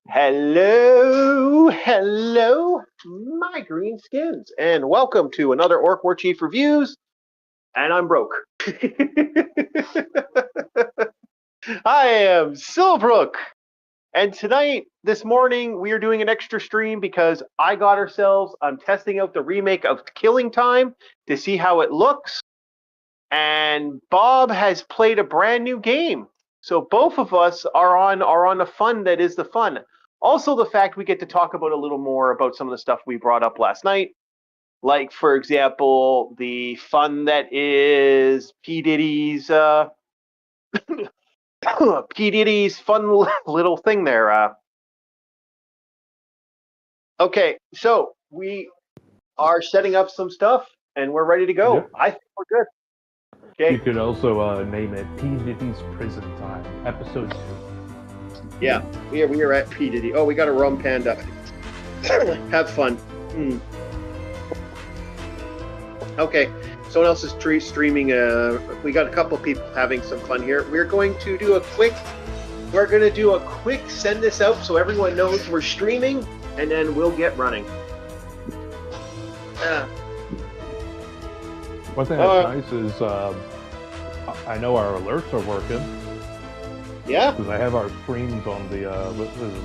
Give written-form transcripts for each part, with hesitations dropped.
Hello, my green skins, and welcome to another Orc War Chief Reviews, and I'm broke. I am Silbrook, and this morning, we are doing an extra stream because I'm testing out the remake of Killing Time to see how it looks, and Bob has played a brand new game. So both of us are on the fun that is the fun. Also, the fact we get to talk about a little more about some of the stuff we brought up last night, like for example, the fun that is P Diddy's P Diddy's fun little thing there. Okay, so we are setting up some stuff and we're ready to go. Yep. I think we're good. Okay. You could also name it P. Diddy's Prison Time, Episode 2. Yeah, we are at P Diddy. Oh, we got a rum panda. Have fun. Okay, someone else is streaming. We got a couple people having some fun here. We're going to do a quick send this out so everyone knows we're streaming, and then we'll get running. One thing that's nice is I know our alerts are working. Yeah. Because I have our streams on the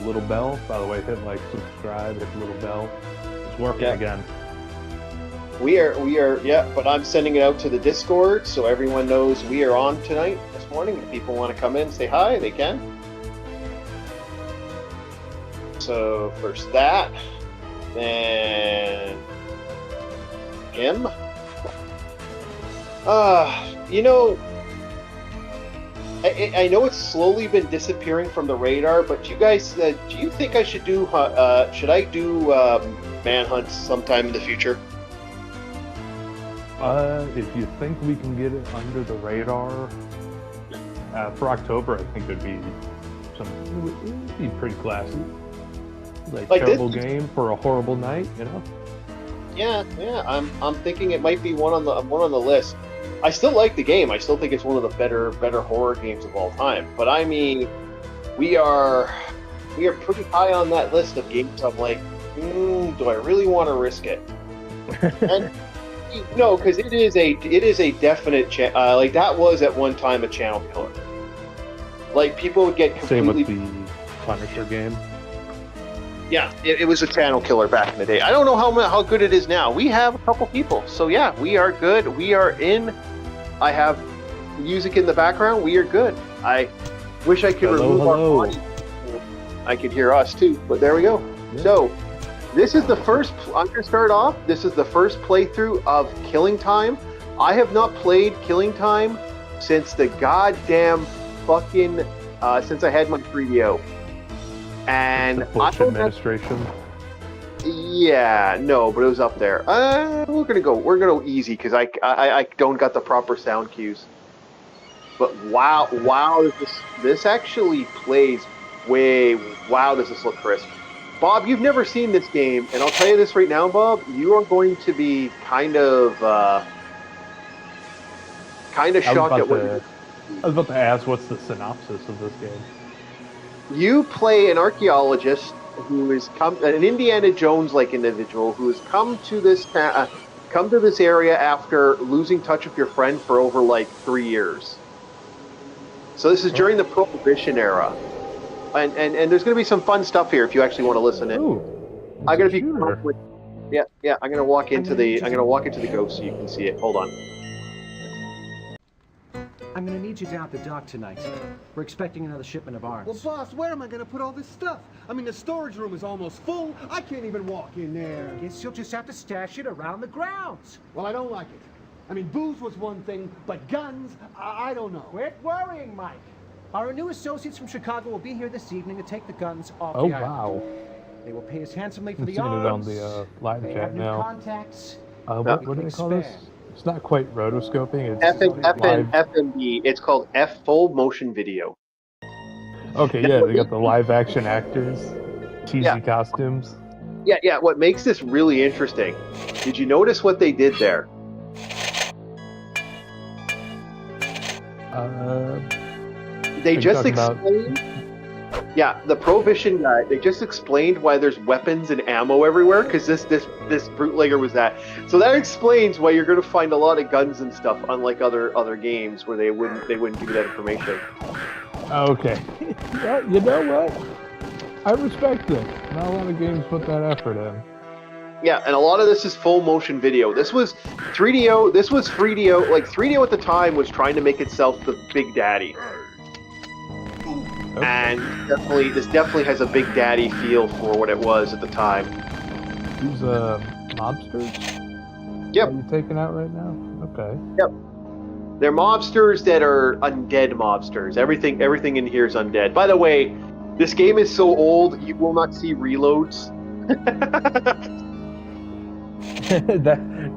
little bell. By the way, hit like, subscribe, hit the little bell. It's working again. We are, yeah, but I'm sending it out to the Discord so everyone knows we are on tonight, this morning. If people want to come in and say hi, they can. So, first that, then him. I know it's slowly been disappearing from the radar, but you guys, do you think I should do, manhunts sometime in the future? If you think we can get it under the radar for October, I think it'd be pretty classy. Like terrible game for a horrible night, you know? Yeah. I'm thinking it might be one on the list. I still like the game. I still think it's one of the better horror games of all time. But I mean, we are pretty high on that list of games. I'm like, do I really want to risk it? And no, because it is a definite like that was at one time a channel killer. Like people would get completely. Same with the Punisher game. Yeah, it was a channel killer back in the day. I don't know how good it is now. We have a couple people, so yeah, we are good. We are in. I have music in the background. We are good. I wish I could remove our audio. I could hear us too, but there we go. Yeah. So this is the first. I'm going to start off. This is the first playthrough of Killing Time. I have not played Killing Time since the goddamn fucking since I had my 3DO. And Bush administration. Yeah, no, but it was up there. We're gonna go easy because I don't got the proper sound cues. But wow, this actually plays way. Wow, does this look crisp? Bob, you've never seen this game, and I'll tell you this right now, Bob. You are going to be kind of shocked at what. I was about to ask, what's the synopsis of this game? You play an archaeologist who is an Indiana Jones-like individual who has come to this area after losing touch with your friend for over like 3 years. So this is during the Prohibition era, and there's going to be some fun stuff here if you actually want to listen in. I'm going to be yeah. I'm going to walk into the ghost so you can see it. Hold on. I'm gonna need you down at the dock tonight. We're expecting another shipment of arms. Well, boss, where am I gonna put all this stuff? I mean, the storage room is almost full. I can't even walk in there. Guess you'll just have to stash it around the grounds. Well, I don't like it. I mean, booze was one thing, but guns, I don't know. Quit worrying, Mike. Our new associates from Chicago will be here this evening to take the guns off the island. Wow. They will pay us handsomely for I'm the seeing arms. it on the live they chat have new now. contacts. What do they call this? It's not quite rotoscoping. It's FMV. It's called full motion video. Okay, yeah, they got the live action actors, cheesy costumes. Yeah. What makes this really interesting? Did you notice what they did there? They just explained. Yeah, the Prohibition guy, they just explained why there's weapons and ammo everywhere, because this bootlegger was that. So that explains why you're going to find a lot of guns and stuff, unlike other games where they wouldn't give you that information. Okay. Well, you know what? I respect it. Not a lot of games put that effort in. Yeah, and a lot of this is full motion video. This was 3DO. This was 3DO. Like 3DO at the time was trying to make itself the Big Daddy. Okay. And this definitely has a Big Daddy feel for what it was at the time. These mobsters? Yep. Are you taking out right now? Okay. Yep. They're mobsters that are undead mobsters. Everything in here is undead. By the way, this game is so old you will not see reloads.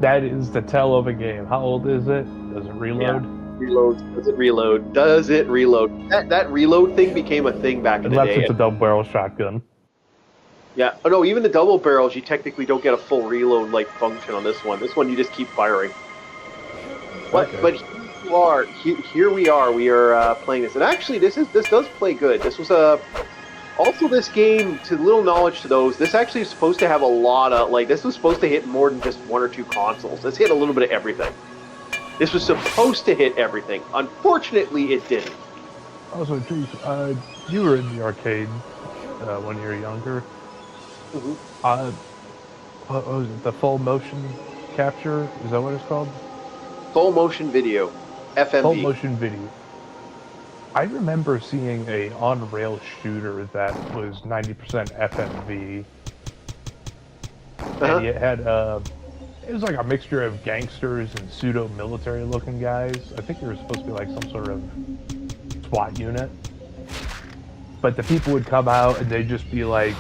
that is the tell of a game. How old is it? Does it reload? Yeah. Reload. Does it reload? Does it reload? That reload thing became a thing back in the day. Unless it's a double barrel shotgun. Yeah. Oh no, even the double barrels, you technically don't get a full reload like function on this one. This one you just keep firing. But here we are. We are playing this, and actually this does play good. This was also this game, to little knowledge to those, this actually is supposed to have a lot of this was supposed to hit more than just one or two consoles. This hit a little bit of everything. This was supposed to hit everything. Unfortunately, it didn't. Also, geez, you were in the arcade when you were younger. Mm-hmm. What was it? The full motion capture? Is that what it's called? Full motion video, FMV. Full motion video. I remember seeing a on-rail shooter that was 90% FMV. And it had it was like a mixture of gangsters and pseudo-military looking guys. I think they were supposed to be like some sort of SWAT unit. But the people would come out and they'd just be like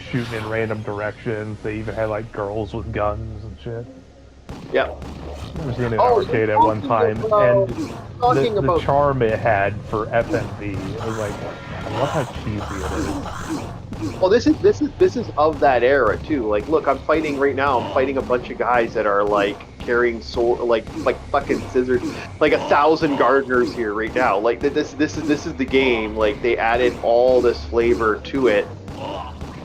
shooting in random directions. They even had like girls with guns and shit. Yeah. I was in an arcade at one time, and the charm it had for FMV, I was like, I love how cheesy it is. Well, this is of that era too. Like, look, I'm fighting right now. I'm fighting a bunch of guys that are like carrying sword, like fucking scissors, like 1,000 gardeners here right now. Like this is the game. Like they added all this flavor to it,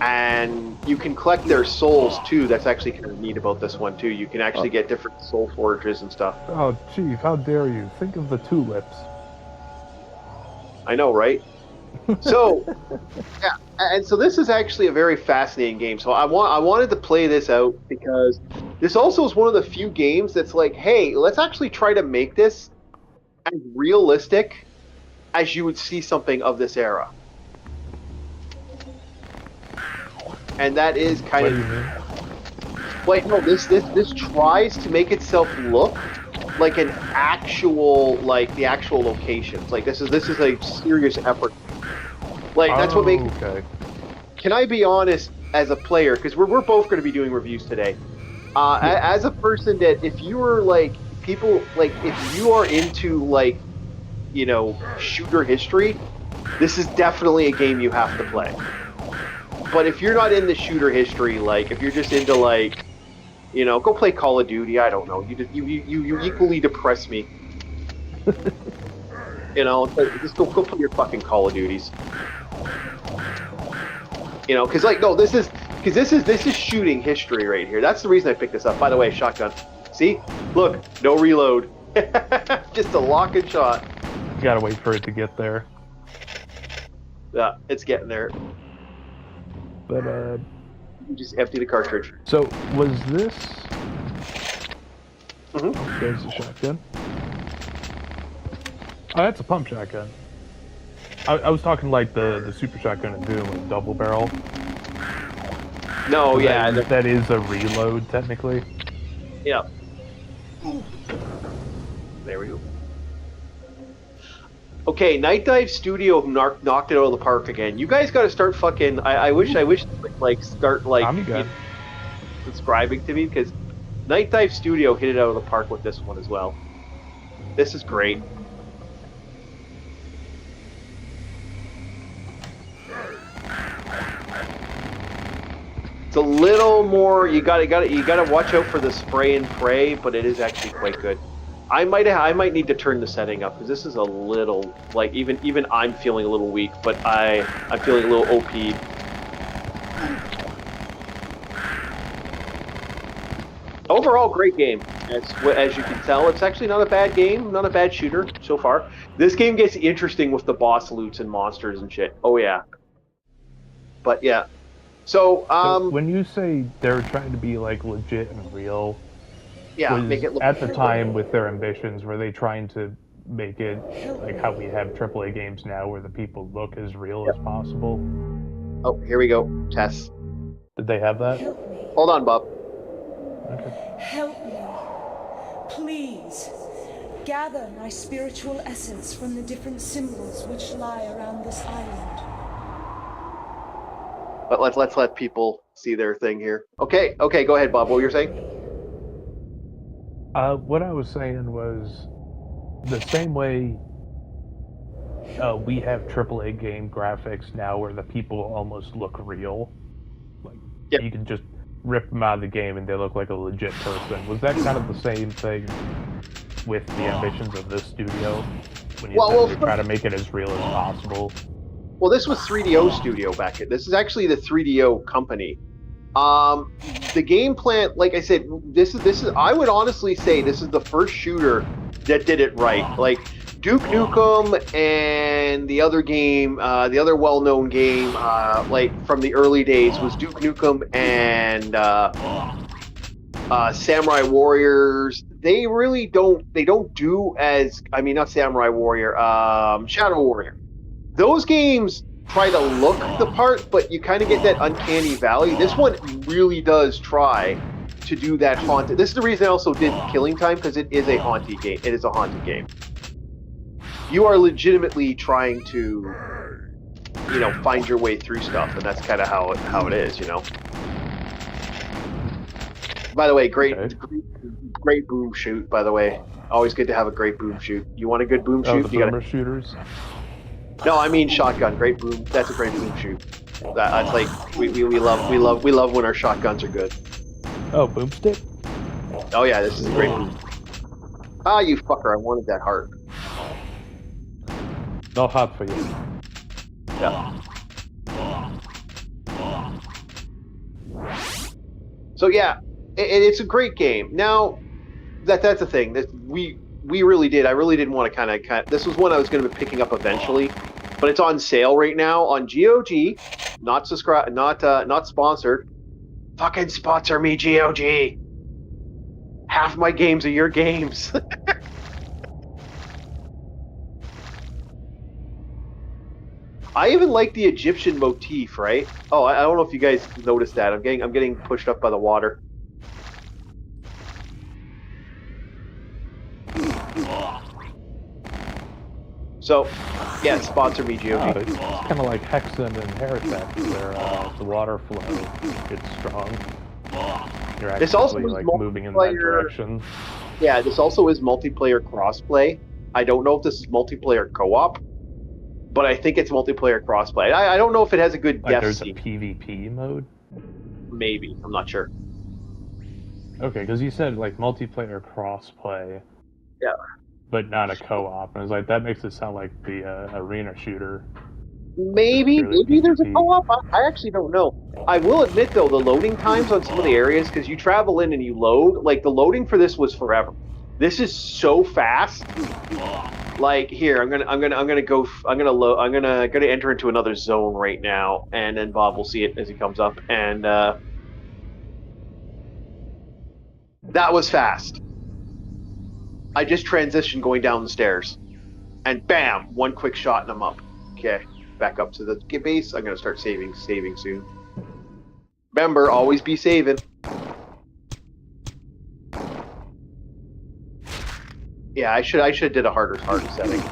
and you can collect their souls too. That's actually kind of neat about this one too. You can actually get different soul forges and stuff. Oh, Chief, how dare you? Think of the tulips. I know, right? So, yeah, and so this is actually a very fascinating game. So I wanted to play this out because this also is one of the few games that's like, hey, let's actually try to make this as realistic as you would see something of this era. And that is kind of like, no, this tries to make itself look like an actual, like the actual locations. Like this is a serious effort. Like that's what makes. Okay. Can I be honest as a player? Because we're both going to be doing reviews today. As a person that if you were like people like if you are into like shooter history, this is definitely a game you have to play. But if you're not into shooter history, like if you're just into like, go play Call of Duty. I don't know. You equally depress me. Just go play your fucking Call of Duties. Because like no, this is shooting history right here. That's the reason I picked this up. By the way, shotgun. See, look, no reload, just a lock and shot. You gotta wait for it to get there. Yeah, it's getting there. But you just empty the cartridge. So was this? Mm-hmm. Oh, there's the shotgun. Oh, that's a pump shotgun. I was talking like the super shotgun in Doom with double barrel. No, yeah, that is a reload technically. Yeah. There we go. Okay, Night Dive Studio knocked it out of the park again. You guys got to start fucking. I wish like start like subscribing to me because Night Dive Studio hit it out of the park with this one as well. This is great. It's a little more. You gotta watch out for the spray and pray, but it is actually quite good. I might need to turn the setting up because this is a little like even I'm feeling a little weak, but I'm feeling a little OP'd. Overall, great game. As you can tell, it's actually not a bad game, not a bad shooter so far. This game gets interesting with the boss loots and monsters and shit. Oh yeah, but yeah. So when you say they're trying to be like legit and real, yeah, was make it look at the time with their ambitions, were they trying to make it like how we have AAA games now, where the people look as real as possible? Oh, here we go. Tess. Did they have that? Help me. Hold on, Bob. Okay. Help me. Please. Gather my spiritual essence from the different symbols which lie around this island. But let's let people see their thing here. Okay, go ahead, Bob. What were you saying? What I was saying was the same way we have AAA game graphics now, where the people almost look real. Like Yep. you can just rip them out of the game and they look like a legit person. Was that kind of the same thing with the ambitions of this studio? When you try to make it as real as possible. Well, this was 3DO Studio back then. This is actually the 3DO company. The game plan, like I said, this is. I would honestly say this is the first shooter that did it right. Like Duke Nukem and the other game, the other well-known game, like from the early days, was Duke Nukem and Samurai Warriors. They really don't. They don't do as. I mean, not Samurai Warrior. Shadow Warrior. Those games try to look the part, but you kind of get that uncanny valley. This one really does try to do that haunted. This is the reason I also did Killing Time, because it is a haunted game. It is a haunted game. You are legitimately trying to, find your way through stuff, and that's kind of how it is, By the way, great boom shoot. By the way, always good to have a great boom shoot. You want a good boom shoot? The boomer shooters. No, I mean shotgun. Great boom. That's a great boom shoot. That's like we love when our shotguns are good. Oh, boomstick. Oh yeah, this is a great boom. Ah, you fucker! I wanted that heart. No hot for you. Yeah. So yeah, it's a great game. Now, that's the thing that we really did. I really didn't want to kind of. This was one I was going to be picking up eventually, but it's on sale right now on GOG. Not sponsored. Fucking sponsor me, GOG. Half my games are your games. I even like the Egyptian motif, right? Oh, I don't know if you guys noticed that. I'm getting pushed up by the water. So, yeah, sponsor me, GOG. Oh, it's kind of like Hexen and Heretic, where the water flow gets strong. You're This also actually is like moving in that direction. Yeah, this also is multiplayer crossplay. I don't know if this is multiplayer co-op, but I think it's multiplayer crossplay. I don't know if it has a good Like death there's scene. a PvP mode? Maybe. I'm not sure. Okay, because you said like multiplayer crossplay. Yeah. But not a co-op. And I was like, that makes it sound like the arena shooter. Maybe there's a PvP. co-op. I actually don't know. I will admit though, the loading times on some of the areas, because you travel in and you load, like the loading for this was forever. This is so fast. Like here, I'm gonna enter into another zone right now, and then Bob will see it as he comes up, and that was fast. I just transitioned going down the stairs, and bam, one quick shot and I'm up. Okay, back up to the base. I'm gonna start saving soon. Remember, always be saving. Yeah, I should have did a harder setting.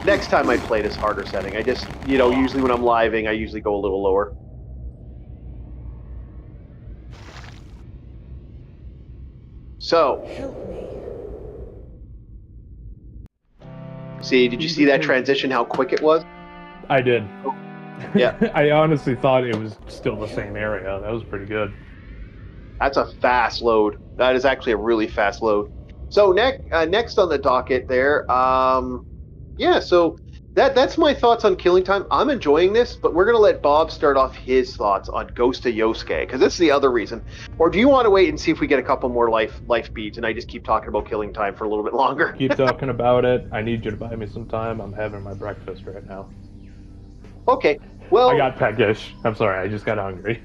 Next time I play this harder setting, I just, usually when I'm living, I usually go a little lower. So, Help me. see, did you see that transition, how quick it was? I did. Yeah. I honestly thought it was still the same area. That was pretty good. That's a fast load. That is actually a really fast load. So next on the docket there, yeah. So that's my thoughts on Killing Time. I'm enjoying this, but we're gonna let Bob start off his thoughts on Ghost of Yosuke because that's the other reason. Or do you want to wait and see if we get a couple more life beats and I just keep talking about Killing Time for a little bit longer? Keep talking about it. I need you to buy me some time. I'm having my breakfast right now. Okay. Well, I got peckish. I'm sorry. I just got hungry.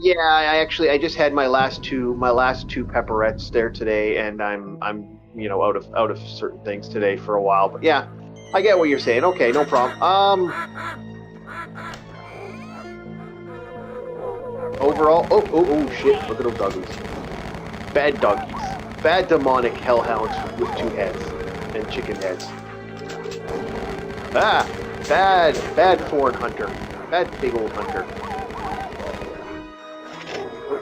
yeah, I just had my last two pepperettes there today, and I'm out of certain things today for a while. But yeah, I get what you're saying. Okay, no problem. Overall, oh shit! Look at those doggies. Bad doggies. Bad demonic hellhounds with 2 heads and chicken heads. Ah, bad foreign hunter. Bad big old hunter.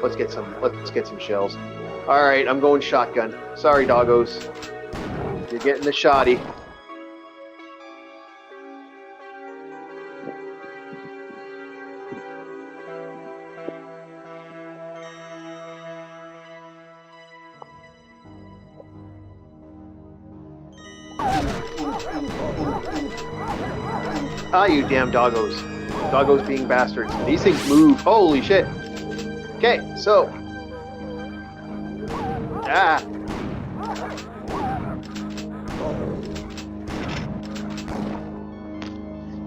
Let's get some shells. All right, I'm going shotgun. Sorry, doggos. You're getting the shotty. Ah, you damn doggos. Doggos being bastards. These things move. Holy shit. Okay, so. Ah.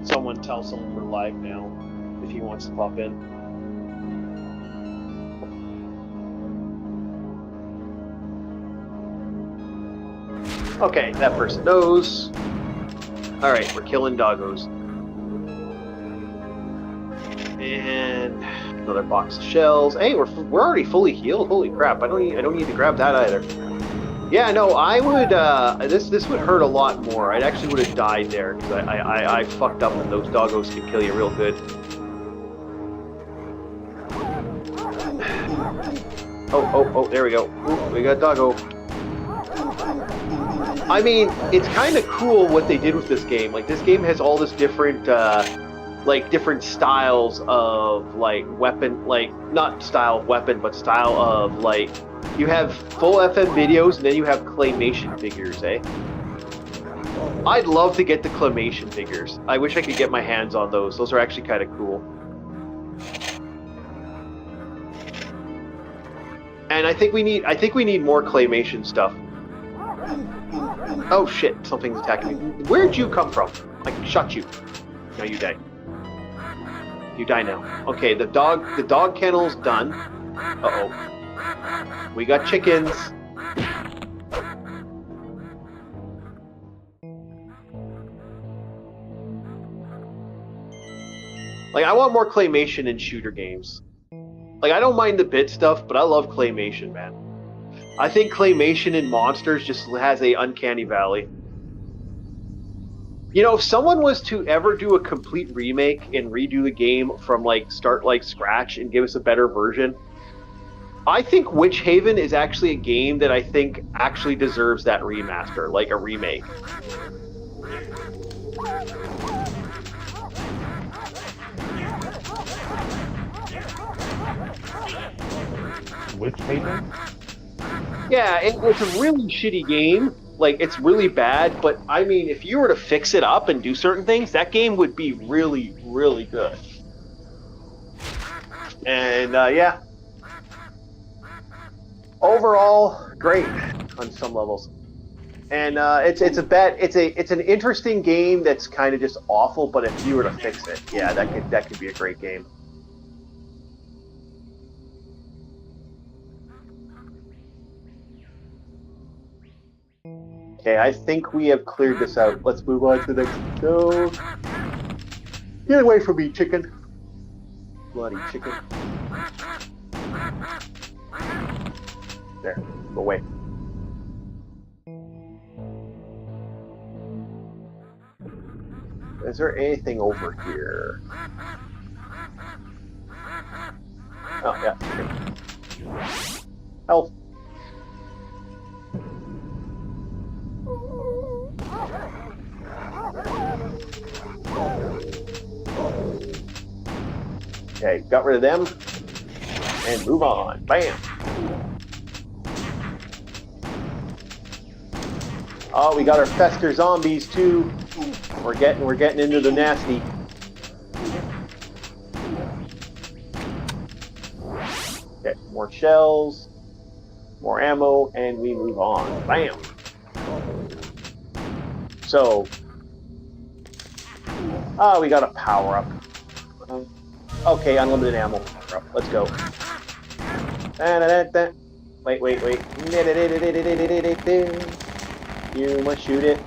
Someone tell someone we're live now if he wants to pop in. Okay, that person knows. Alright, we're killing doggos. And another box of shells. Hey, we're already fully healed. Holy crap! I don't need to grab that either. Yeah, no, I would. This would hurt a lot more. I actually would have died there because I fucked up, and those doggos can kill you real good. Oh, there we go. Ooh, we got doggo. I mean, it's kind of cool what they did with this game. Like, this game has all this different. Different styles of weapon, not style of weapon, but style of you have full FM videos and then you have claymation figures, eh? I'd love to get the claymation figures. I wish I could get my hands on those. Those are actually kind of cool. And I think we need more claymation stuff. Oh shit, something's attacking me. Where'd you come from? I shot you. No, you died. You die now. Okay, the dog kennel's done. Uh-oh. We got chickens. Like, I want more claymation in shooter games. Like, I don't mind the bit stuff, but I love claymation, man. I think claymation in Monsters just has a uncanny valley. You know, if someone was to ever do a complete remake and redo the game from start scratch and give us a better version, I think Witch Haven is actually a game that I think actually deserves that remaster, like a remake. Witch Haven? Yeah, it's a really shitty game. Like, it's really bad, but I mean, if you were to fix it up and do certain things, that game would be really, really good. And yeah, overall, great on some levels. And it's an interesting game that's kind of just awful. But if you were to fix it, yeah, that could be a great game. Okay, I think we have cleared this out. Let's move on to the next show. Get away from me, chicken. Bloody chicken. There, go away. Is there anything over here? Oh, yeah, chicken. Health. Okay, got rid of them, and move on. Bam! Oh, we got our Fester zombies too. We're getting into the nasty. Okay, more shells, more ammo, and we move on. Bam. So, we got a power up. Okay, unlimited ammo power up. Let's go. Wait. You must shoot it.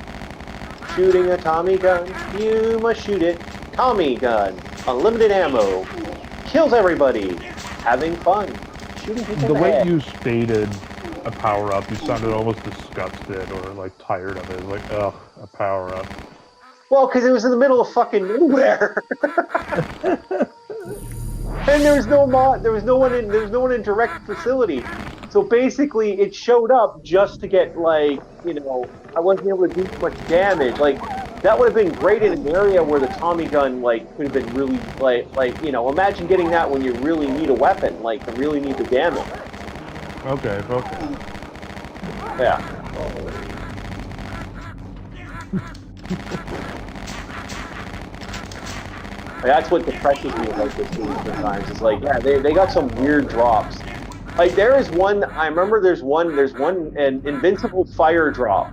Shooting a Tommy gun. You must shoot it. Tommy gun. Unlimited ammo. Kills everybody. Having fun. Shooting people The in way head. you stated a power-up, you sounded almost disgusted or, like, tired of it. Like, ugh, a power-up. Well, because it was in the middle of fucking nowhere. And there was no one in direct facility. So basically, it showed up just to get, like, you know, I wasn't able to do too much damage. Like, that would have been great in an area where the Tommy gun, like, could have been really, like, you know, imagine getting that when you really need a weapon, like, to really need the damage. Okay. Yeah. That's what depresses me about this game sometimes. It's like, yeah, they got some weird drops. Like, there is one, I remember there's one, an invincible fire drop.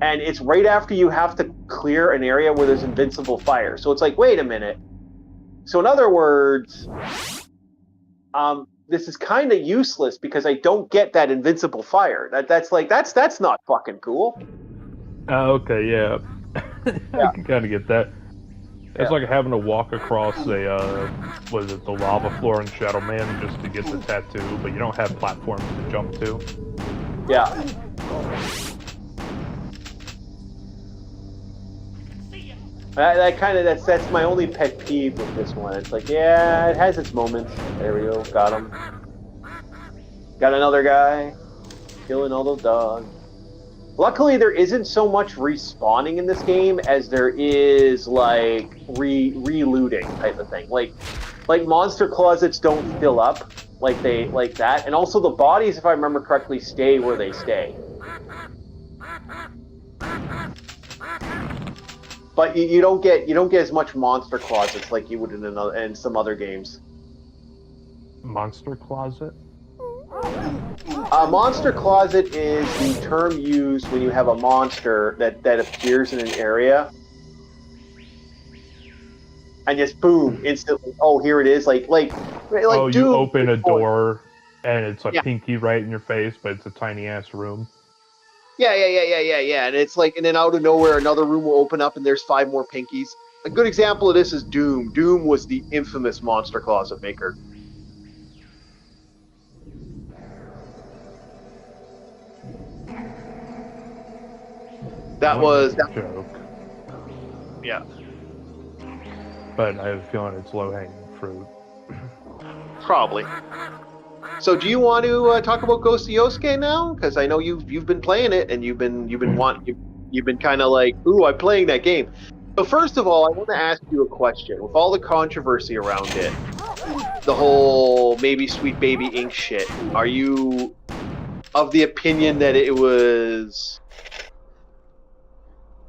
And it's right after you have to clear an area where there's invincible fire. So it's like, wait a minute. So in other words, this is kind of useless because I don't get that invincible fire. That's not fucking cool. Okay, yeah. I can kind of get that. It's Yeah. like having to walk across the lava floor in Shadow Man just to get the tattoo, but you don't have platforms to jump to. Yeah. That's my only pet peeve with this one. It's like, yeah, it has its moments. There we go, got him. Got another guy, killing all those dogs. Luckily, there isn't so much respawning in this game as there is like re-looting type of thing. Like monster closets don't fill up like that, and also the bodies, if I remember correctly, stay where they stay. But you don't get as much monster closets like you would in some other games. Monster closet? A monster closet is the term used when you have a monster that appears in an area, and just boom, instantly. Oh, here it is. Like Oh, Doom, you open a door and it's a Yeah. pinky right in your face, but it's a tiny ass room. Yeah. And it's like, and then out of nowhere, another room will open up, and there's 5 more pinkies. A good example of this is Doom. Doom was the infamous monster closet maker. That was a joke, yeah. but I have a feeling it's low hanging fruit. Probably. So, do you want to talk about Ghost of Yosuke now? Because I know you've been playing it, and you've been kind of like, ooh, I'm playing that game. So, first of all, I want to ask you a question. With all the controversy around it, the whole maybe Sweet Baby Inc. shit, are you of the opinion that it was?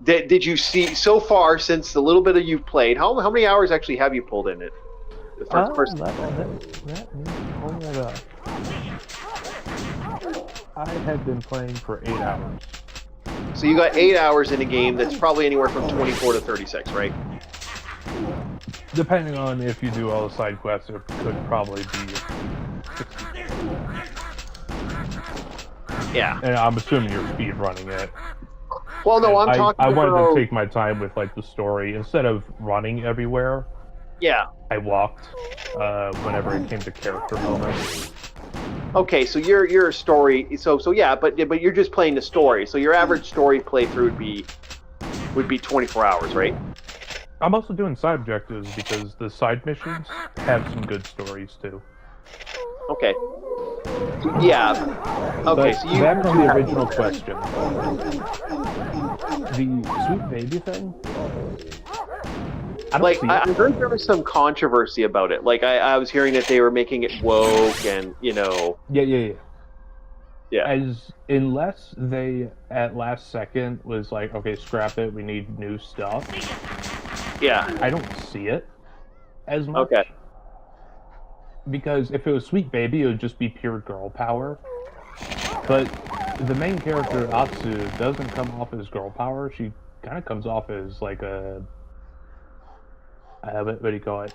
Did you see so far, since the little bit of you've played? How many hours actually have you pulled in it? First. Let me pull that up. I had been playing for 8 hours. So you got 8 hours in a game that's probably anywhere from 24 to 36, right? Depending on if you do all the side quests, it could probably be 60. Yeah. And I'm assuming you're speed running it. Well, no, And I'm talking I wanted about... to take my time with like the story instead of running everywhere. Yeah. I walked whenever it came to character moments. Okay, so you're a story. So yeah, but you're just playing the story. So your average story playthrough would be 24 hours, right? I'm also doing side objectives because the side missions have some good stories too. Okay. Yeah. Okay. But So you back on the original question, the Sweet Baby thing. I don't see I it. heard there was some controversy about it. Like I was hearing that they were making it woke, and you know. Yeah. Yeah. Unless they at last second was like, okay, scrap it, we need new stuff. Yeah. I don't see it as much. Okay. Because if it was Sweet Baby, it would just be pure girl power. But the main character, Atsu, doesn't come off as girl power. She kind of comes off as like a... what do you call it?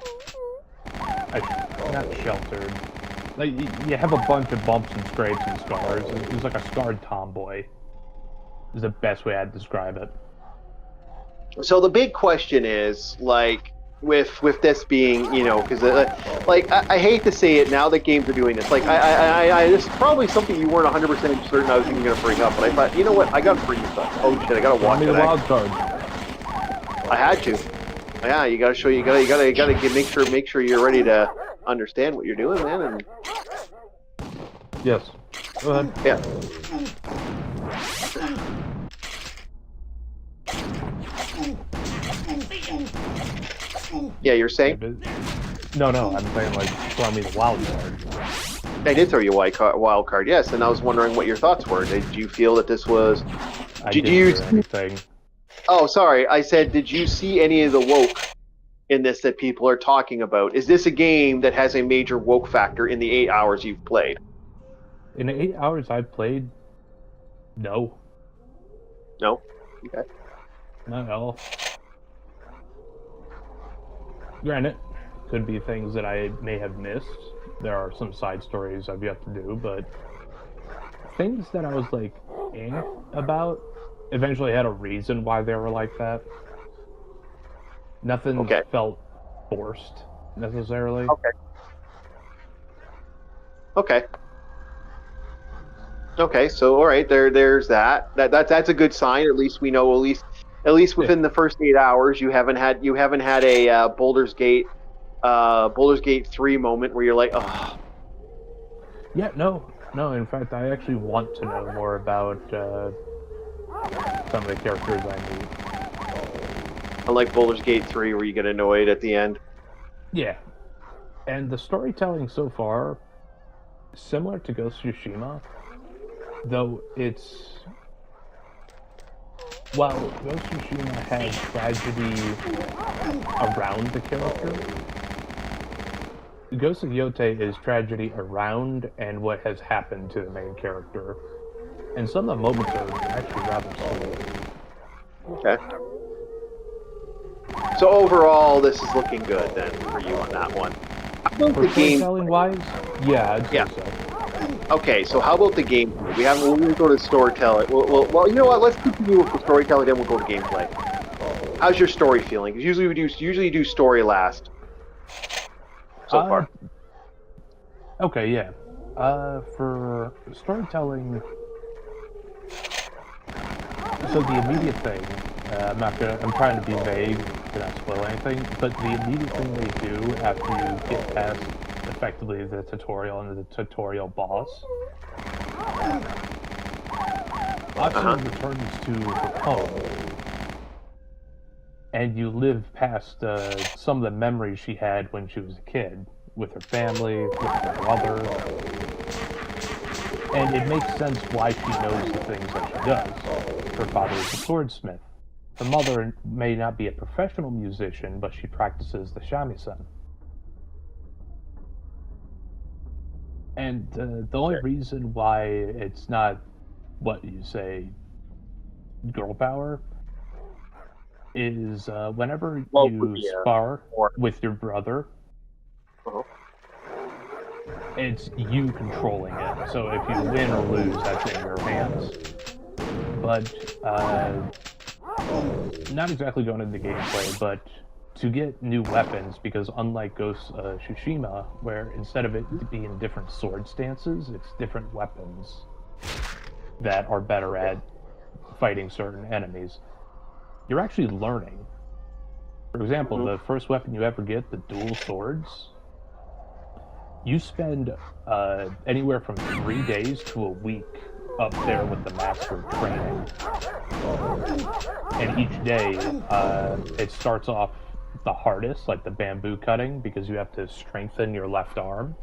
Not sheltered. Like, you have a bunch of bumps and scrapes and scars. He's like a scarred tomboy. Is the best way I'd describe it. So the big question is, like, with this being, you know, because like I hate to say it now that games are doing this. Like I this is probably something you weren't 100% certain I was even going to bring up, but I thought, you know what, I got to bring this up. Oh shit, I got to watch me it. the wild card. I had to. Yeah, you got to show. You got to make sure you're ready to understand what you're doing, man. And Yes. Go ahead. yeah. Yeah, you're saying? No, I'm saying like throw me the wild card. I did throw you a wild card, yes, and I was wondering what your thoughts were. Did you feel that this was? I Did didn't you? hear anything? Oh, sorry. I said, did you see any of the woke in this that people are talking about? Is this a game that has a major woke factor in the 8 hours you've played? In the 8 hours I've played, no, No. Okay. not at all. Granted, could be things that I may have missed. There are some side stories I've yet to do, but things that I was like, about, eventually had a reason why they were like that. Nothing Okay. felt forced, necessarily. Okay. Okay. Okay. So, all right. There's that. That's a good sign. At least we know. At least within the first 8 hours, you haven't had a Baldur's Gate 3 moment where you're like, oh. Yeah, no. In fact, I actually want to know more about some of the characters I meet. Unlike Baldur's Gate 3, where you get annoyed at the end. Yeah, and the storytelling so far, similar to Ghost of Tsushima, though it's... While Ghost of Tsushima had tragedy around the character, Ghost of Yotei is tragedy around and what has happened to the main character. And some of the moments are actually rather sweet. Okay. So overall, this is looking good then for you on that one. How about For the game? storytelling wise, yeah, I'd say Yeah. so. Okay, so how about the gameplay? We're going to go to storytelling. Well, you know what? Let's continue with the storytelling, then we'll go to gameplay. How's your story feeling? 'Cause usually we do story last. So far. Okay, yeah. For storytelling, so the immediate thing, I'm trying to be vague to not spoil anything, but the immediate thing they do after you get past effectively the tutorial and the tutorial boss, Atsu returns to her home, and you live past some of the memories she had when she was a kid, with her family, with her brother, and it makes sense why she knows the things that she does. Her father is a swordsmith. Her mother may not be a professional musician, but she practices the shamisen. And the only reason why it's not what you say girl power is whenever you spar with your brother, it's you controlling it. So if you win or lose, that's in your hands. But not exactly going into gameplay, but to get new weapons, because unlike Ghost of Tsushima, where instead of it being different sword stances, it's different weapons that are better at fighting certain enemies, you're actually learning. For example, the first weapon you ever get, the dual swords, you spend anywhere from 3 days to a week up there with the master training. And each day, it starts off the hardest, like the bamboo cutting, because you have to strengthen your left arm.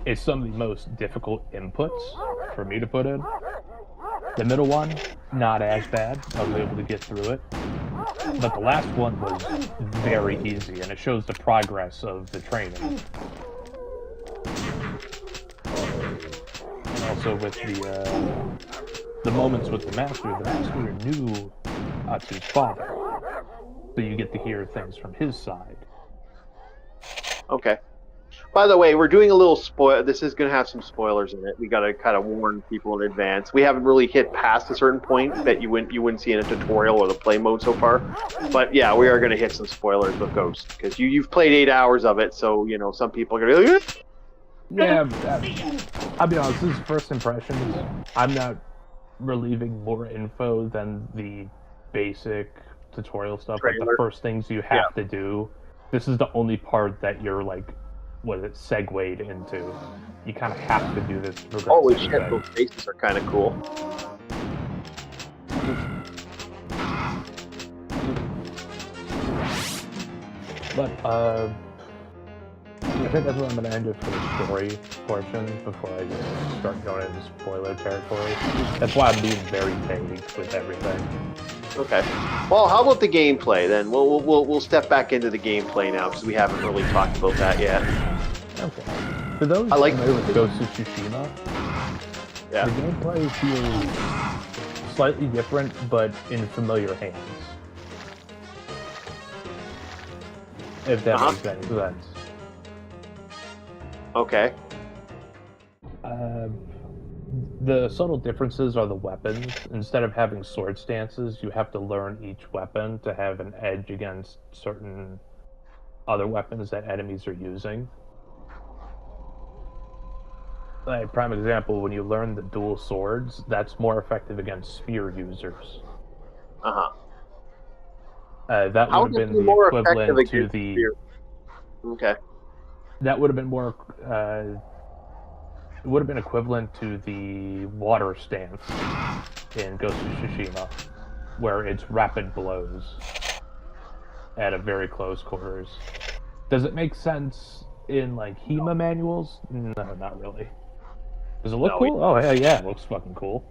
It's some of the most difficult inputs, for me to put in. The middle one, not as bad. I was able to get through it. But the last one was very easy, and it shows the progress of the training. And also with the moments with the master knew Atsu's father. So you get to hear things from his side. Okay. By the way, we're doing a little spoil. This is going to have some spoilers in it. We got to kind of warn people in advance. We haven't really hit past a certain point that you wouldn't see in a tutorial or the play mode so far. But yeah, we are going to hit some spoilers with Ghost because you've played 8 hours of it. So some people are going to be like, yeah. I'll be honest. This is first impressions. I'm not relieving more info than the basic tutorial stuff, like the first things you have to do. This is the only part that you're like, segued into. You kind of have to do this. Holy shit, those faces are kind of cool. But I think that's where I'm going to end it for the story portion before I start going into spoiler territory. That's why I'm being very vague with everything. Okay. Well, how about the gameplay then? We'll step back into the gameplay now because we haven't really talked about that yet. Okay. For those familiar with Ghost of Tsushima, the gameplay feels slightly different, but in familiar hands. If that makes any sense. Okay. The subtle differences are the weapons. Instead of having sword stances, you have to learn each weapon to have an edge against certain other weapons that enemies are using. Like, prime example, when you learn the dual swords, that's more effective against spear users. That would have been the equivalent to the... Spear? Okay. That would have been more... it would have been equivalent to the water stance in Ghost of Tsushima, where it's rapid blows at a very close quarters. Does it make sense in, like, HEMA manuals? No, not really. Does it look cool? Oh, yeah, it looks fucking cool.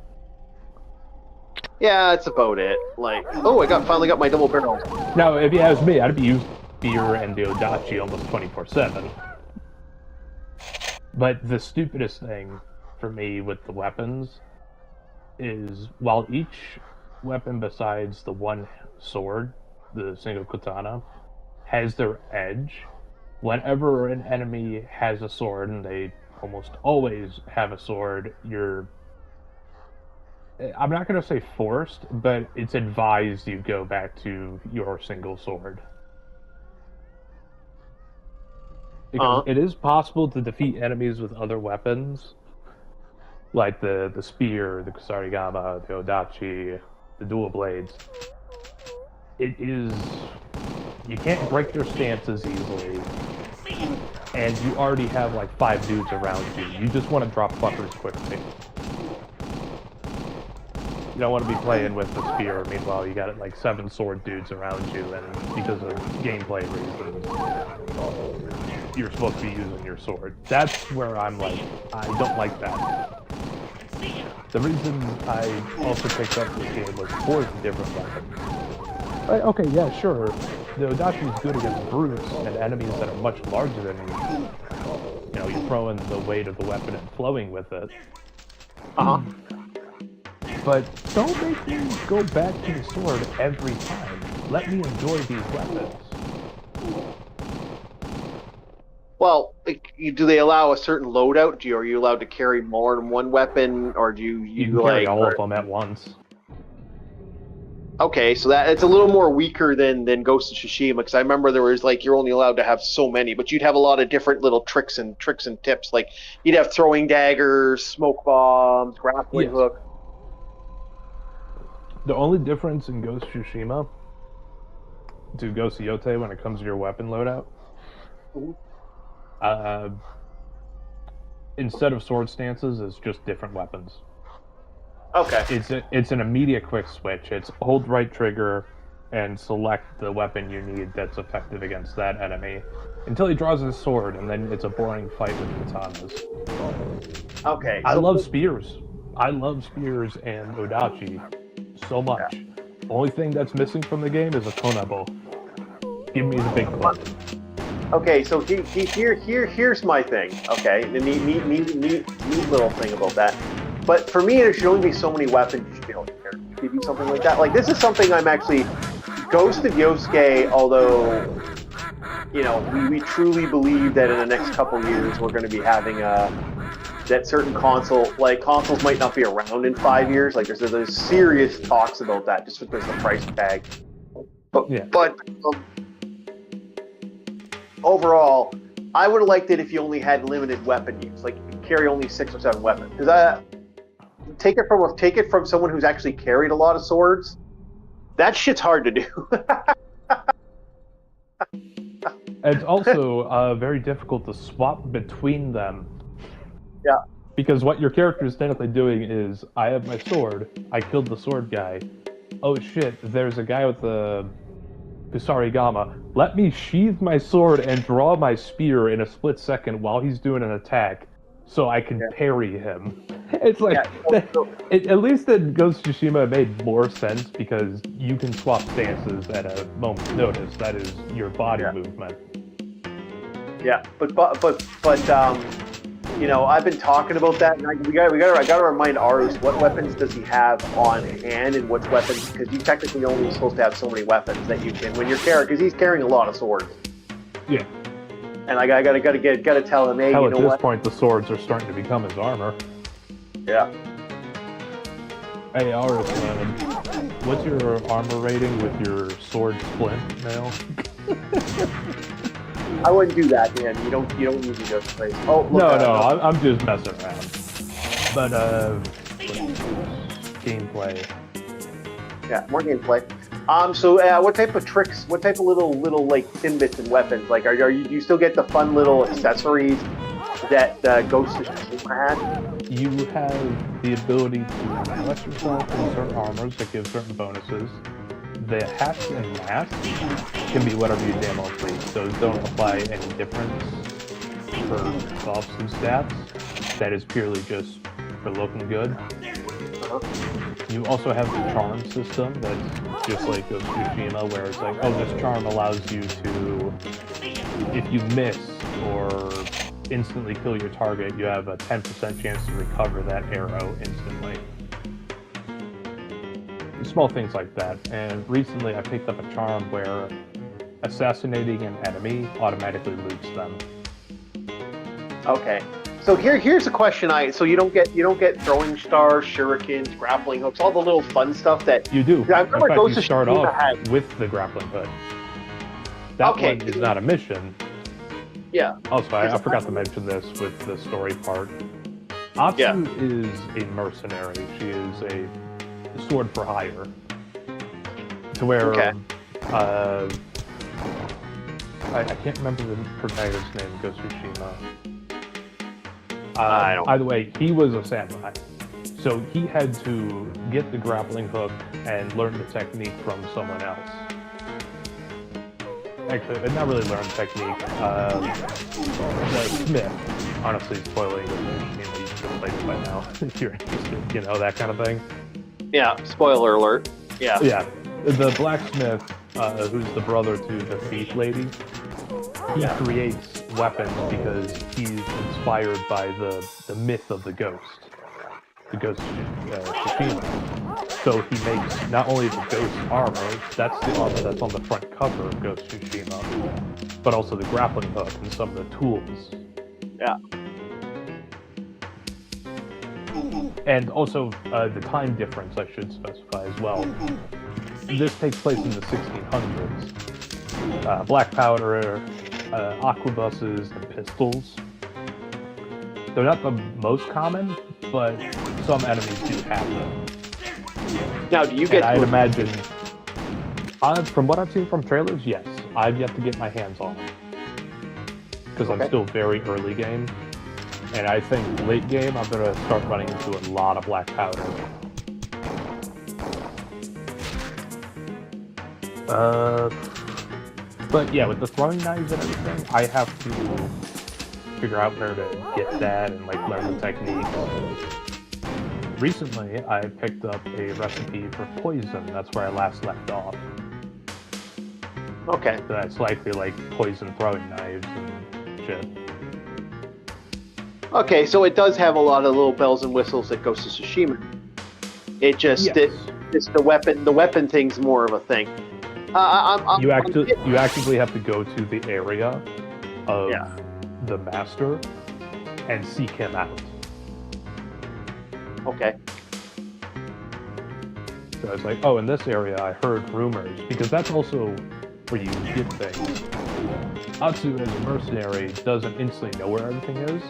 Yeah, that's about it. Like, oh, I finally got my double barrel. Now, if you ask me, I'd be using Spear and the Odachi almost 24/7. But the stupidest thing for me with the weapons is while each weapon besides the one sword, the single katana, has their edge, whenever an enemy has a sword, and they almost always have a sword, I'm not going to say forced, but it's advised you go back to your single sword. Because it is possible to defeat enemies with other weapons, like the spear, the kusarigama, the odachi, the dual blades. You can't break their stances easily, and you already have like 5 dudes around you. You just want to drop fuckers quickly. You don't want to be playing with the spear, meanwhile you got like 7 sword dudes around you, and because of gameplay reasons, you're supposed to be using your sword. That's where I'm like, I don't like that. The reason I also picked up this game was for the different weapons. Okay, yeah, sure. The Odachi is good against brutes and enemies that are much larger than you. You know, you're throwing the weight of the weapon and flowing with it. But don't make me go back to the sword every time. Let me enjoy these weapons. Well, do they allow a certain loadout? Are you allowed to carry more than one weapon, or do you can carry all of them at once? Okay, so that it's a little more weaker than Ghost of Tsushima, because I remember there was like you're only allowed to have so many, but you'd have a lot of different little tricks and tips. Like you'd have throwing daggers, smoke bombs, grappling hook. The only difference in Ghost of Tsushima to Ghost of Yotei when it comes to your weapon loadout, instead of sword stances, it's just different weapons. Okay. It's an immediate quick switch. It's hold right trigger and select the weapon you need that's effective against that enemy until he draws his sword, and then it's a boring fight with katanas. Okay. I love spears. I love spears and Odachi so much. Only thing that's missing from the game is a Konabo. Give me the big club. Okay, so here's my thing. Okay, the neat little thing about that. But for me, there should only be so many weapons you should be able to carry. Give you something like that. Like, this is something I'm actually... Ghost of Yosuke, although, you know, we truly believe that in the next couple years we're going to be having that certain console, like, consoles might not be around in 5 years. Like, there's serious talks about that just because of the price tag. But overall, I would have liked it if you only had limited weapon use, like you could carry only 6 or 7 weapons. Because take it from someone who's actually carried a lot of swords. That shit's hard to do. It's also very difficult to swap between them. Yeah. Because what your character is technically doing is, I have my sword, I killed the sword guy. Oh shit, there's a guy with the Kusarigama. Let me sheathe my sword and draw my spear in a split second while he's doing an attack, so I can parry him. It's like, at least in Ghost of Tsushima it made more sense because you can swap stances at a moment's notice. That is your body movement. Yeah, but you know, I've been talking about that, and I gotta remind Arus, what weapons does he have on hand, and which weapons, because you technically only supposed to have so many weapons that you can when you're carrying, because he's carrying a lot of swords. Yeah. And I gotta tell him, hey, hell, you know at this what? point, the swords are starting to become his armor. Yeah. Hey, Arus, what's your armor rating with your sword splint nail? I wouldn't do that, man. You don't usually go to place. Oh, look, no, I'm just messing around. But gameplay. Yeah, more gameplay. So what type of tricks? What type of little like timbits and weapons? Like, do you still get the fun little accessories that Ghost of Tsushima had? You have the ability to dress yourself in certain armors that give certain bonuses. The hats and masks can be whatever you damn well please, so don't apply any difference for buffs and stats. That is purely just for looking good. You also have the charm system that's just like Ghost of Tsushima, where it's like, oh, this charm allows you to, if you miss or instantly kill your target, you have a 10% chance to recover that arrow instantly. Small things like that. And recently I picked up a charm where assassinating an enemy automatically loots them. Okay. So here's a question. So you don't get throwing stars, shurikens, grappling hooks, all the little fun stuff that you do. I remember in fact, you start off had. with the grappling hook. That one is not a mission. Yeah. Also, I forgot to mention this with the story part. Atsu is a mercenary. She is a sword for hire. To where I can't remember the protagonist's name in Ghost of Tsushima. Either way, he was a samurai. So he had to get the grappling hook and learn the technique from someone else. Actually, not really learn technique. The smith, honestly, spoiling the you should have played it by now if you're interested, that kind of thing. Yeah, spoiler alert. Yeah. Yeah. The blacksmith, who's the brother to the thief lady, he creates weapons because he's inspired by the myth of the ghost. The Ghost of Tsushima. So he makes not only the ghost armor, that's the armor that's on the front cover of Ghost of Tsushima, but also the grappling hook and some of the tools. Yeah. And also the time difference, I should specify as well. This takes place in the 1600s. Black powder, aquabuses, and pistols. They're not the most common, but some enemies do have them. Now, do you get? I'd imagine, from what I've seen from trailers, yes. I've yet to get my hands on them because I'm still very early game, and I think late game I'm gonna start running into a lot of black powder. But yeah, with the throwing knives and everything, I have to figure out where to get that and learn the technique. recently I picked up a recipe for poison. That's where I last left off. Okay. So that's likely like poison throwing knives and shit. Okay, so it does have a lot of little bells and whistles that Ghost of Tsushima. It just Yes. it's the weapon thing's more of a thing. You actively have to go to the area of the master and seek him out. Okay. So I was like, oh, in this area I heard rumors, because that's also where you get things. Atsu as a mercenary doesn't instantly know where everything is,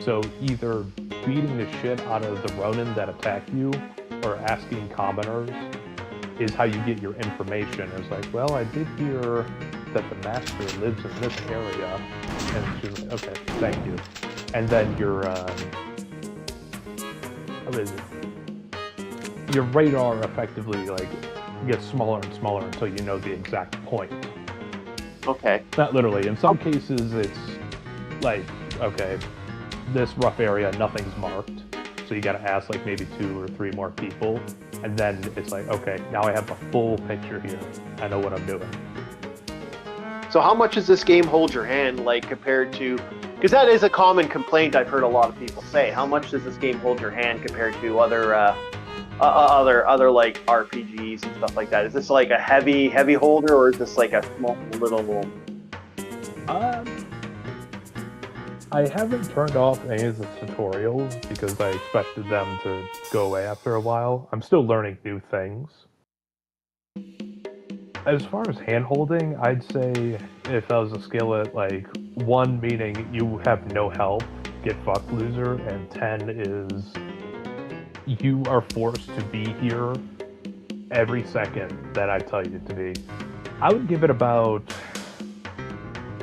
so either beating the shit out of the Ronin that attack you or asking commoners is how you get your information. It's like, well, I did hear that the master lives in this area, and she's like, okay, thank you. And then your what is it? Your radar effectively like gets smaller and smaller until you know the exact point. Okay. Not literally. In some cases, it's like, okay, this rough area, nothing's marked. So you gotta ask like maybe 2 or 3 more people. And then it's like, okay, now I have a full picture here. I know what I'm doing. So how much does this game hold your hand, like, compared to... Because that is a common complaint I've heard a lot of people say. How much does this game hold your hand compared to other like RPGs and stuff like that? Is this like a heavy holder, or is this like a small little? I haven't turned off any of the tutorials because I expected them to go away after a while. I'm still learning new things. As far as hand-holding, I'd say if I was to scale it, like 1 meaning you have no help, get fucked loser, and 10 is you are forced to be here every second that I tell you to be. I would give it about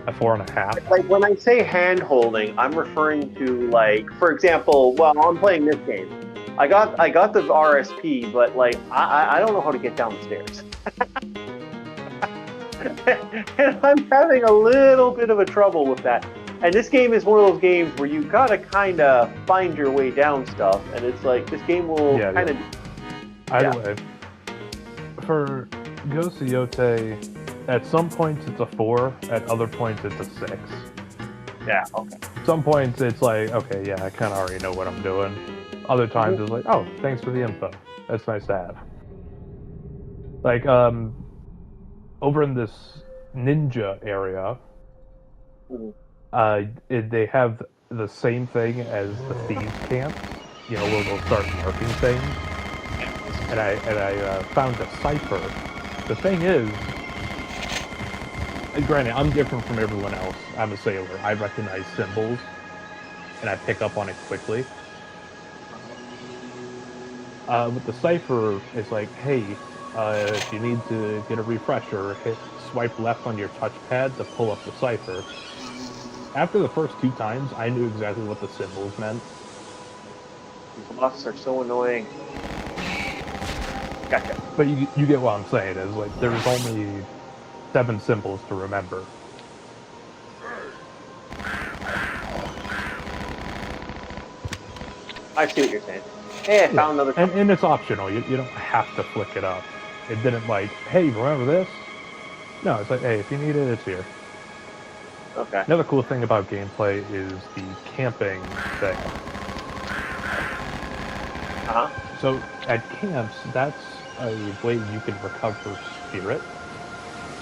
a 4.5. Like when I say hand holding, I'm referring to, like, for example, well, I'm playing this game. I got the RSP, but like I don't know how to get down the stairs. And I'm having a little bit of a trouble with that. And this game is one of those games where you gotta kind of find your way down stuff, and it's like this game will kind of. Either way, for Ghost of Yotei, at some points it's a 4, at other points it's a 6. Yeah. Okay. Some points it's like, okay, yeah, I kind of already know what I'm doing. Other times it's like, oh, thanks for the info. That's nice to have. Like, over in this ninja area, they have the same thing as the thieves camp, you know, where they'll start marking things. And I found a cipher. The thing is, granted, I'm different from everyone else. I'm a sailor. I recognize symbols, and I pick up on it quickly. With the cipher, it's like, hey, if you need to get a refresher, swipe left on your touchpad to pull up the cipher. After the first 2 times, I knew exactly what the symbols meant. These buffs are so annoying. Gotcha. But you get what I'm saying, is like, there's only 7 symbols to remember. I see what you're saying. Hey, I found another. And it's optional. You don't have to flick it up. It didn't like, hey, remember this? No, it's like, hey, if you need it, it's here. Okay. Another cool thing about gameplay is the camping thing. Uh-huh. So at camps, that's a way you can recover spirit.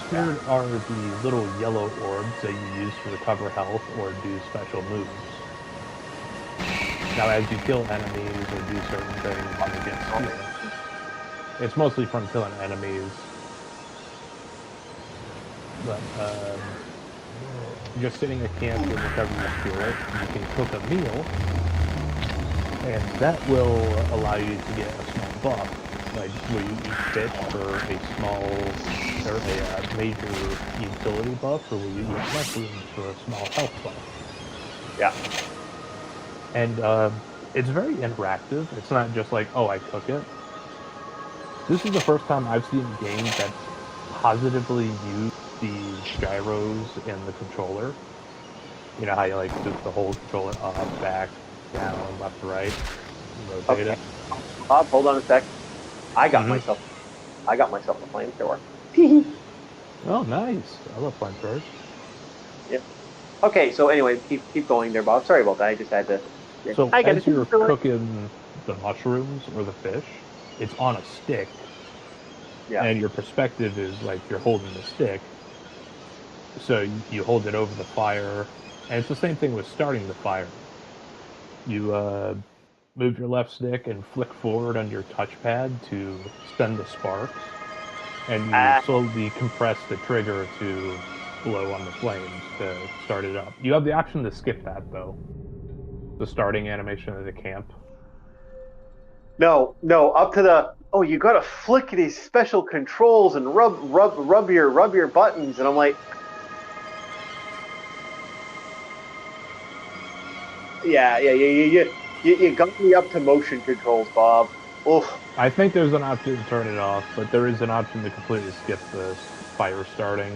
Spirit are the little yellow orbs that you use to recover health or do special moves. Now, as you kill enemies or do certain things, you get spirit. It's mostly from killing enemies, but just sitting at camp and recovering your spirit, you can cook a meal, and that will allow you to get a small buff, like where you eat fish for a small, or a major utility buff, or where you eat mushrooms for a small health buff. Yeah. And it's very interactive. It's not just like, oh, I cook it. This is the first time I've seen a game that positively used the gyros in the controller. You know how you like do the whole controller up, back, down, left, right. Rotate it. Bob, hold on a sec. I got Mhm. myself a flamethrower. Oh, nice. I love flamethrowers. Yeah. Okay, so anyway, keep going there, Bob. Sorry about that. I just had to. Yeah. So I got as to you're cooking the mushrooms or the fish, it's on a stick, Yeah. and your perspective is like you're holding the stick. So you hold it over the fire, and it's the same thing with starting the fire. You move your left stick and flick forward on your touchpad to send the sparks, and you Ah, slowly compress the trigger to blow on the flames to start it up. You have the option to skip that though. The starting animation of the camp. no, up to the. Oh, you got to flick these special controls and rub your buttons, and I'm like, yeah. You got me up to motion controls, Bob. Oof. I think there's an option to turn it off, but there is an option to completely skip the fire starting.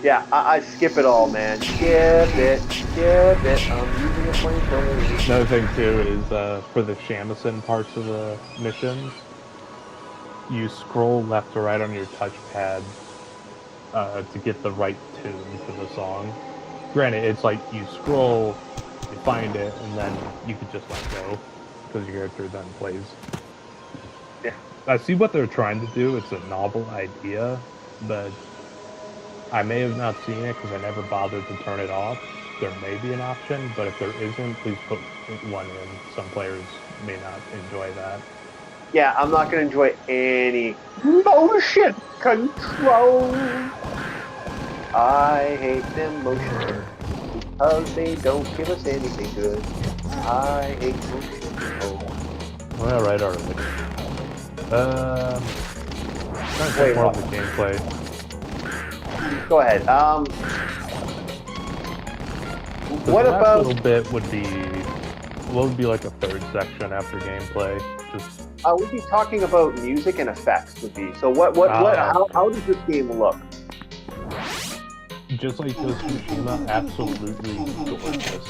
Yeah, I skip it all, man. Skip it. I'm using a flamethrower. Another thing too is for the shamisen parts of the missions, you scroll left to right on your touchpad to get the right tune for the song. Granted, it's like you scroll, you find it, and then you could just let go because your character then plays. Yeah. I see what they're trying to do. It's a novel idea, but I may have not seen it because I never bothered to turn it off. There may be an option, but if there isn't, please put one in. Some players may not enjoy that. Yeah, I'm not gonna enjoy any motion control. I hate them motion because they don't give us anything good. I hate motion control. All right, already. Trying to Wait, think more what? of the gameplay. Go ahead. The What last about? little bit would be what would be like a third section after gameplay? Just We'd be talking about music and effects. Would be so. What? How does this game look? just like Ghost of Tsushima, absolutely gorgeous.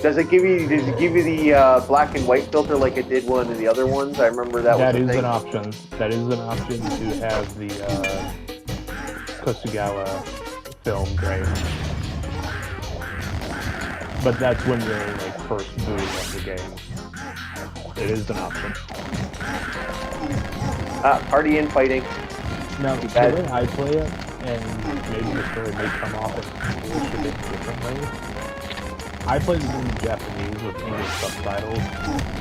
Does it give you the black and white filter like it did one of the other ones? I remember that That was is the an thing. option. That is an option to have the Kosugawa film grade. But that's when you're like first booting of the game. It is an option. Party infighting. Now, the bad. way I play it, and maybe the story may come off as a bit differently, I play the game in Japanese with English subtitles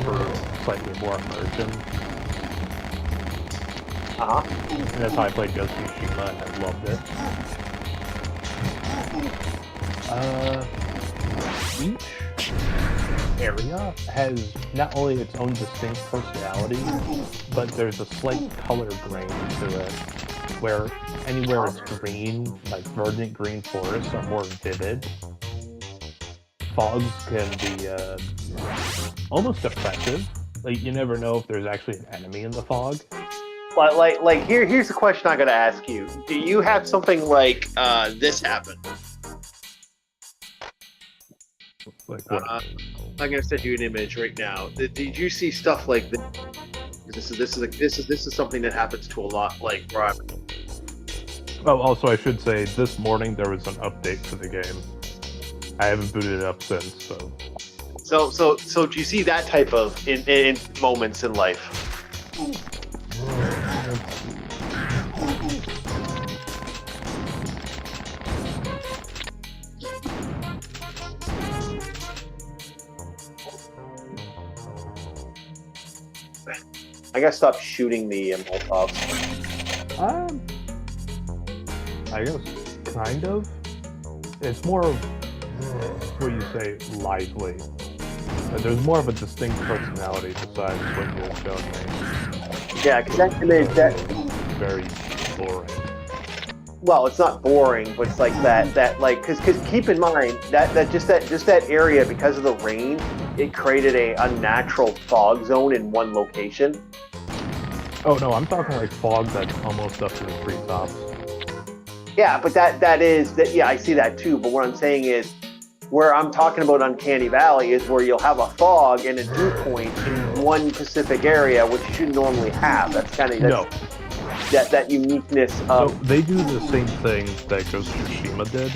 for slightly more immersion. And that's how I played Ghost of Tsushima, and I loved it. Each area has not only its own distinct personality, but there's a slight color grain to it, where anywhere it's green, like verdant green forests are more vivid. Fogs can be almost oppressive. Like, you never know if there's actually an enemy in the fog. Like here's the question I gotta ask you. Do you have something like this happen? Like what? I'm gonna send you an image right now. Did you see stuff like this? This is something that happens to a lot. Like where I'm. Oh, also I should say, this morning there was an update to the game. I haven't booted it up since, so. So do you see that type of in moments in life? I gotta stop shooting the Molotovs. I guess kind of. It's more of what you say lively. There's more of a distinct personality besides what you're showing me. Yeah, because that Very boring. well, it's not boring, but it's like that like because keep in mind that area, because of the rain, it created a unnatural fog zone in one location. Oh no, I'm talking like fog that's almost up to the treetops. Yeah, but that is yeah, I see that too. But what I'm saying is Where I'm talking about Uncanny Valley is where you'll have a fog and a dew point in one specific area, which you shouldn't normally have. That's kind of that uniqueness So of. they do the same thing that Ghost of Tsushima did,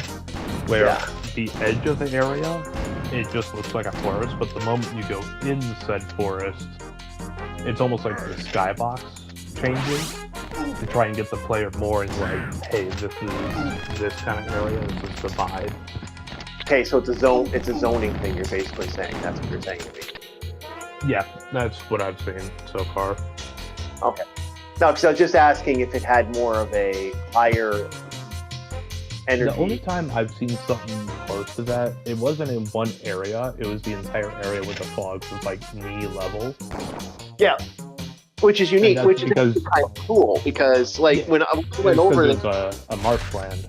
where the edge of the area, it just looks like a forest, but the moment you go in said forest, it's almost like the skybox changes to try and get the player more in like, hey, this is this kind of area, this is the vibe. Okay, so it's a zone. It's a zoning thing. You're basically saying that's what you're saying to me. Yeah, that's what I've seen so far. Okay. No, because I was just asking if it had more of a higher energy. The only time I've seen something close to that, it wasn't in one area, it was the entire area where the fog was like knee level. Yeah. Which is unique, which is because, kind of cool, because like when I went over it's a marshland.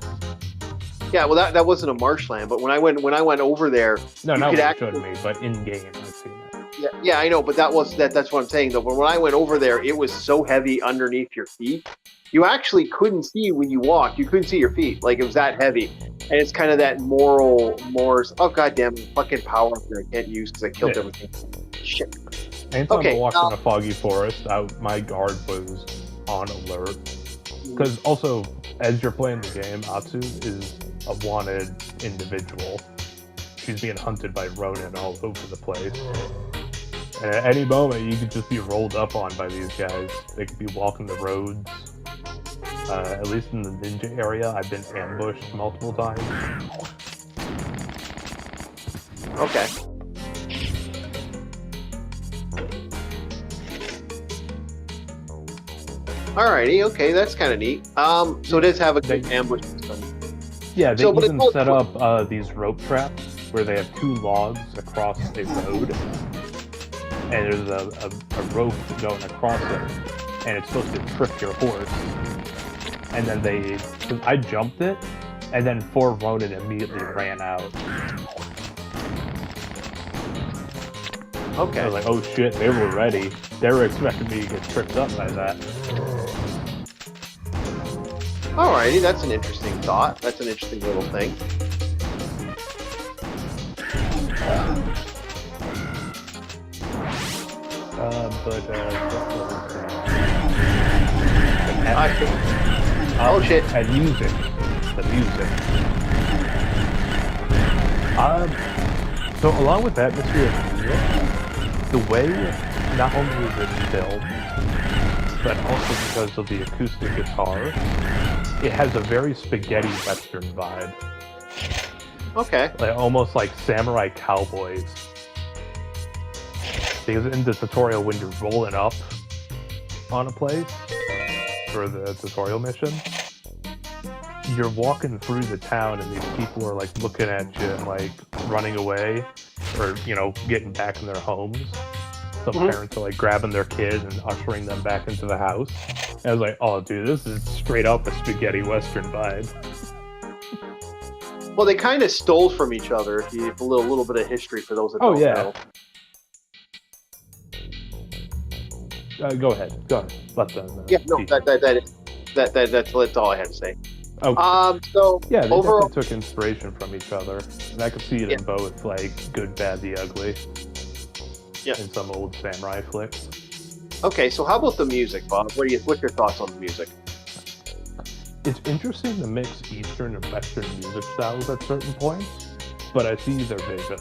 Yeah, well that wasn't a marshland, but when I went over there, no, you not could what you showed me, but in game I've seen it. Yeah, I know, but that's what I'm saying though. But when I went over there, it was so heavy underneath your feet. You actually couldn't see when you walked. You couldn't see your feet. Like it was that heavy. And it's kind of that Moore's goddamn fucking power that I can't use because I killed everything. Shit. Anytime I walked in a foggy forest, my guard was on alert. Because also, as you're playing the game, Atsu is a wanted individual. She's being hunted by Ronin all over the place. And at any moment, you could just be rolled up on by these guys. They could be walking the roads. At least in the ninja area, I've been ambushed multiple times. Okay. Alrighty, okay, that's kind of neat. So it does have a good ambush system. Yeah, they even set up these rope traps where they have two logs across a road, and there's a rope going across it, and it's supposed to trip your horse. And then cause I jumped it, and then 4 Ronin immediately ran out. Okay. I was like, oh shit, they were ready. They were expecting me to get tripped up by that. Alrighty, that's an interesting thought. That's an interesting little thing. Oh shit. And music. The music. So along with that atmosphere of music, the way not only is it filmed, but also because of the acoustic guitar, it has a very spaghetti western vibe. Okay. Like almost like samurai cowboys. Because in the tutorial, when you're rolling up on a place for the tutorial mission, you're walking through the town and these people are like looking at you and like running away or, getting back in their homes. Some parents are like grabbing their kids and ushering them back into the house. And I was like, oh dude, this is straight up a spaghetti western vibe. Well, they kind of stole from each other. If you a little bit of history for those that don't know. Go ahead. Let them. Yeah, no, that's all I had to say. Okay. So yeah, they overall definitely took inspiration from each other, and I could see it in both, like Good, Bad, the Ugly. Yeah. In some old samurai flicks. Okay, so how about the music, Bob? What's your thoughts on the music? It's interesting to mix Eastern and Western music styles at certain points, but I see their vision.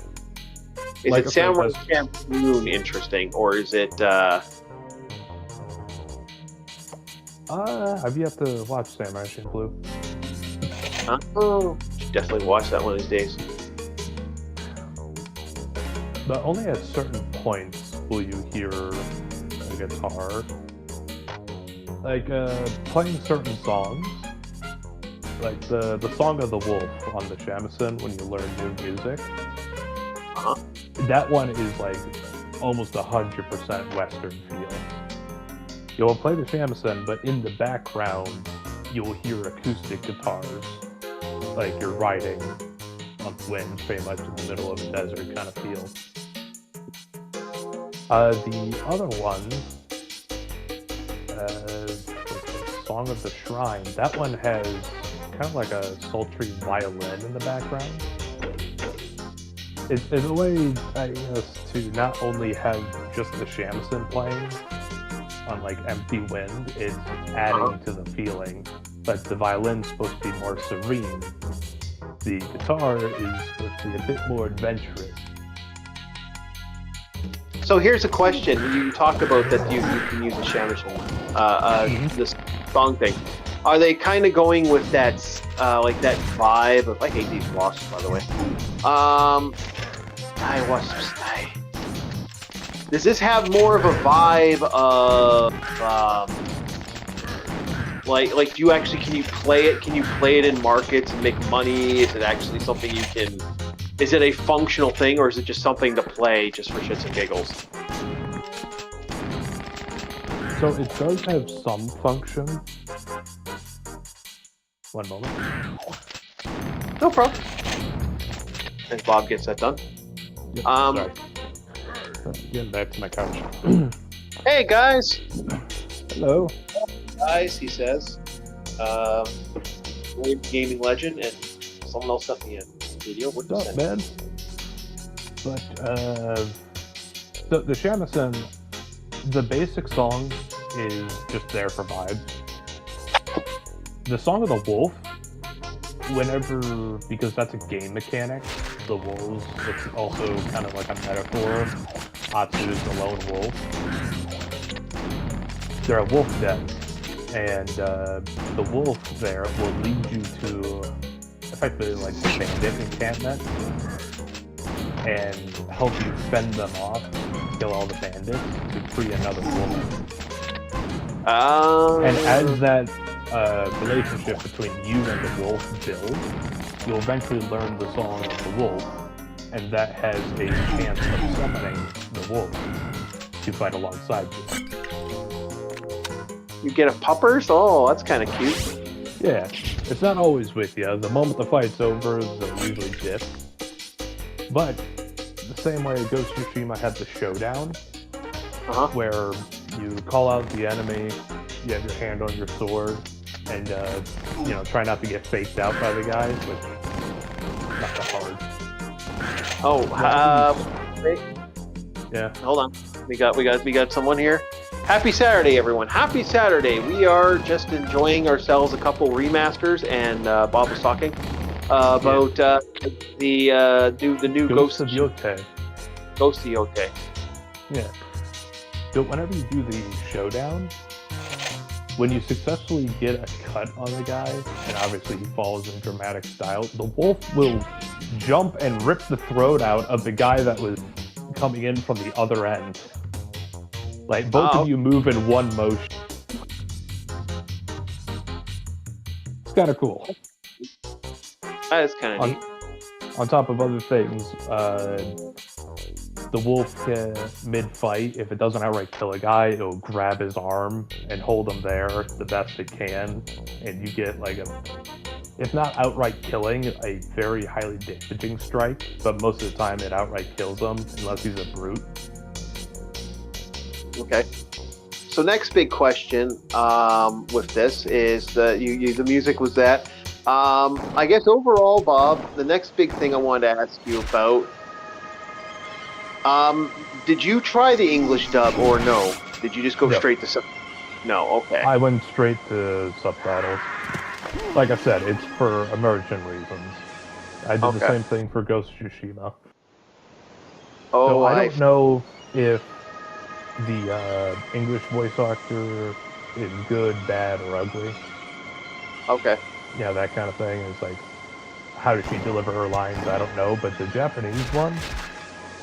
Is it Samurai Champloo interesting, or is it? I've yet to watch Samurai Champloo. Oh, should definitely watch that one of these days. But only at certain points will you hear a guitar. Like, playing certain songs. Like the Song of the Wolf on the shamisen when you learn new music. That one is like almost 100% Western feel. You'll play the shamisen, but in the background, you'll hear acoustic guitars. Like you're riding on the wind, pretty much in the middle of a desert kind of feel. The other one, Song of the Shrine, that one has kind of like a sultry violin in the background. It's a way, I guess, to not only have just the shamisen playing on like empty wind, it's adding to the feeling. But the violin's supposed to be more serene. The guitar is supposed to be a bit more adventurous. So here's a question. You talked about that you can use a shamisen, this song thing. Are they kind of going with that, like that vibe of? I hate these wasps, by the way. Does this have more of a vibe of, like do you actually can you play it? Can you play it in markets and make money? Is it actually something you can? Is it a functional thing, or is it just something to play just for shits and giggles? So it does have some function. One moment. No problem. As Bob gets that done. Yep, sorry. Getting back to my couch. Hey guys. Hello. Guys, he says. Gaming legend, and someone else sent me a video. What What's up, man? But the shamisen, the basic song is just there for vibes. The Song of the Wolf, because that's a game mechanic, the wolves, it's also kind of like a metaphor. Atsu is the lone wolf. They're a wolf den, and the wolf there will lead you to effectively like the bandit encampment and help you fend them off, kill all the bandits to free another woman. And as that relationship between you and the wolf builds, you'll eventually learn the song of the wolf, and that has a chance of summoning the wolf to fight alongside you. You get a puppers? Oh, that's kind of cute. Yeah, it's not always with you. The moment the fight's over, they'll usually dip. But the same way Ghost of Tsushima had the showdown, where you call out the enemy, you have your hand on your sword, and try not to get faked out by the guys, which is not that hard. Yeah. Hold on. We got someone here. Happy Saturday, everyone. Happy Saturday. We are just enjoying ourselves a couple remasters, and Bob was talking about the new Ghost of Yotei. Ghost of Yotei. Yeah. So whenever you do the showdown, when you successfully get a cut on the guy, and obviously he falls in dramatic style, the wolf will jump and rip the throat out of the guy that was coming in from the other end. Like, both of you move in one motion. It's kind of cool. That is kind of neat. On top of other things, the wolf can, mid-fight, if it doesn't outright kill a guy, it'll grab his arm and hold him there the best it can, and you get like if not outright killing, a very highly damaging strike, but most of the time it outright kills him, unless he's a brute. Okay. So next big question with this is the music was that. I guess overall, Bob, the next big thing I wanted to ask you about. Did you try the English dub or no? Did you just go straight to No, okay. I went straight to subtitles. Like I said, it's for immersion reasons. I did the same thing for Ghost of Tsushima. Oh, so I don't know if the English voice actor is good, bad, or ugly. Okay. Yeah, that kind of thing. It's like, how does she deliver her lines? I don't know. But the Japanese one,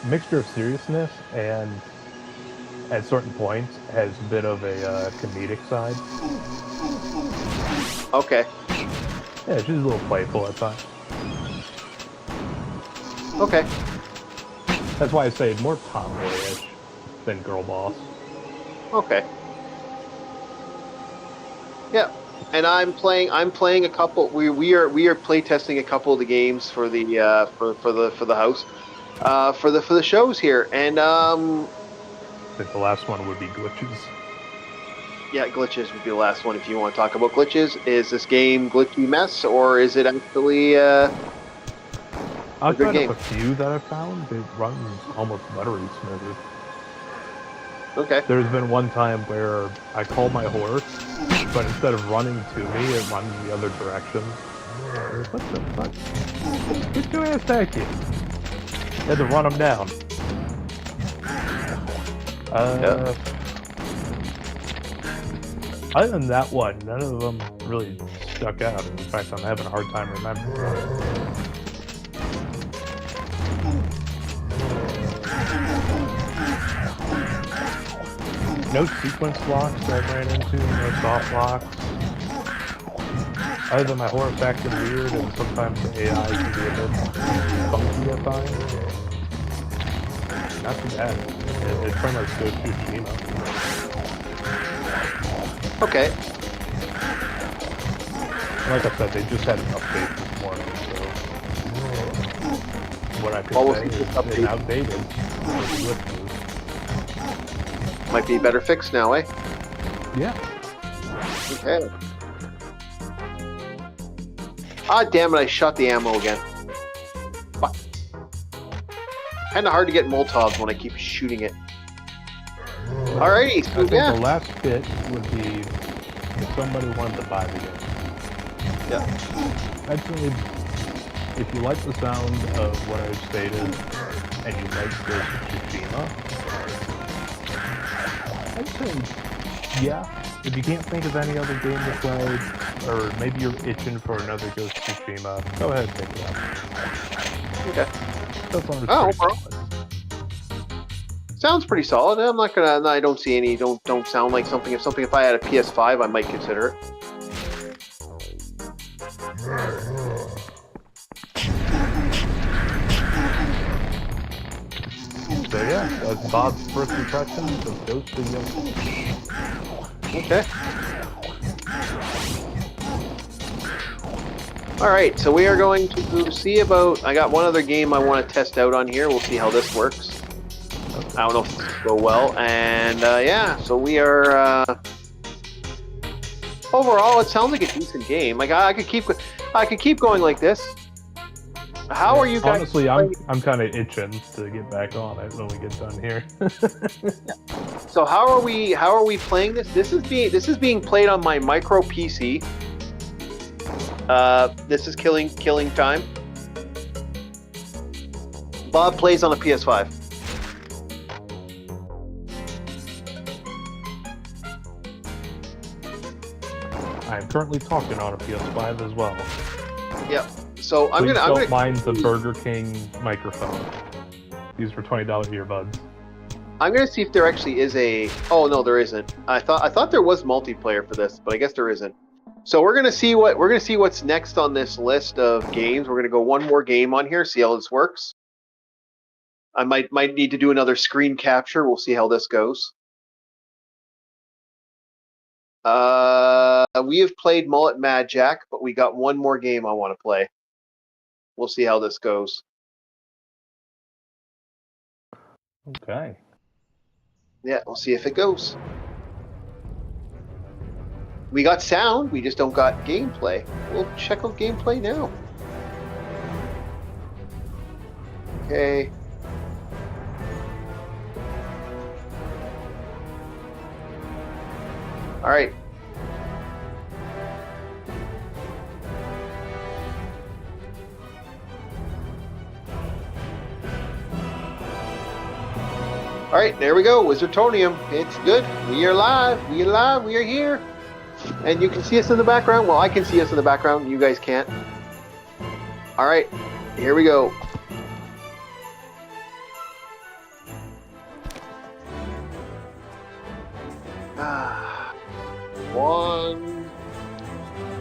mixture of seriousness and at certain points has a bit of a comedic side. Okay. Yeah, she's a little playful at times. Okay. That's why I say more tomboyish than girl boss. Okay. Yeah, and I'm playing a couple. We are playtesting a couple of the games for the for the house, for the shows here, and I think the last one would be glitches. Yeah, glitches would be the last one if you want to talk about glitches. Is this game glitchy mess, or is it actually? good Outside game. of a few that I found, it runs almost buttery smooth. Okay. There's been one time where I call my horse, but instead of running to me, it runs the other direction. What the fuck? Get your ass back here. Had to run him down. Other than that one, none of them really stuck out. In fact, I'm having a hard time remembering. No sequence blocks that I ran into, no soft blocks. Other than my horse acting weird, and sometimes the AI can be a bit funky at times. Not too bad. It's pretty much Ghost of Tsushima. Okay. Like I said, they just had an update this morning, so what I could We'll say see is this update. it's outdated. It's glitches. Might be better fixed now, eh? Yeah. Okay. Ah, damn it, I shot the ammo again. Fuck. Kinda hard to get Molotovs when I keep shooting it. Alrighty, I so think yeah. the last bit would be if somebody wanted to buy the game. Yeah. Actually, if you like the sound of what I've stated and you like Ghost of Tsushima, I'd say, yeah. If you can't think of any other game to play, or maybe you're itching for another Ghost of Tsushima, go ahead and pick it up. Okay. That's one Oh, pretty well. solid. Sounds pretty solid. I'm not gonna. I don't see any. Don't sound like something. If I had a PS5, I might consider it. So yeah, that's Bob's first impressions of Ghost of Yotei. Okay. All right. So we are going to see about. I got one other game I want to test out on here. We'll see how this works. I don't know if this will go well. And yeah. So we are. Overall, it sounds like a decent game. Like I could keep going like this. How are you guys? Honestly, I'm kind of itching to get back on it when we get done here. So how are we playing this? This is being played on my micro PC. This is killing time. Bob plays on a PS5. I'm currently talking on a PS5 as well. Yep. So I'm Please gonna don't mind the Burger King microphone. These were $20 earbuds. I'm gonna see if there actually is a. Oh no, there isn't. I thought there was multiplayer for this, but I guess there isn't. So we're gonna see what's next on this list of games. We're gonna go one more game on here, see how this works. I might need to do another screen capture. We'll see how this goes. We have played Mullet Mad Jack, but we got one more game I want to play. We'll see how this goes. Okay. Yeah, we'll see if it goes. We got sound, we just don't got gameplay. We'll check out gameplay now. Okay. All right. All right, there we go. Wizardtonium. It's good. We are live. We are live. We are here. And you can see us in the background. Well, I can see us in the background. You guys can't. All right, here we go. One.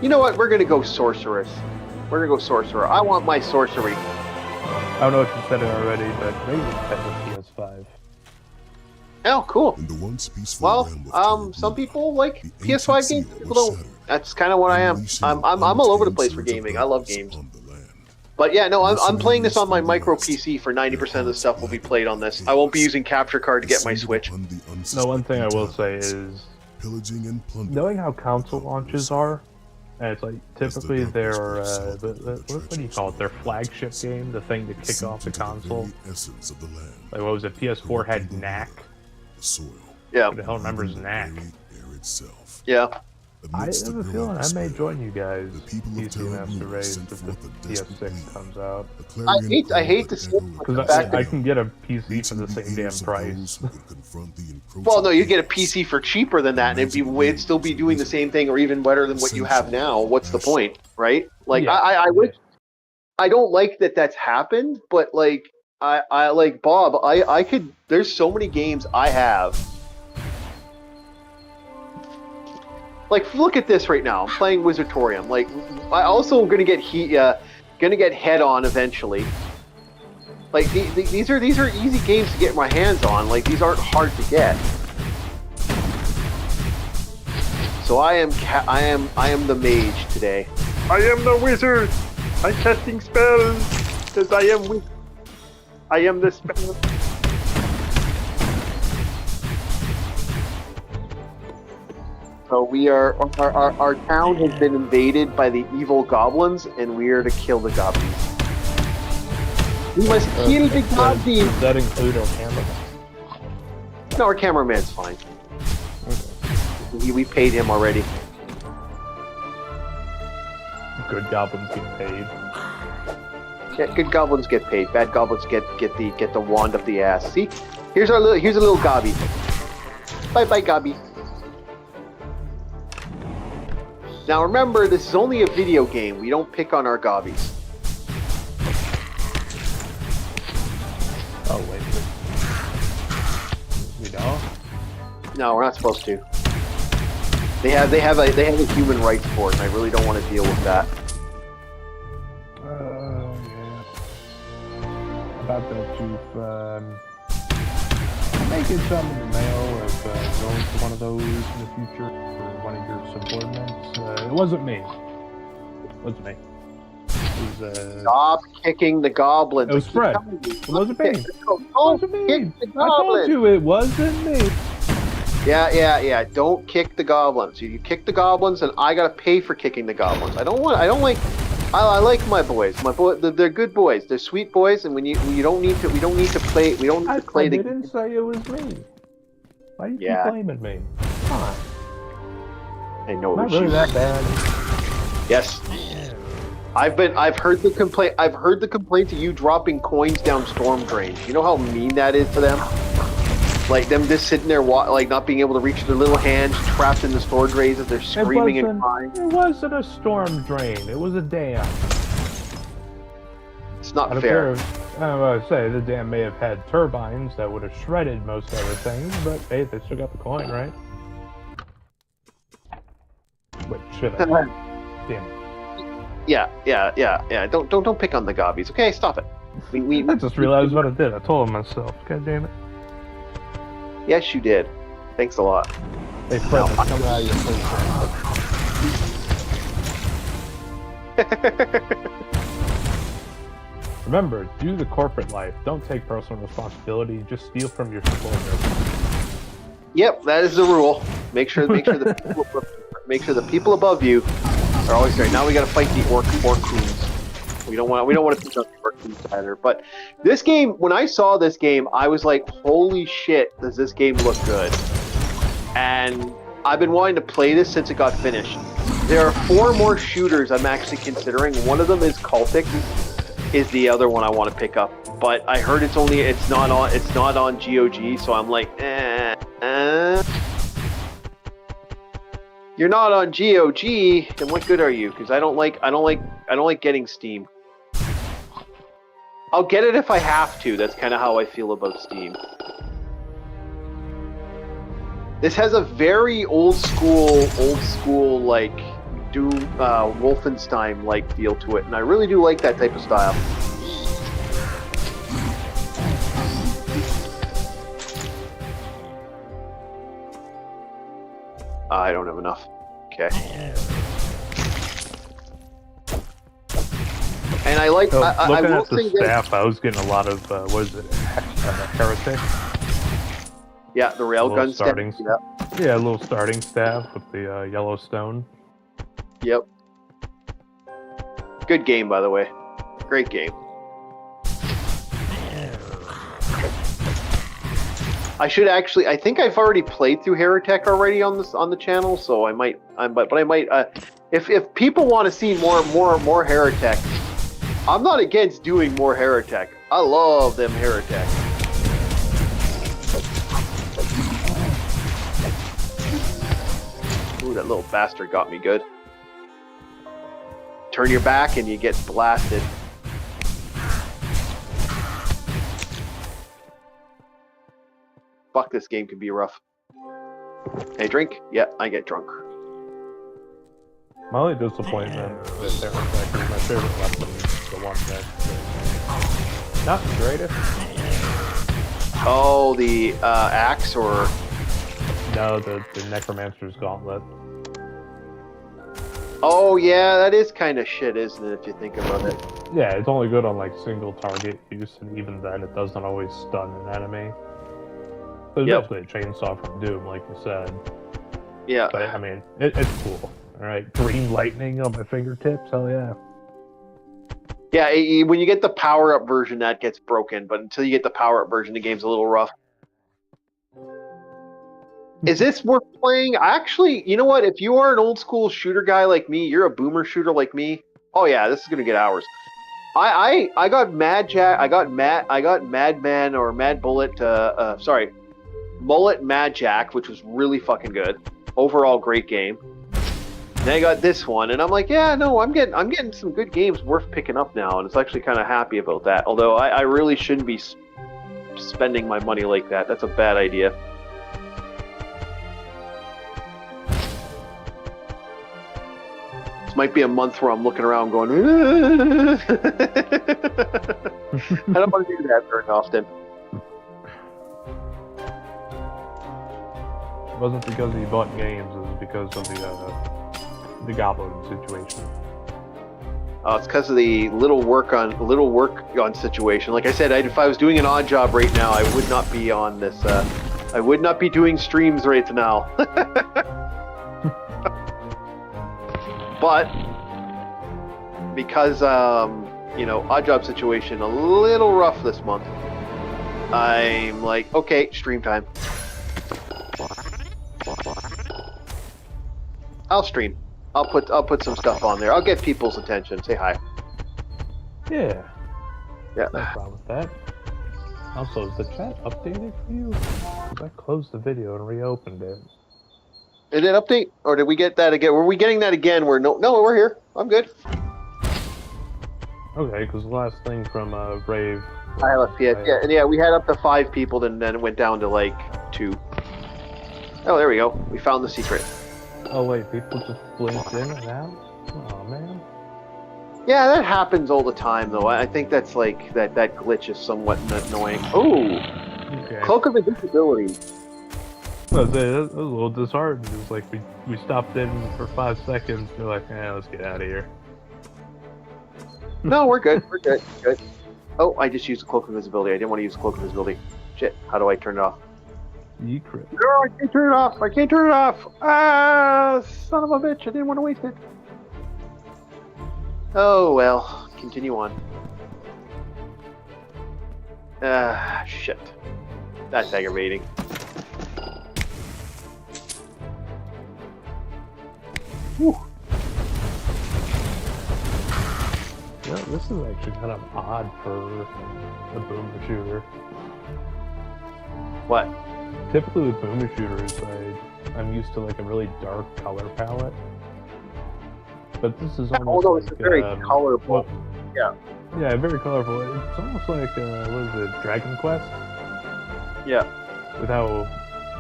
You know what? We're going to go Sorceress. We're going to go Sorcerer. I want my sorcery. I don't know if you said it already, but maybe it's the PS5. Oh, cool. In the once peaceful Well, realm of some Terra people like the PS5 ancient games. seal People was don't. shattered, That's kind of what I am. unleashing I'm all over the untamed place for swords of gaming. I love darkness games. upon the land. But yeah, no, I'm playing this on my Mercenaries micro lost. PC for 90% of the stuff will be played on this. I won't be using capture card to get my Descended Switch. upon the No, one thing I will say unsuspecting is, pillaging and plundering knowing how console launches are, And it's like typically their what do you call it? Their flagship game, the thing to kick off the console. Like what was it? PS4 had Knack. Yeah. Who the hell remembers Knack? Yeah. I have a feeling I may join you guys PC Master Race if the PS6 comes out. I hate to say Because I can get a PC for the same damn price. Well, no, you get a PC for cheaper than that, and it'd still be doing the same thing or even better than what you have now. What's the point, right? Like, Yeah. I don't like that that's happened, but like, I like Bob. I could. There's so many games I have. Like, look at this right now. I'm playing Wizardtorium. Like, I also am gonna get head on eventually. Like these are easy games to get my hands on. Like these aren't hard to get. So I am the mage today. I am the wizard. I'm casting spells because I am the spell. So we are our town has been invaded by the evil goblins, and we are to kill the goblins. We must kill the goblins. Does that include our cameraman? No, our cameraman's fine. Okay. We paid him already. Good goblins get paid. Yeah, good goblins get paid. Bad goblins get the wand up the ass. See, here's a little gobby. Bye bye gobby. Now remember, this is only a video game. We don't pick on our gobbies. Oh wait, we don't. No, we're not supposed to. They have a human rights board, and I really don't want to deal with that. Oh yeah. About that, you've making something in the mail of going to one of those in the future for one of your subordinates. It wasn't me. It wasn't me. It was Stop kicking the goblins. It was Fred. It wasn't me. It wasn't me. Kick the I told goblins. you it wasn't me. Yeah. Don't kick the goblins. You kick the goblins, and I gotta pay for kicking the goblins. I like my boys. They're good boys. They're sweet boys, and we don't need to play. We don't need to play I the. didn't say it was me. Why you keep blaming me? Come on. I know it Not was really you. that bad. Yes. I've heard the complaint. I've heard the complaint of you dropping coins down storm drains. You know how mean that is to them. Like them just sitting there, like not being able to reach their little hands, trapped in the storm drains as they're screaming and crying. It wasn't a storm drain. It was a dam. It's not fair. I was say the dam may have had turbines that would have shredded most other things, but hey, they still got the coin, right? Wait, should I? Damn. Yeah. Don't pick on the gobbies, okay? Stop it. I just realized what I did. I told myself. God damn it. Yes, you did. Thanks a lot. Hey, Fred, it's coming out of your face. Remember, do the corporate life. Don't take personal responsibility. Just steal from your subordinates. Yep, that is the rule. Make sure the people above you are always right. Now we got to fight the orc queens. We don't want to pick up the orc queens either. But this game, when I saw this game, I was like, "Holy shit! Does this game look good?" And I've been wanting to play this since it got finished. There are 4 more shooters I'm actually considering. One of them is Cultic. Is the other one I want to pick up, but I heard it's not on GOG, so I'm like, You're not on GOG, then what good are you? Because I don't like getting Steam. I'll get it if I have to. That's kind of how I feel about Steam. This has a very old school like Wolfenstein-like feel to it, and I really do like that type of style. I don't have enough. Okay. And I like. So, I looking will at the say staff, I was getting a lot of what is it? Heretic. Yeah, the railgun starting. staff. Yeah, a little starting staff with the yellow stone. Yep. Good game, by the way. Great game. I should actually. I think I've already played through Heretic already on the channel, so I might. But I might. If people want to see more Heretic, I'm not against doing more Heretic. I love them Heretic. Ooh, that little bastard got me good. Turn your back and you get blasted. Fuck, this game can be rough. Hey, drink? Yeah, I get drunk. My only disappointment with Heretic is my favorite weapon, the one that's not the greatest. Oh, the axe or... No, the Necromancer's Gauntlet. Oh, yeah, that is kind of shit, isn't it, if you think about it? Yeah, it's only good on like single target use, and even then it doesn't always stun an enemy. So it's basically a chainsaw from Doom, like you said. Yeah. But, I mean, it's cool. Alright, green lightning on my fingertips, hell yeah. Yeah, when you get the power-up version, that gets broken, but until you get the power-up version, the game's a little rough. Is this worth playing? Actually, you know what? If you are an old-school shooter guy like me, you're a boomer shooter like me, oh yeah, this is gonna get hours. I got Madman or Mad Bullet, Mullet Mad Jack, which was really fucking good. Overall, great game. Then I got this one, and I'm like, yeah, no, I'm getting some good games worth picking up now, and it's actually kind of happy about that. Although I really shouldn't be spending my money like that. That's a bad idea. This might be a month where I'm looking around going, I don't want to do that very often. It wasn't because he bought games, it was because of the goblin situation. Oh, it's because of the little work on situation. Like I said, if I was doing an odd job right now, I would not be on this. I would not be doing streams right now. But because odd job situation a little rough this month, I'm like, okay, stream time. I'll stream. I'll put some stuff on there. I'll get people's attention. Say hi. Yeah. Yeah. No problem with that. Also, is the chat updated for you? Because I closed the video and reopened it. Did it update, or did we get that again? Were we getting that again? No, we're here. I'm good. Okay, because the last thing from Brave. Yeah, we had up to 5 people, and then it went down to like 2. Oh, there we go. We found the secret. Oh wait, people just blinked in and out? Oh man. Yeah, that happens all the time, though. I think that's like that glitch is somewhat annoying. Oh, Okay. Cloak of Invisibility. I was a little disheartened. It was like we stopped in for 5 seconds. They're like, let's get out of here. No, we're good. We're good. Good. Oh, I just used the Cloak of Invisibility. I didn't want to use the Cloak of Invisibility. Shit. How do I turn it off? Ye crit. No, I can't turn it off. I can't turn it off. Ah, son of a bitch. I didn't want to waste it. Oh, well. Continue on. Ah, shit. That's aggravating. Whew. Yeah, this is actually kind of odd for a boomer shooter. What? Typically with boomer shooters, I'm used to like a really dark color palette. But this is almost Although like, it's very colorful. Yeah. Yeah, very colorful. It's almost like, what is it, Dragon Quest? Yeah. With how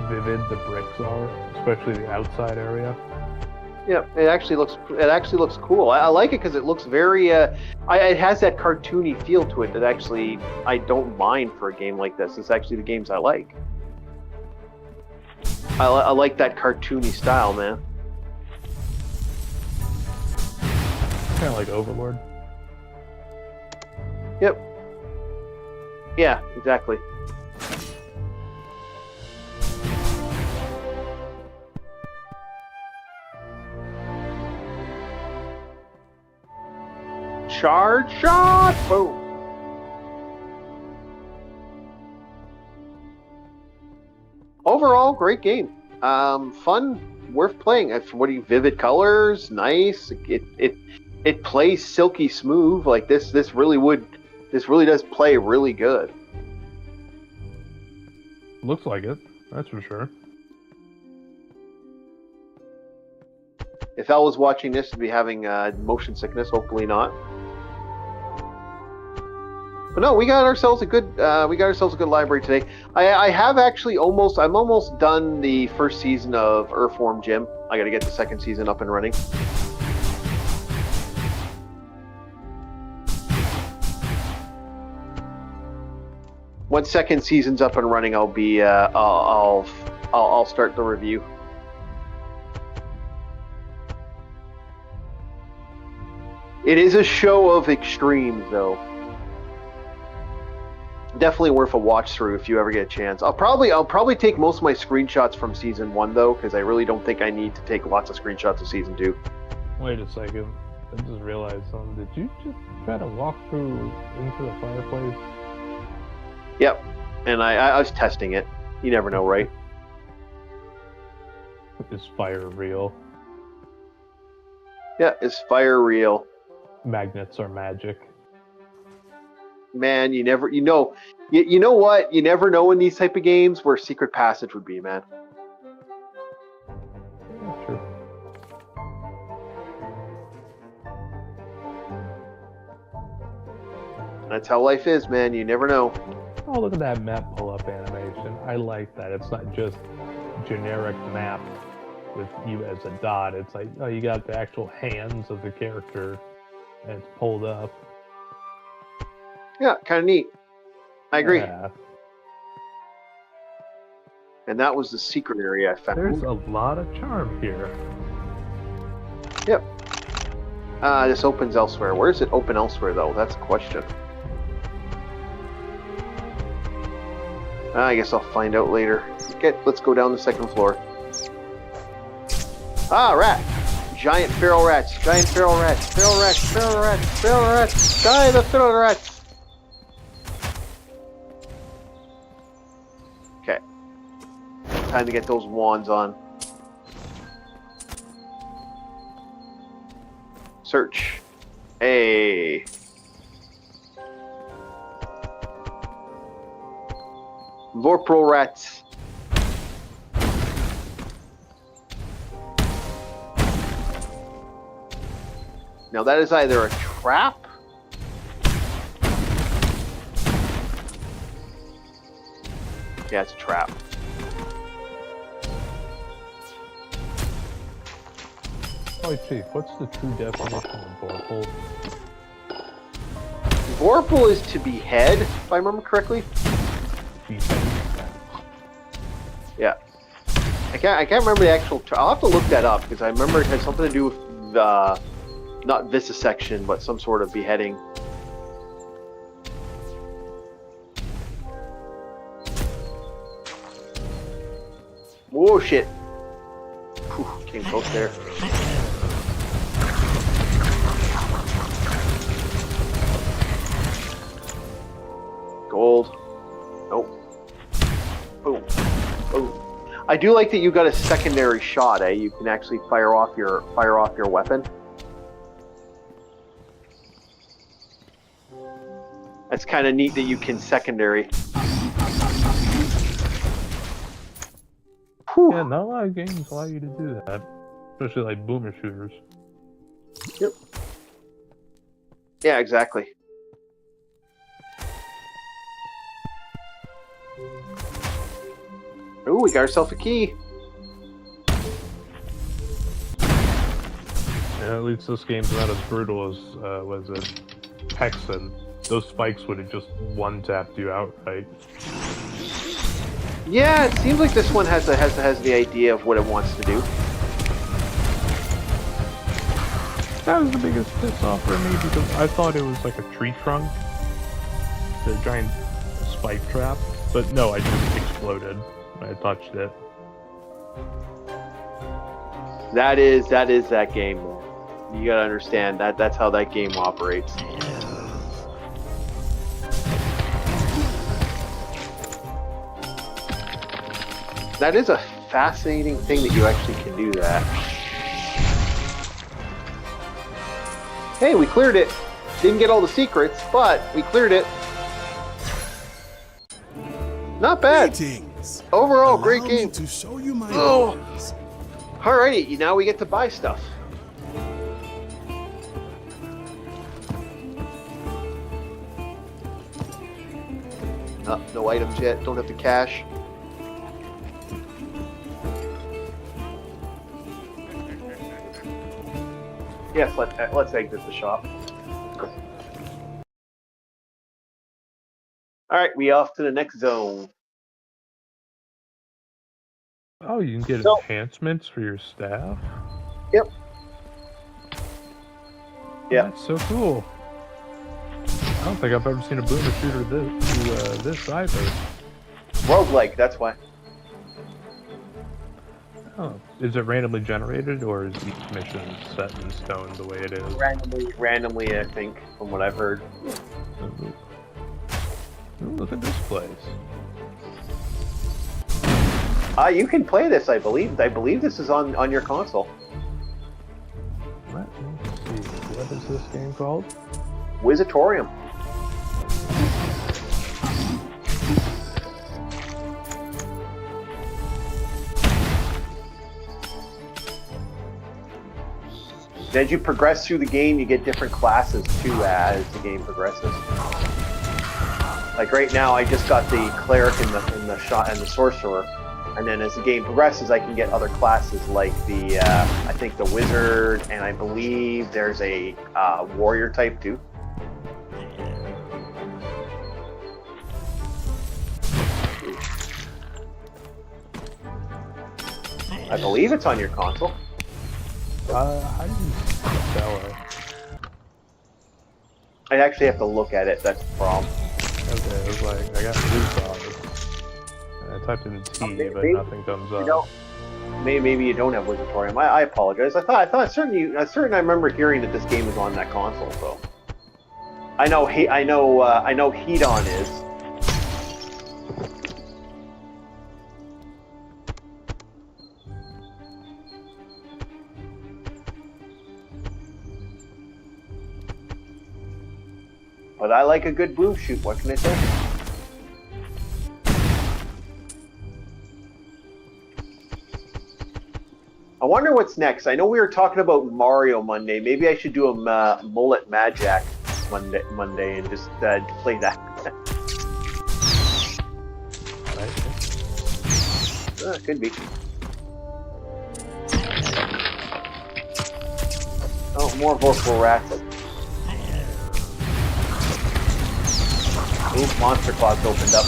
vivid the bricks are, especially the outside area. Yeah, it actually looks cool. I like it because it looks very. It has that cartoony feel to it that actually I don't mind for a game like this. It's actually the games I like. I like that cartoony style, man. Kind of like Overlord. Yep. Yeah, exactly. Charge shot! Boom. Overall, great game. Fun, worth playing. What do you? Vivid colors, nice. It plays silky smooth. Like this really does play really good. Looks like it. That's for sure. If Al was watching this, he'd be having motion sickness. Hopefully not. But no, we got ourselves a good library today. I have actually I'm almost done the first season of Earthworm Jim. I got to get the second season up and running. Once second season's up and running, I'll be I'll start the review. It is a show of extremes, though. Definitely worth a watch through if you ever get a chance. I'll probably take most of my screenshots from season 1 though, because I really don't think I need to take lots of screenshots of season 2. Wait a second. I just realized something. Did you just try to walk through into the fireplace? Yep. And I was testing it. You never know, right? Is fire real? Yeah, is fire real? Magnets are magic. Man, you know what? You never know in these type of games where secret passage would be, man. Yeah, true. That's how life is, man. You never know. Oh, look at that map pull-up animation. I like that. It's not just generic map with you as a dot. It's like, oh, you got the actual hands of the character and it's pulled up. Yeah, kind of neat. I agree. Yeah. And that was the secret area I found. There's a lot of charm here. Yep. This opens elsewhere. Where does it open elsewhere, though? That's a question. I guess I'll find out later. Okay, let's go down the second floor. Ah, rat! Giant feral rats! Giant feral rats! Feral rats! Feral rats! Feral rats! Die the feral rats! Okay. Time to get those wands on. Search. Hey. Vorpal rats. Now that is either a trap. Yeah, it's a trap. Oh, Chief, what's the true definition of Vorpal? Vorpal is to behead, if I remember correctly. Yeah. I can't remember the actual... I'll have to look that up, because I remember it had something to do with the... Not vivisection, but some sort of beheading. Whoa, shit. Whew, came close there. Gold. Nope. Boom. Boom. I do like that you got a secondary shot, eh? You can actually fire off your weapon. That's kind of neat that you can secondary. Whew. Yeah, not a lot of games allow you to do that. Especially like boomer shooters. Yep. Yeah, exactly. Ooh, we got ourselves a key. Yeah, at least this game's not as brutal as was it Hexen. Those spikes would have just one-tapped you outright. Yeah, it seems like this one has the idea of what it wants to do. That was the biggest piss off for me because I thought it was like a tree trunk, the giant spike trap, but no, I just exploded when I touched it. That is that game, man. You gotta understand that that's how that game operates. That is a fascinating thing that you actually can do that. Hey, we cleared it. Didn't get all the secrets, but we cleared it. Not bad. Greetings. Overall, Allow great me game. to show you my Oh. wares. Alrighty, now we get to buy stuff. No items yet. Don't have the cash. Yes, let's exit the shop. All right, we off to the next zone. Oh, you can get So- enhancements for your staff? Yep. Yeah. That's so cool. I don't think I've ever seen a boomer shooter this either. Roguelike, that's why. Oh, is it randomly generated, or is each mission set in stone the way it is? Randomly, I think, from what I've heard. Ooh, look at this place. You can play this, I believe. I believe this is on your console. Let me see. What is this game called? Wizzatorium. As you progress through the game, you get different classes too as the game progresses. Like right now, I just got the cleric and the shot and the sorcerer, and then as the game progresses, I can get other classes like the I think the wizard, and I believe there's a warrior type too. I believe it's on your console. How do you spell it? I actually have to look at it. That's the problem. Okay, it was like, I got Blue's I typed in T, but maybe- nothing comes up. You know, maybe you don't have Wizzatorium. I apologize. I thought certainly I remember hearing that this game was on that console. So I know Hedon is. But I like a good boom shoot. What can I say? I wonder what's next. I know we were talking about Mario Monday. Maybe I should do a Mullet Magic Monday and just play that. Could be. Oh, more vocal rats. Ooh, monster claws opened up.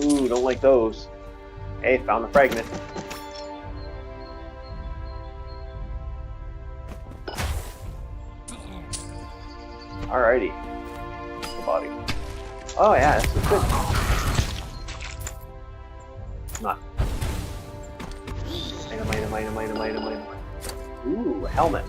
Ooh, don't like those. Hey, found the fragment. Alrighty. The body. Oh yeah, this is good. Not. Item. Ooh, a helmet.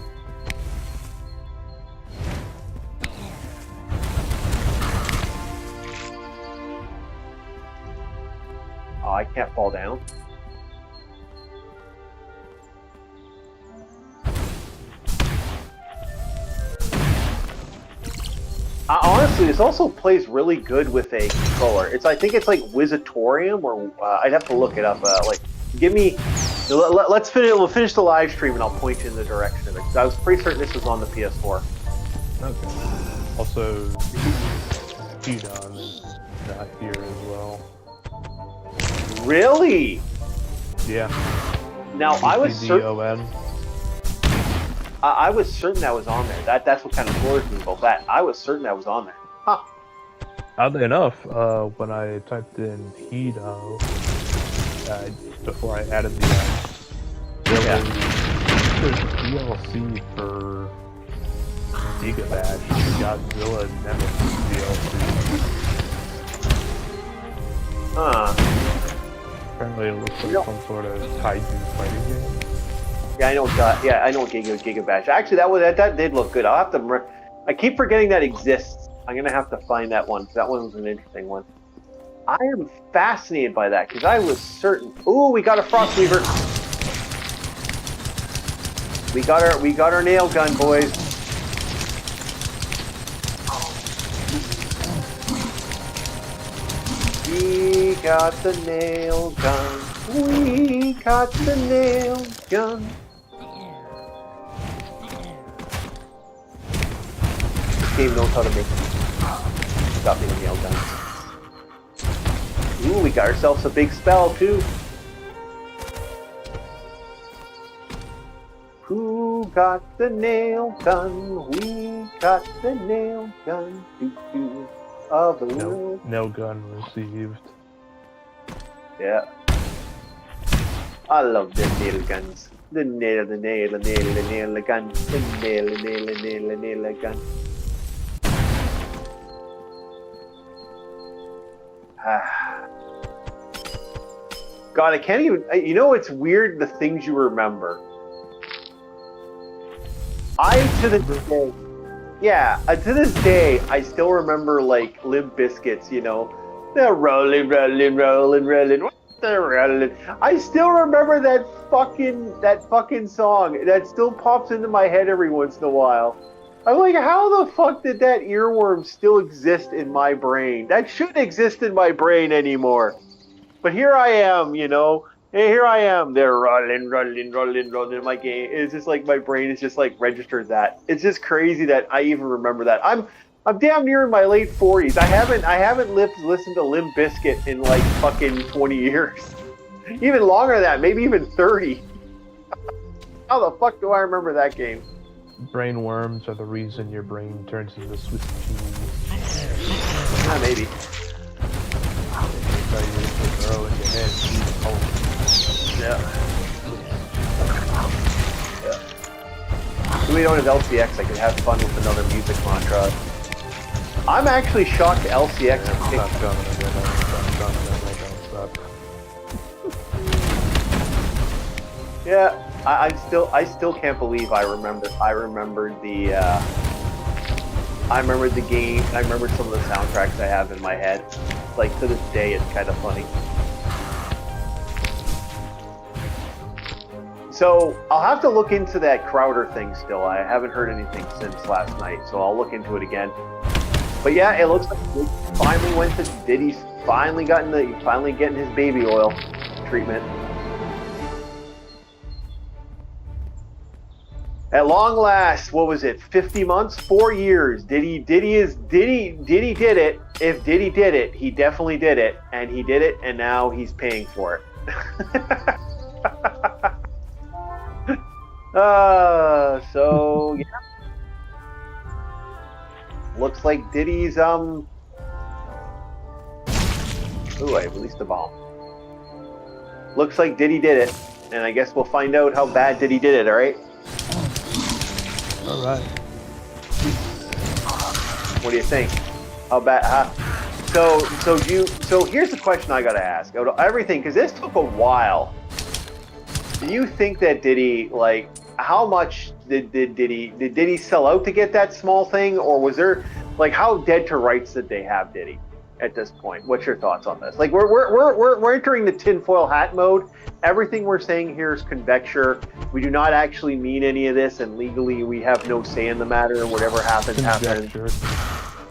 Oh, I can't fall down. Honestly, this also plays really good with a controller. I think it's like Wizzatorium, or I'd have to look it up. Give me. Let's finish. We'll finish the live stream, and I'll point you in the direction of it. 'Cause I was pretty certain this was on the PS4. Okay. Also, Hedon is not here as well. Really? Yeah. Now I was certain. CDON. I was certain that was on there. That's what kind of floors me about that. I was certain that was on there. Huh. Oddly enough, when I typed in Hedon, before I added the there's DLC for Gigabash, Godzilla Nemesis DLC. Huh. Apparently it looks like some sort of kaiju fighting game. Yeah, I know. Yeah, I know Giga Bash. Actually, that did look good. I'll have to. I keep forgetting that exists. I'm gonna have to find that one. That one was an interesting one. I am fascinated by that because I was certain. Ooh, we got a Frostweaver. We got our nail gun, boys. We got the nail gun. We got the nail gun. This game knows how to make stop being nail guns. Ooh, we got ourselves a big spell too. Who got the nail gun? We got the nail gun. Doo-doo. No gun received. Yeah. I love the nail guns. The nail gun. The nail gun. God, I can't even. You know, it's weird the things you remember. To this day, I still remember like Limp Bizkit's, you know, they're rolling. I still remember that fucking song. That still pops into my head every once in a while. I'm like, how the fuck did that earworm still exist in my brain? That shouldn't exist in my brain anymore. But here I am, you know. Hey, here I am. They're rolling in my game. It's just like my brain is just like registered that. It's just crazy that I even remember that. I'm damn near in my late 40s. I haven't listened to Limp Bizkit in like fucking 20 years. Even longer than that, maybe even 30. How the fuck do I remember that game? Brain worms are the reason your brain turns into Swiss cheese. Maybe. Yeah. If we don't have LCX, I could have fun with another music montage. I'm actually shocked LCX. Yeah, I still can't believe I remembered the game. I remember some of the soundtracks I have in my head. Like to this day, it's kind of funny. So I'll have to look into that Crowder thing still. I haven't heard anything since last night, so I'll look into it again. But yeah, it looks like he finally went to Diddy's. Finally getting his baby oil treatment. At long last, what was it? 50 months, 4 years. Diddy did it. If Diddy did it, he definitely did it, and he did it, and now he's paying for it. So yeah. Looks like Diddy's Ooh, I released the bomb. Looks like Diddy did it, and I guess we'll find out how bad Diddy did it. All right. All right. What do you think? How bad? So here's the question I gotta ask. Out of everything, because this took a while. Do you think that Diddy, like, how much did Diddy sell out to get that small thing, or was there, like, how dead to rights did they have Diddy at this point? What's your thoughts on this? Like, we're entering the tinfoil hat mode. Everything we're saying here is conjecture. We do not actually mean any of this, and legally we have no say in the matter. Whatever happens, happens.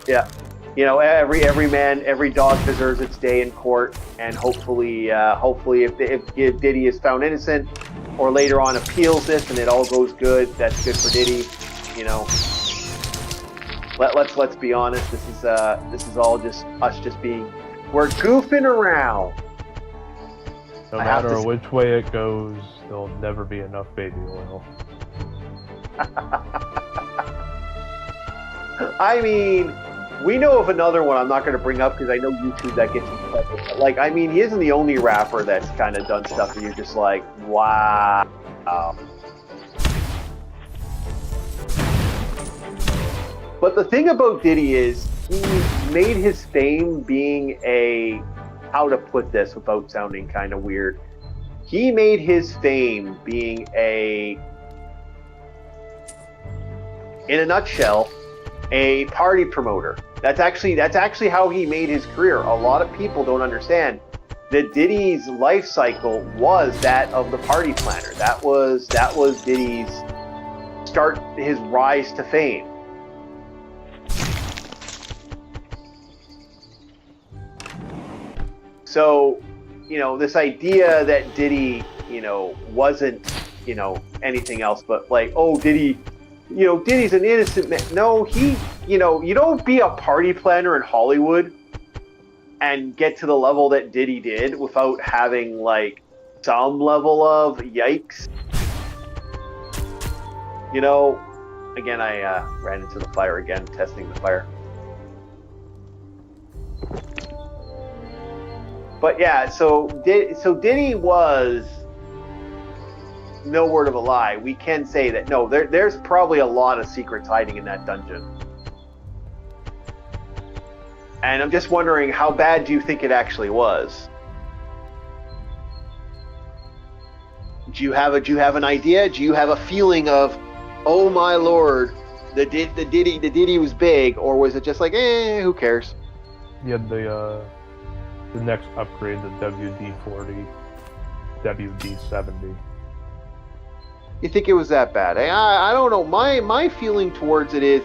Yeah. You know, every man, every dog deserves its day in court, and hopefully if Diddy is found innocent, or later on appeals this and it all goes good, that's good for Diddy. You know, let's be honest. This is all just us we're goofing around. No matter which way it goes, there'll never be enough baby oil. I mean, we know of another one I'm not going to bring up because I know YouTube that gets you. Like, I mean, he isn't the only rapper that's kind of done stuff that you're just like, wow. But the thing about Diddy is he made his fame being how to put this without sounding kind of weird. he made his fame being in a nutshell, a party promoter. That's actually how he made his career. A lot of people don't understand that Diddy's life cycle was that of the party planner. That was Diddy's start, his rise to fame. So, this idea that Diddy, wasn't, anything else but like, oh, Diddy, Diddy's an innocent man. No, you don't be a party planner in Hollywood and get to the level that Diddy did without having like some level of yikes. Again, I ran into the fire again, testing the fire. But yeah, so Diddy was no word of a lie. We can say that no, there's probably a lot of secrets hiding in that dungeon. And I'm just wondering, how bad do you think it actually was? Do you have an idea? Do you have a feeling of, oh my lord, the Diddy was big, or was it just like, who cares? You had the next upgrade, the WD-40, WD-70. You think it was that bad? I don't know. My feeling towards it is,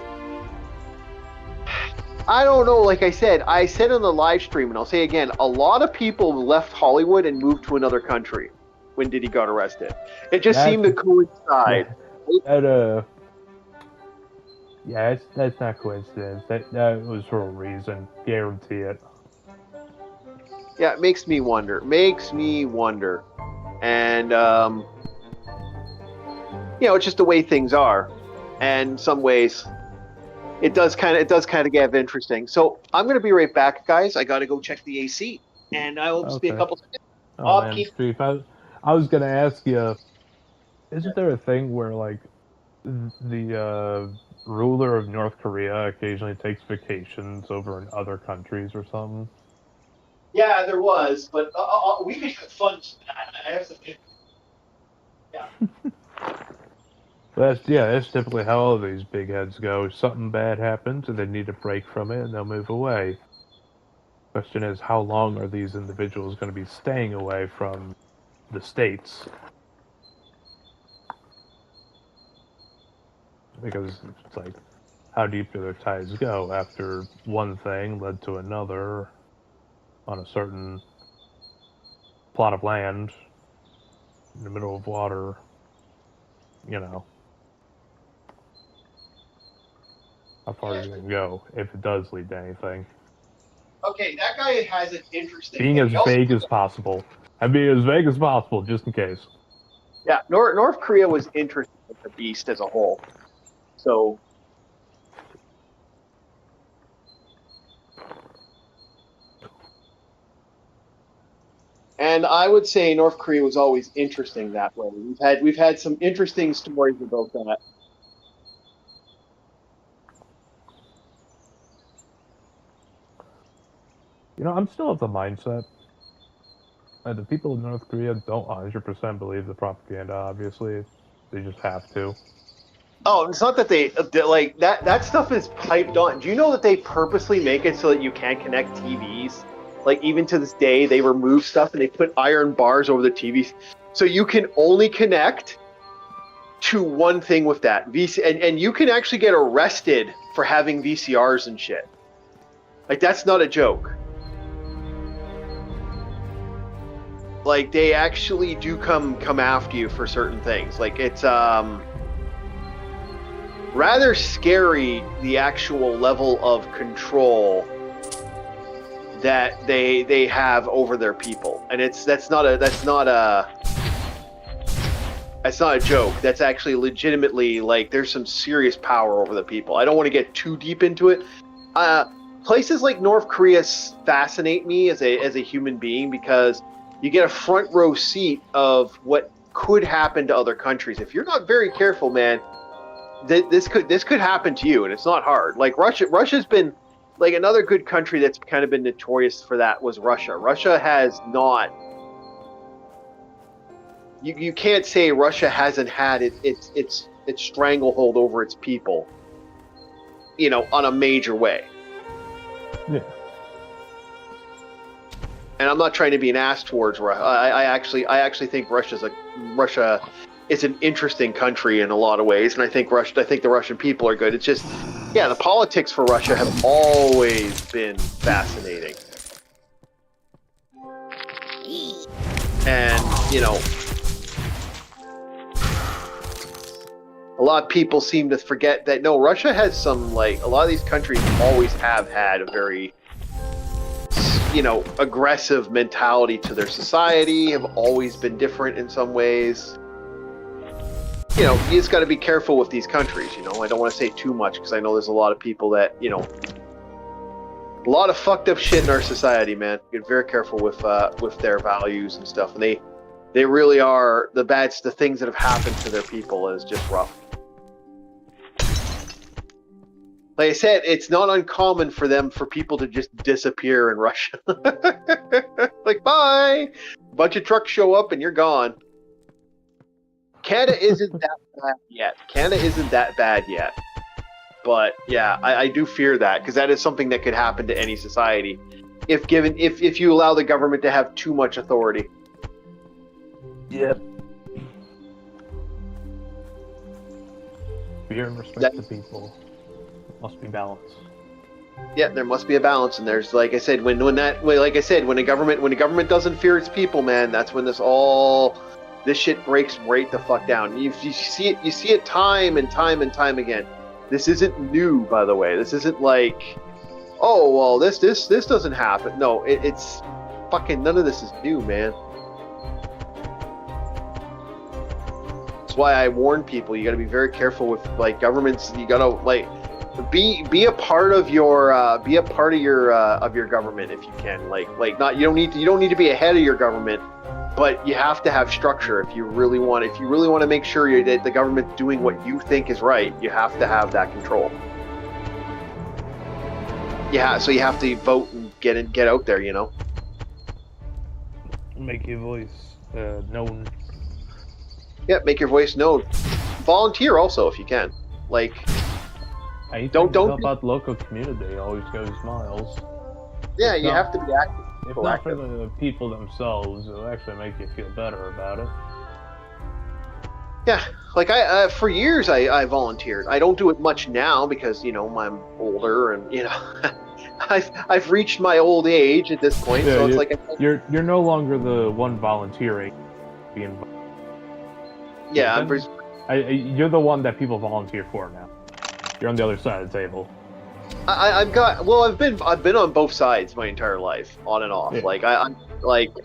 I don't know. Like I said in the live stream, and I'll say again, a lot of people left Hollywood and moved to another country when Diddy got arrested. It just seemed to coincide. That's not coincidence. That was for a reason. Guarantee it. Yeah, it makes me wonder. And it's just the way things are. And in some ways, it does kind of get interesting. So I'm going to be right back, guys. I got to go check the AC, and I will just be a couple seconds. Oh, man, Steve, I was going to ask you, isn't there a thing where like the ruler of North Korea occasionally takes vacations over in other countries or something? Yeah, there was, but we could have fun with that. I have some. Yeah. That's typically how all of these big heads go. Something bad happens and they need a break from it and they'll move away. Question is, how long are these individuals going to be staying away from the States? Because it's like, how deep do their ties go after one thing led to another on a certain plot of land in the middle of water, How far is it going to go if it does lead to anything? Okay, that guy has an interesting. Being as vague as possible. I'm being as vague as possible, just in case. Yeah, North Korea was interesting with the beast as a whole. So. And I would say North Korea was always interesting that way. We've had some interesting stories about that. I'm still of the mindset that the people of North Korea don't 100% believe the propaganda, obviously. They just have to. Oh, it's not that they like that stuff is piped on. Do you know that they purposely make it so that you can't connect TVs? Like, even to this day, they remove stuff and they put iron bars over the TVs. So you can only connect to one thing with that. And you can actually get arrested for having VCRs and shit. Like, that's not a joke. Like, they actually do come after you for certain things. Like, it's rather scary, the actual level of control that they have over their people. And that's not a joke. That's actually legitimately, like, there's some serious power over the people. I don't want to get too deep into it. Places like North Korea fascinate me as a human being, because you get a front row seat of what could happen to other countries. If you're not very careful, man, this could happen to you, and it's not hard. Like, Russia's been, like, another good country that's kind of been notorious for that was Russia. Russia has not you can't say Russia hasn't had its stranglehold over its people, you know, on a major way. Yeah. And I'm not trying to be an ass towards Russia. I actually think Russia is an interesting country in a lot of ways, and I think the Russian people are good. It's just, yeah, the politics for Russia have always been fascinating. And, you know, a lot of people seem to forget that, no, Russia has some, like, a lot of these countries always have had a very, you know, aggressive mentality to their society, have always been different in some ways. You know, you just got to be careful with these countries, you know. I don't want to say too much because I know there's a lot of people that, you know, a lot of fucked up shit in our society, man. Get very careful with their values and stuff. And they really are, the things that have happened to their people is just rough. Like I said, it's not uncommon for people to just disappear in Russia. Like, bye! A bunch of trucks show up and you're gone. Canada isn't that bad yet. But yeah, I do fear that, because that is something that could happen to any society if you allow the government to have too much authority. Yep. Fear and respect the people. Must be balanced. Yeah, there must be a balance, and there's, like I said, when a government doesn't fear its people, man, that's when this shit breaks right the fuck down. You see it time and time and time again. This isn't new, by the way. This isn't like, oh well, this doesn't happen. No, it's fucking, none of this is new, man. That's why I warn people. You got to be very careful with, like, governments. You got to, like, be a part of your government if you can. Like not, you don't need to be ahead of your government, but you have to have structure if you really want to make sure that the government's doing what you think is right. You have to have that control. Yeah, so you have to vote and get out there, you know. Make your voice known. Yeah, make your voice known. Volunteer also if you can. Like, don't help out the local community. Always goes miles. Yeah, you have to be active. If not for the people themselves, it'll actually make you feel better about it. Yeah, like I for years I volunteered. I don't do it much now because, you know, I'm older and, you know, I've reached my old age at this point. Yeah, so it's like you're no longer the one volunteering. Yeah, you're the one that people volunteer for now. You're on the other side of the table. I've been on both sides my entire life, on and off. Yeah.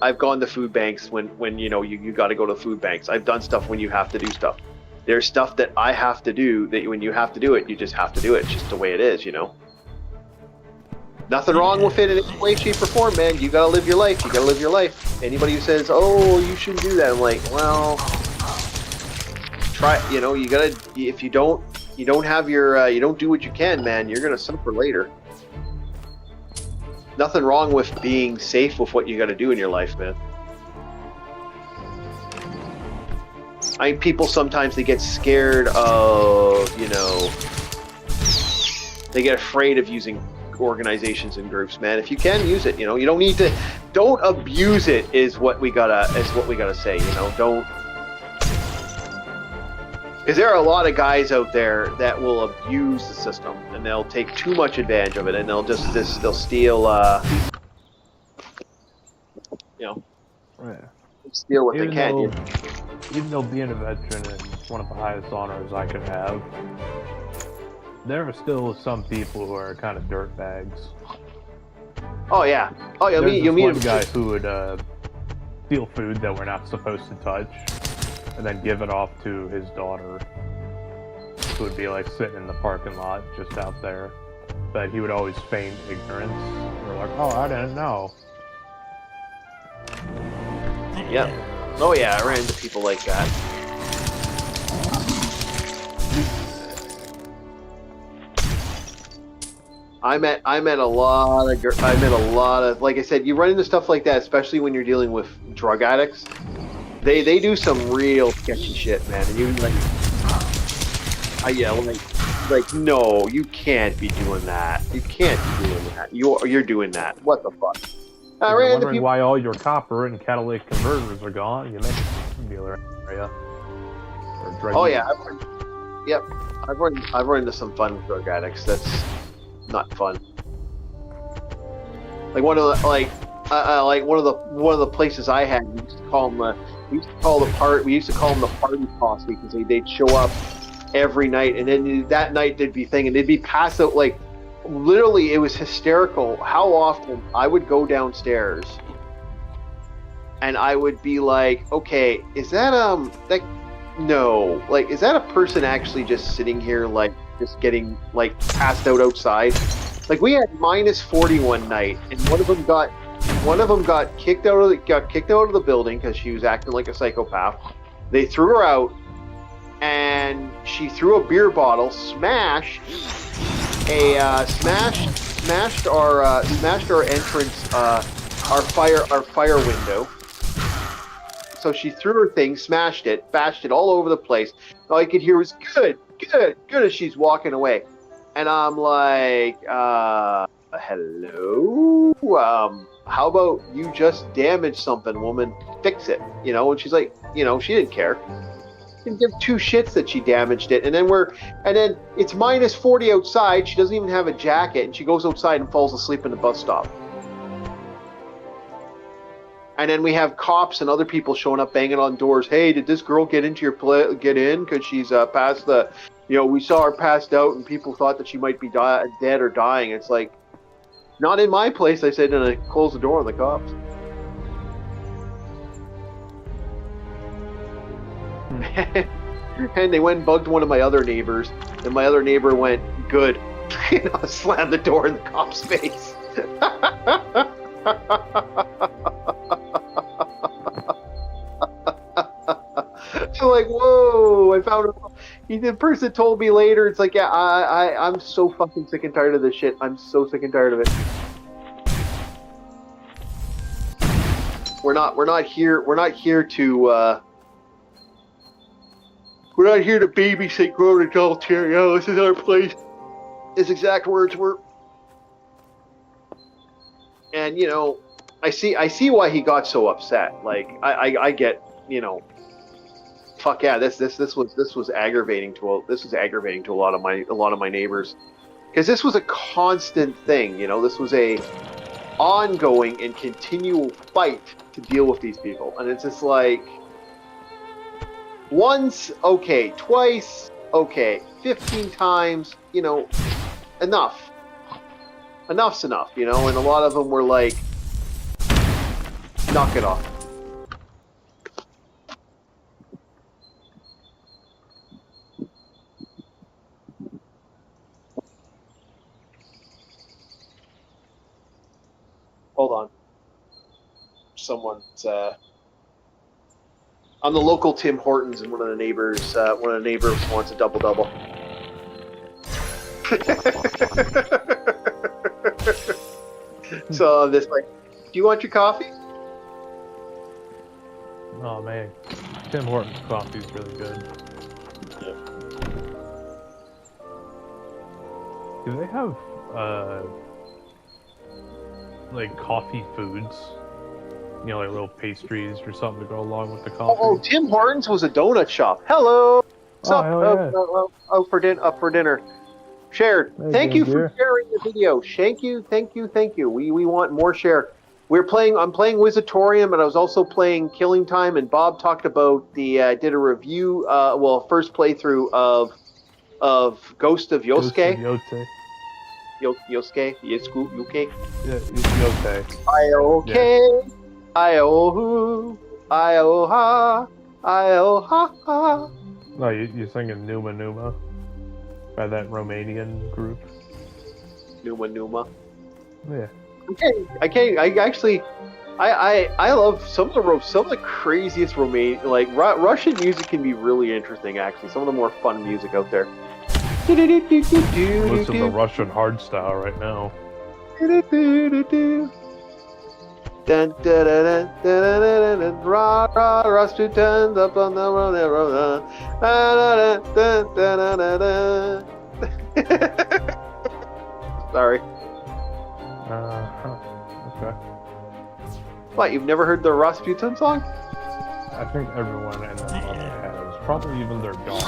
I've gone to food banks when you know you got to go to food banks. I've done stuff when you have to do stuff. There's stuff that I have to do that when you have to do it, you just have to do it. It's just the way it is, you know. Nothing wrong with it in any way, shape, or form, man. You gotta live your life. You gotta live your life. Anybody who says, "Oh, you shouldn't do that," I'm like, well, try. You know, you gotta. If you don't have your, you don't do what you can, man, you're gonna suffer later. Nothing wrong with being safe with what you got to do in your life, man. I mean, people sometimes they get scared of, you know, they get afraid of using organizations and groups, man. If you can use it, you know, you don't need to. Don't abuse it. Is what we gotta say. You know, don't. Because there are a lot of guys out there that will abuse the system and they'll take too much advantage of it and they'll they'll steal, you know, steal what they can. Even though being a veteran is one of the highest honors I could have, there are still some people who are kind of dirtbags. Oh yeah, you mean one guy who would steal food that we're not supposed to touch. And then give it off to his daughter, who would be like sitting in the parking lot just out there. But he would always feign ignorance. We're like, oh, I didn't know. Yeah. Oh yeah, I ran into people like that. I met a lot of, like I said, you run into stuff like that, especially when you're dealing with drug addicts. They do some real sketchy shit, man. And you like, I yell like, no, you can't be doing that. You can't be doing that. You're doing that. What the fuck? I You're ran into wondering people. why all your copper and catalytic converters are gone. You mentioned the dealer area. Oh yeah, yep. I've run into some fun drug addicts. That's not fun. Like one of the like one of the places I had, we used to call them we used to call them the party posse because they'd show up every night, and then that night they'd be thing, and they'd be passed out like literally. It was hysterical how often I would go downstairs and I would be like, okay, is that that no, like, is that a person actually just sitting here like just getting like passed out outside? Like we had -40 one night, and one of them got kicked out of the building because she was acting like a psychopath. They threw her out, and she threw a beer bottle, smashed our entrance, our fire window. So she threw her thing, smashed it, bashed it all over the place. All I could hear was good as she's walking away. And I'm like, hello? How about you just damage something, woman? Fix it, you know? And she's like, you know, she didn't care. Didn't give two shits that she damaged it. And then it's -40 outside. She doesn't even have a jacket, and she goes outside and falls asleep in the bus stop. And then we have cops and other people showing up, banging on doors. Hey, did this girl get into your get in? Because she's past the, you know, we saw her passed out, and people thought that she might be dead or dying. It's like, not in my place, I said, and I closed the door on the cops. And they went and bugged one of my other neighbors, and my other neighbor went, good. You know, slammed the door in the cop's face. So like, whoa, I found the person told me later, it's like, yeah, I'm so fucking sick and tired of this shit. I'm so sick and tired of it. We're not here to babysit grown adults here. You know, this is our place. His exact words were. And you know, I see why he got so upset. Like I get, you know, fuck yeah, this was aggravating to a lot of my neighbors, because this was a constant thing. You know, this was a ongoing and continual fight to deal with these people, and it's just like, once okay, twice okay, 15 times, you know, enough's enough, you know. And a lot of them were like, knock it off. Hold on. Someone's on the local Tim Hortons, and one of the neighbors wants a double. So this like, do you want your coffee? Oh man, Tim Hortons coffee is really good. Do they have like coffee foods? You know, like little pastries or something to go along with the coffee. Oh, Tim Hortons was a donut shop. Hello. What's up? For dinner. Shared. Thank you for sharing the video. Thank you. We want more share. I'm playing Wizzatorium, and I was also playing Killing Time, and Bob talked about did a review, first playthrough of Ghost of Yosuke. Yotei. Yosuke? Yuke? Yeah, Yotei. I-O-K. I-O-Hu. I-O-Ha. I-O-Ha-Ha. No, you're singing Numa Numa by that Romanian group. Numa. Yeah. I love some of the craziest Romanian, like Russian music can be really interesting. Actually, some of the more fun music out there. Listen to Russian hardstyle right now. Dun, dun, dun, dun, dun, dun, dun, dun, rah, rah, Rasputin's up on the road, dun, dun, dun, dun, dun. Sorry. Okay. What, you've never heard the Rasputin song? I think everyone and their mother has. Probably even their dog.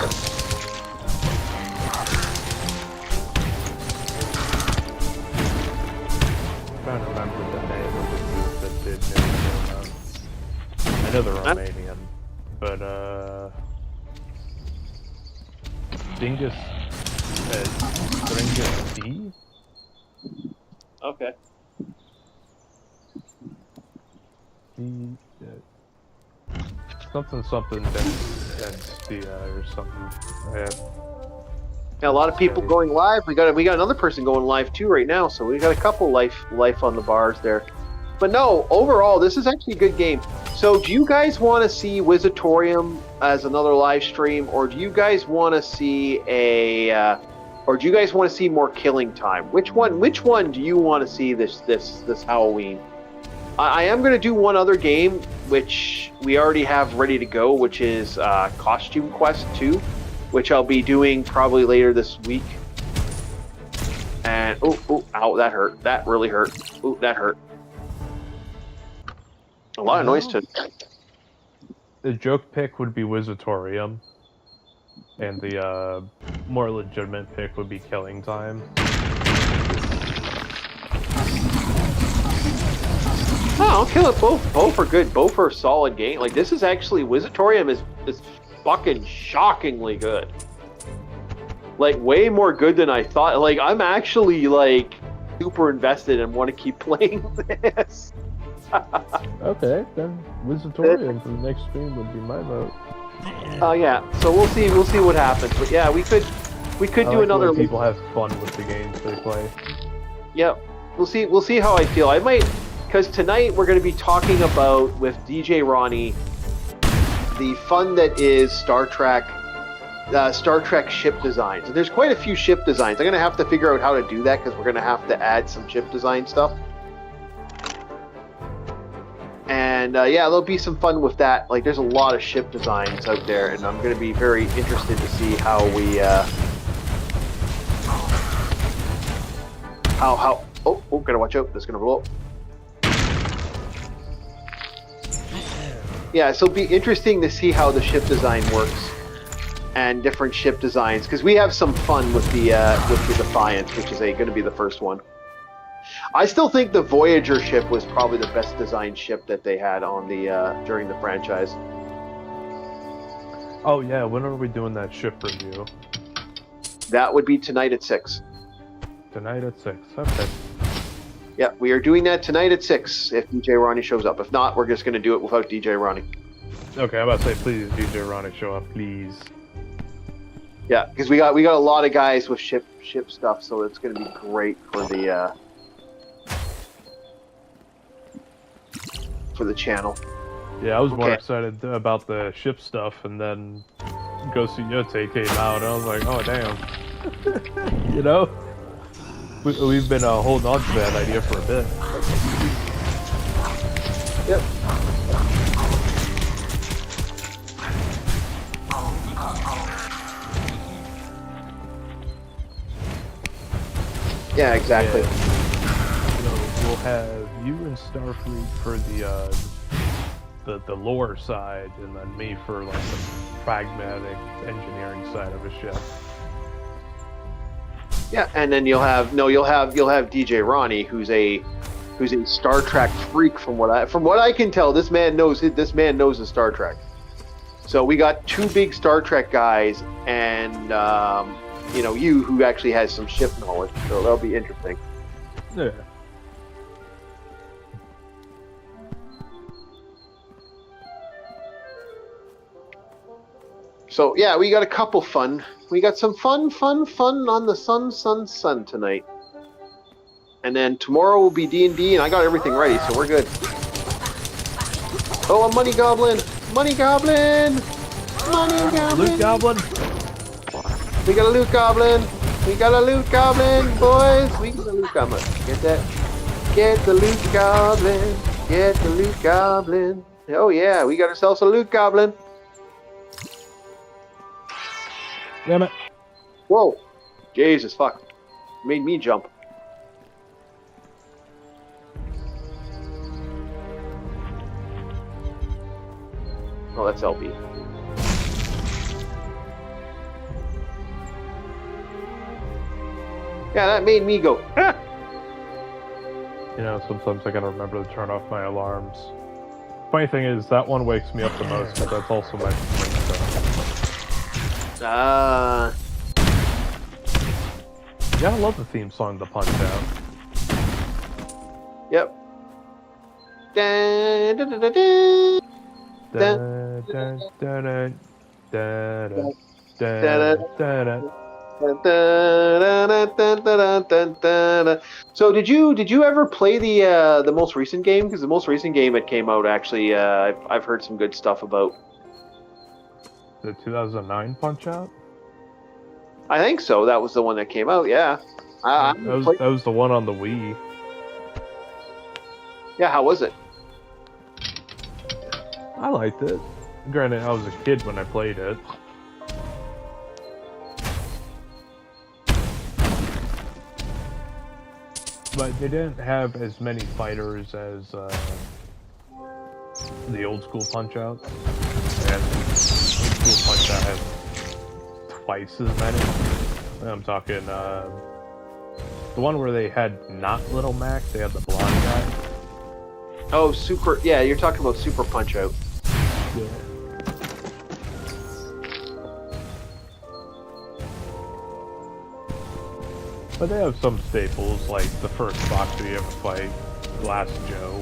I'm trying to remember the name of the group that did it. I know they're Romanian, but Dingus D? Okay. Something Denstia or something. Yeah, a lot of people going live. We got another person going live too right now, so we got a couple life on the bars there. But no, overall, this is actually a good game. So, do you guys want to see Wizzatorium as another live stream, or do you guys want to see more Killing Time? Which one do you want to see this Halloween? I am going to do one other game, which we already have ready to go, which is Costume Quest 2, which I'll be doing probably later this week. And, ow, that hurt. That really hurt. Ooh, that hurt. A lot of noise to... The joke pick would be Wizzatorium, and the more legitimate pick would be Killing Time. Oh, I'll kill it both. Both are good. Both are solid game. Like, this is actually... Wizzatorium is fucking shockingly good. Like, way more good than I thought. Like, I'm actually, like, super invested and want to keep playing this. Okay, then Wizzatorium for the next stream would be my vote. Oh, yeah. So we'll see what happens. But yeah, we could do another... When people have fun with the games they play. Yep. We'll see how I feel. I might... Because tonight we're going to be talking about, with DJ Ronnie, the fun that is Star Trek ship designs. And there's quite a few ship designs. I'm going to have to figure out how to do that, because we're going to have to add some ship design stuff. And yeah, there'll be some fun with that. Like, there's a lot of ship designs out there, and I'm going to be very interested to see how we... Oh, gotta watch out. This is going to blow up. Yeah, so it'll be interesting to see how the ship design works and different ship designs, because we have some fun with the Defiance, which is going to be the first one. I still think the Voyager ship was probably the best designed ship that they had on the during the franchise. Oh yeah, when are we doing that ship review? That would be tonight at 6. Tonight at 6. Okay. Yeah, we are doing that tonight at 6 if DJ Ronnie shows up. If not, we're just going to do it without DJ Ronnie. Okay, I'm about to say, please, DJ Ronnie, show up, please. Yeah, because we got a lot of guys with ship stuff, so it's going to be great for the channel. Yeah, I was more excited about the ship stuff, and then Ghost of Yotei came out, and I was like, oh damn. You know? We've been holding on to that idea for a bit. Yep. Yeah, exactly. Yeah. So we'll have you and Starfleet for the lore side, and then me for like the pragmatic engineering side of a ship. Yeah, and then you'll have DJ Ronnie, who's a Star Trek freak from what I can tell. This man knows the Star Trek. So we got 2 big Star Trek guys, and you who actually has some ship knowledge. So that'll be interesting. Yeah. So yeah, we got a couple fun. We got some fun on the sun tonight. And then tomorrow will be D&D, and I got everything ready, so we're good. Oh, a money goblin! Money goblin! Money goblin! Loot goblin! We got a loot goblin! We got a loot goblin, boys! We got a loot goblin. Get that? Get the loot goblin! Get the loot goblin. Oh yeah, we got ourselves a loot goblin. Damn it. Whoa. Jesus, fuck. Made me jump. Oh, that's LB. Yeah, that made me go, ah! You know, sometimes I gotta remember to turn off my alarms. Funny thing is, that one wakes me up the most, but that's also my ringtone. Yeah, I love the theme song, The Punch Out. Yep. Da, da, da, da, da. Da, da, da, da, da, da, da, da. So did you ever play the most recent game? Because the most recent game that came out actually I've heard some good stuff about. The 2009 Punch Out? I think so. That was the one that came out. Yeah. That was the one on the Wii. Yeah. How was it? I liked it. Granted, I was a kid when I played it. But they didn't have as many fighters as the old school Punch-Out. And old school Punch-Out had twice as many. I'm talking the one where they had not Little Mac, they had the blonde guy. Oh, Super. Yeah, you're talking about Super Punch Out. Yeah. But they have some staples, like the first boxer you ever fight, Glass Joe.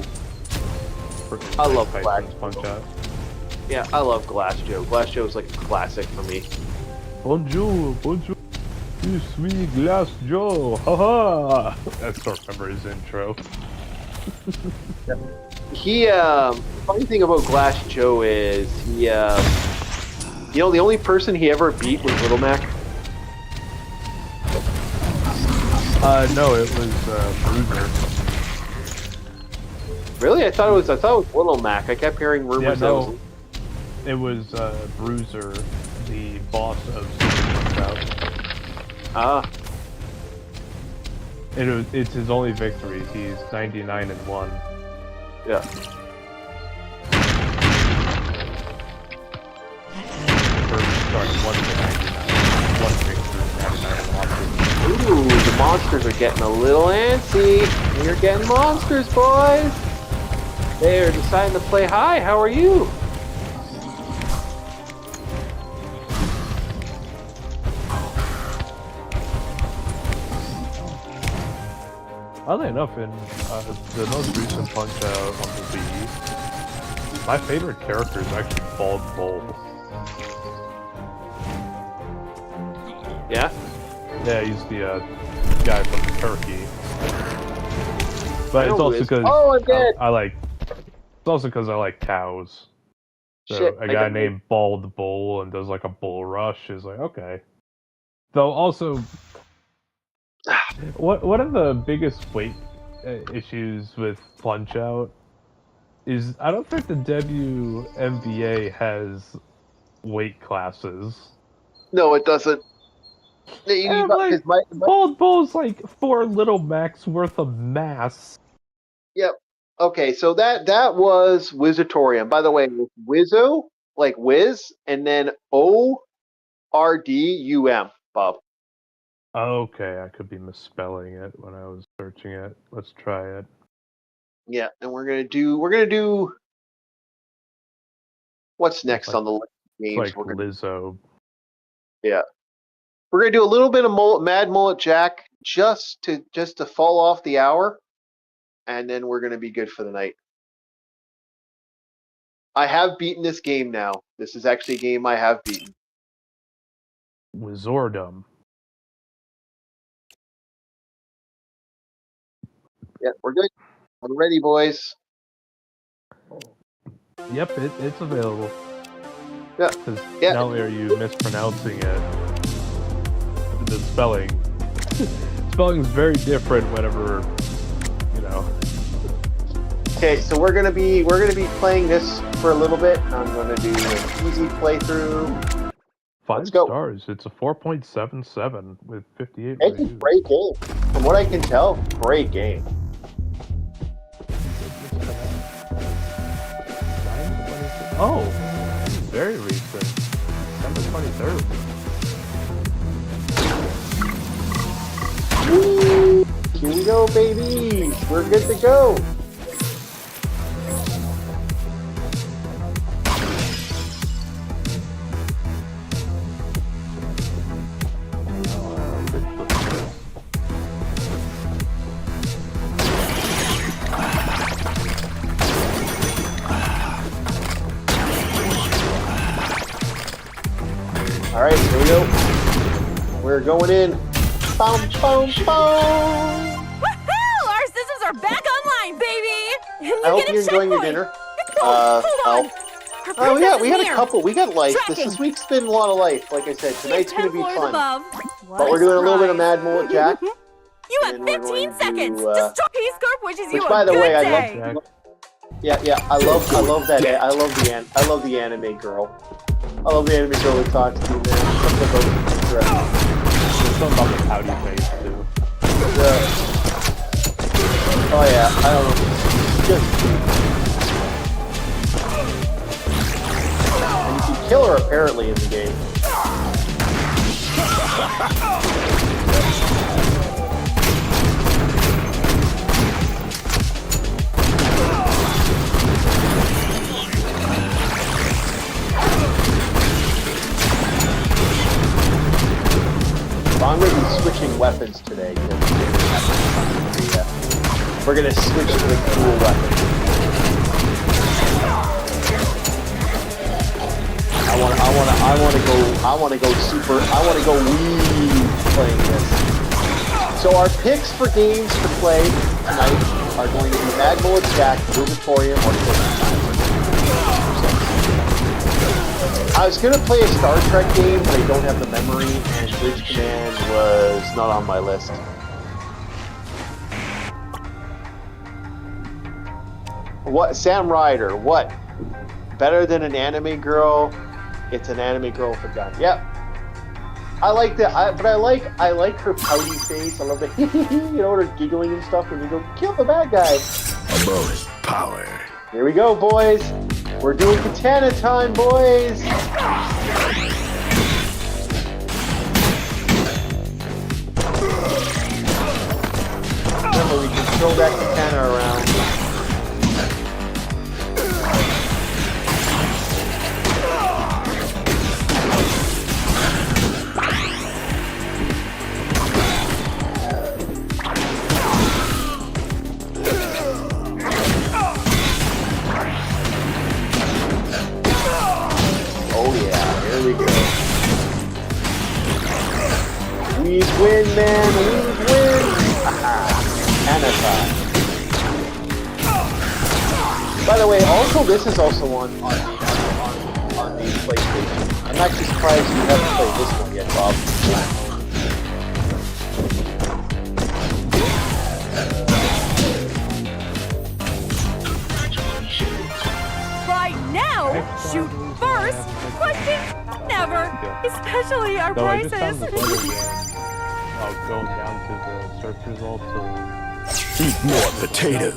I love Tyson's Glass Punch-Out. Yeah, I love Glass Joe. Glass Joe is like a classic for me. Bonjour, bonjour, you sweet Glass Joe, haha! I still remember his intro. He, funny thing about Glass Joe is he, you know, the only person he ever beat was Little Mac. No, it was Bruiser. Really? I thought it was Little Mac. I kept hearing rumors Yeah, that no, it was Bruiser, the boss of Super Punch-Out. It's his only victory. He's 99-1. Yeah. Sorry, 1-99. One victory, 99 losses. Ooh, the monsters are getting a little antsy. You're getting monsters, boys. They're deciding to play high. How are you? Oddly enough, in the most recent Punch-Out on the Wii, my favorite character is actually Bald Bull. Yeah? Yeah, he's the guy from Turkey. But it's also because I'm dead. I like. It's also because I like cows. So Shit, a guy named Bald Bull and does like a bull rush is like okay. Though also, one of the biggest weight issues with Punch-Out is I don't think the WNBA has weight classes. No, it doesn't. Bald Bull's like 4 Little Macs worth of mass. Yep. Okay, so that was Wizatorium. By the way, with Wizzo, like Wiz, and then ORDUM, Bob. Okay, I could be misspelling it when I was searching it. Let's try it. Yeah, and we're gonna do what's next like, on the list of games. It's like Lizzo. Yeah. We're gonna do a little bit of Mad Mullet Jack just to fall off the hour, and then we're gonna be good for the night. I have beaten this game now. This is actually a game I have beaten. Wizardom. Yeah, we're good. I'm ready, boys. Yep, it's available. Yeah. Because Yeah. not only are you mispronouncing it, the spelling's very different whenever, you know. Okay, so we're gonna be playing this for a little bit. I'm gonna do an easy playthrough. 5 Let's go. stars. It's a 4.77 with 58 It's a reviews. great game. From what I can tell, great game. Oh, very recent. December 23rd. Woo! Here we go, baby. We're good to go. All right, here we go. We're going in. Boom, boom, boom. Woohoo! Our systems are back online, baby! And you I hope get you're a enjoying your checkpoint. dinner. Hold on. Our Oh yeah, princess we is had a near. couple. We got life. Tracking. This week's been a lot of life. Like I said, tonight's gonna be 10 floors fun. above. But we're doing a little bit of Mad Mullet Jack. You have And we're 15 going to, seconds. Destroy Peace Corp wishes Which, you by a the good way, day. I love. Yeah. I love that. I love the anime girl. I love the anime girl that talks to you, man. Something about There's something about the pouty face, too. Oh yeah, I don't know. Just cute. And you can kill her apparently in the game. So I'm going to be switching weapons today. We're going to switch to the cool weapon. I want to go weed playing this. So our picks for games to play tonight are going to be Mad Mullet Jack, Rubitorium, or Killing Time. I was going to play a Star Trek game, but I don't have the memory, and Bridge Command was not on my list. What? Sam Ryder, what? Better than an anime girl? It's an anime girl with a gun. Yep. I like that, but I like her pouty face. I love the you know, her giggling and stuff when you go, kill the bad guy. Most power. Here we go, boys. We're doing katana time, boys. Remember, we can throw that katana around. Oh yeah, here we go. We win, man, we win! Katana time. By the way, also this is also on the PlayStation. I'm actually surprised you haven't played this one yet, Bob. Right now, shoot first, questions never, especially our Though I just found prices. this other game, going down to the search results of Eat more potatoes.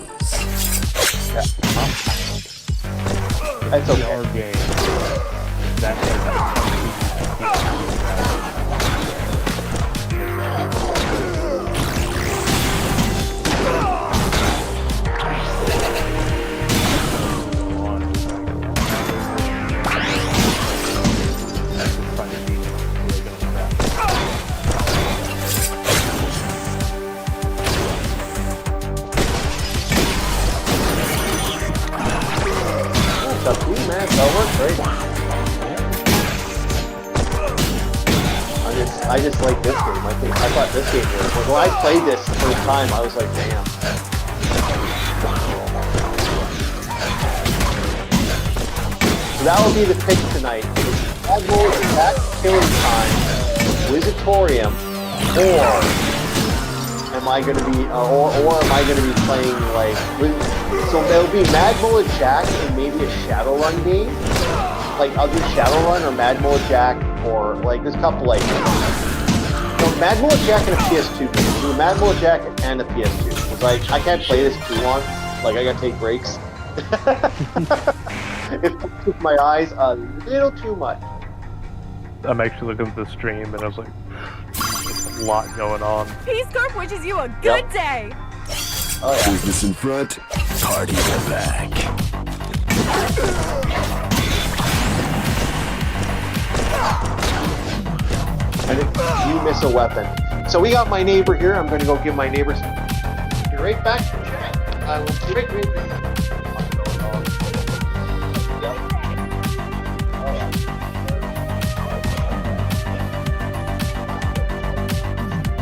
That's okay. VR game. That's That works great. I just like this game. I thought this game was. When I played this the first time, I was like, damn. So that will be the pick tonight. Admiral Attack, Killing Time, Wizardtorium, or am I going to be, or am I going to be playing like? So there'll be Mad Mullet Jack and maybe a Shadowrun game. Like I'll do Shadowrun or Mad Mullet Jack or like there's a couple like. So Mad Mullet Jack and a PS2 game. Do Mad Mullet Jack and a PS2. Cause like I can't play this too long. Like I gotta take breaks. It took my eyes a little too much. I'm actually looking at the stream and I was like, there's a lot going on. Peace Corp wishes you a good day. Oh yeah. Business in front, party in the back. I think you miss a weapon. So we got my neighbor here. I'm going to go give my neighbor some. Be right back to chat. I will be right back.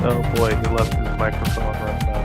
Oh boy, he left his microphone right now.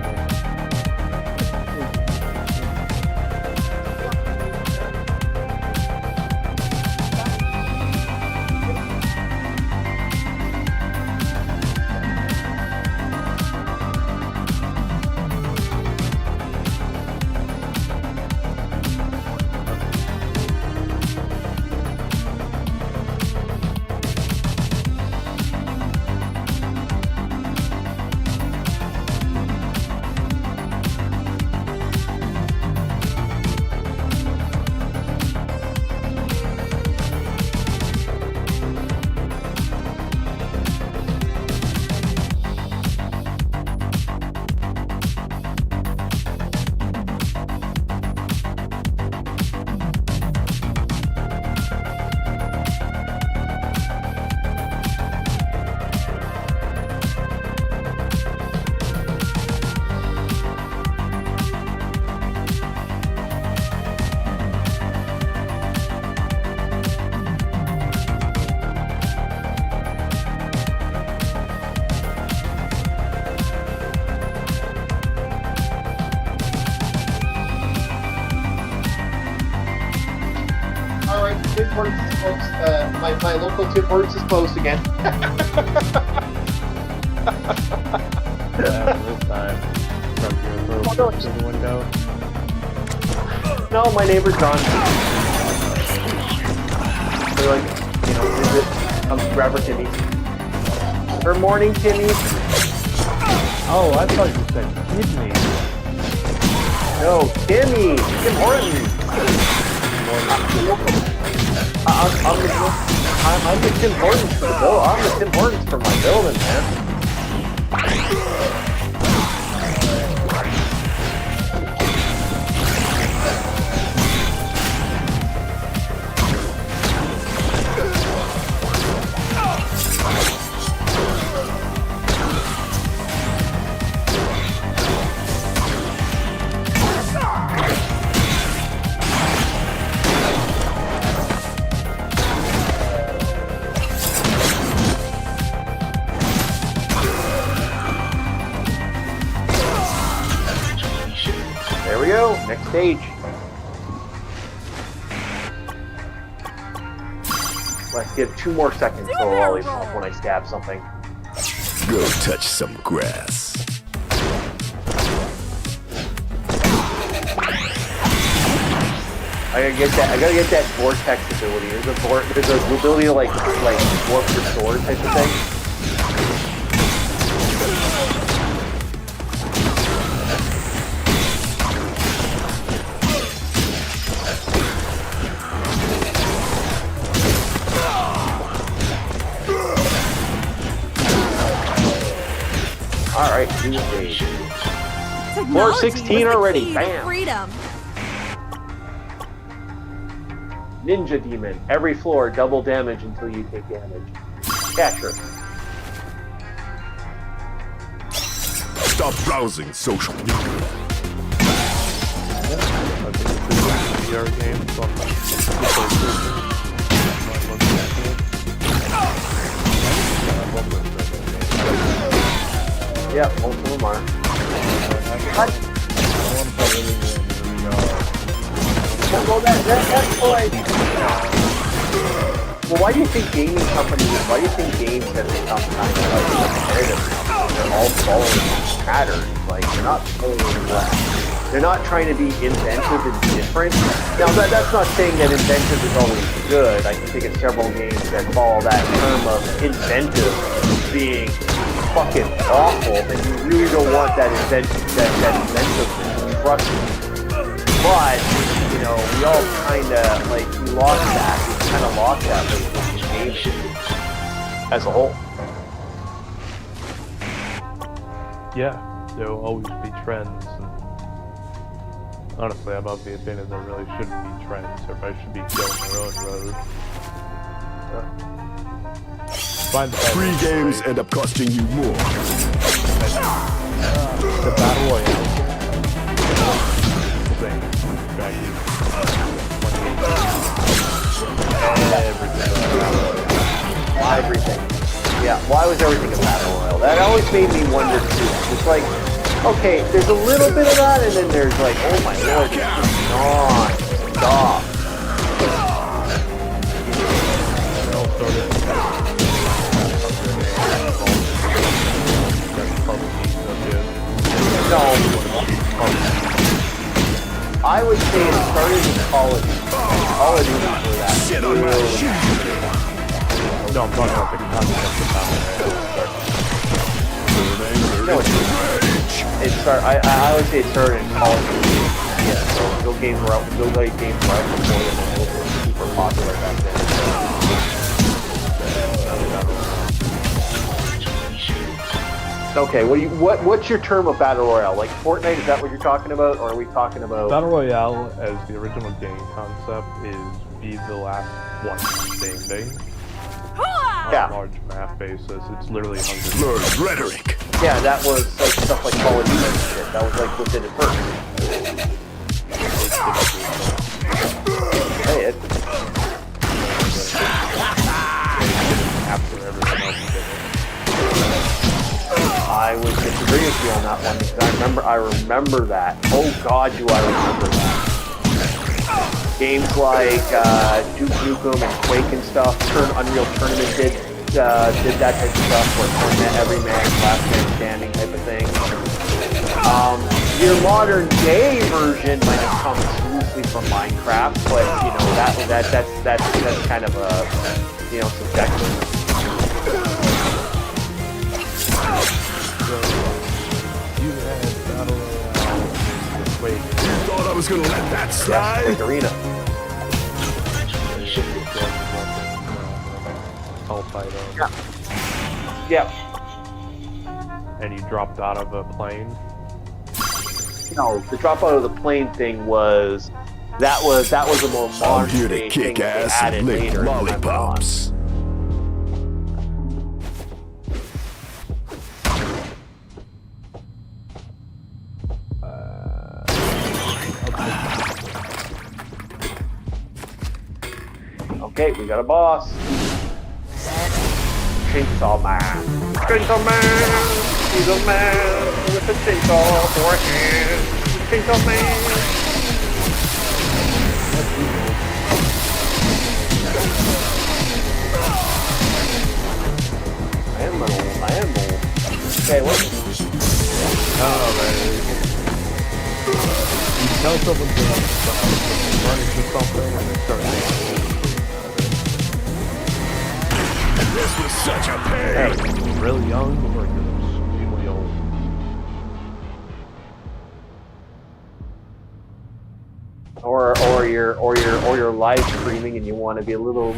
Tim Hortons is closed. My local Tim Hortons is closed again. This time, from your throw to the window. No, my neighbor's gone. They're like, you know, visit. Come grab her Timmy. Good morning, Timmy. Oh, I thought you said kidney. No, Timmy. Tim Hortons. I'm the Tim Hortons for the building. I'm the Tim Hortons for my building, man. There we go. Next stage. Let's give 2 more seconds till lollies off when I stab something. Go touch some grass. I gotta get that vortex ability. There's a ability to like warp your sword type of thing. Alright, new stage. 416 already, bam! Freedom. Ninja Demon. Every floor, double damage until you take damage. Catcher. Stop browsing social media. VR game from Yeah, most of them are. What? Well, that's like... Well, why do you think gaming companies, why do you think games have become kind of like competitive? they're all following patterns. Like they're not following they're not trying to be inventive and different. Now that's not saying that inventive is always good. I can think of several games that follow that term of inventive being fucking awful, and you really don't want that inventive trust. But you know, we all kind of like we lost that. We kind of lost that with the game as a whole. Yeah, there will always be trends. And honestly, I'm of the opinion there really shouldn't be trends. Everybody should be going their own road. Find the Free games end up costing you more. the battle royale thing. Everything. Yeah, why was everything a battle royale? That always made me wonder too. It's like, okay, there's a little bit of that, and then there's like, oh my lord, it's just non-stop. No. I would say it started in Call of Duty. Call of Duty for that. Sit on my shit. No, I'm talking about the concept of battle royale. No, I would say it started in Call of Duty. Yeah, so those games were out before them, and they were super popular back then. Okay, what's your term of battle royale? Like Fortnite? Is that what you're talking about, or are we talking about? Battle royale, as the original game concept, is be the last one standing. Yeah. On a large map basis, it's literally hundreds. Learn rhetoric. Yeah, that was like stuff like Call of Duty and shit. That was like within it first. Hey, it. After everyone else did it. I would disagree with you on that one because I remember that. Oh God, do I remember that? Games like Duke Nukem and Quake and stuff. Unreal Tournament did that type of stuff where tournament every man, last man standing type of thing. Your modern day version might have come exclusively from Minecraft, but you know that's kind of a subjective. You had battle royale. Wait. You thought I was gonna let that slide? Like Arena. Yeah. And you dropped out of a plane. No, the drop out of the plane thing was a more I'm modern here day to thing kick that they ass added and lick later. lollipops. Okay, we got a boss. Chainsaw Man. Chainsaw Man. He's a man with a chainsaw for a hand. Chainsaw Man. I am old. Okay, what? Oh, man. You tell someone to run into something and they start making. This was such a pain. Hey, really young or you're extremely old? Or you're live streaming and you want to be a little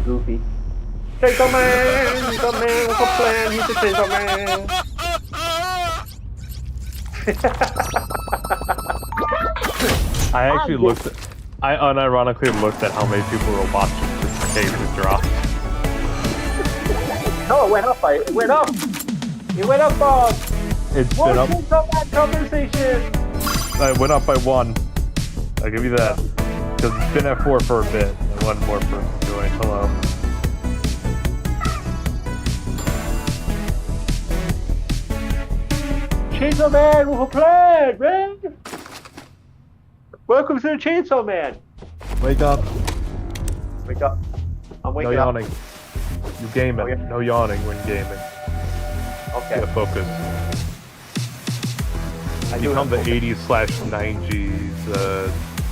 goofy. Chainsaw Man, he's a man with a plan. He's a Chainsaw Man. I actually I unironically looked at how many people were watching this game to drop. No, it went up. It went up, Bob. It's been up. That conversation. I went up by 1. I'll give you that. Because it's been at 4 for a bit. And 1 more for join. Hello. Chainsaw Man with a plan, man. Welcome to the Chainsaw Man. Wake up. Wake up. I'm waking No up. yawning. You gaming. Oh, yeah. No yawning when gaming. Okay. Yeah, focus. I do Become the have focus. 80s/90s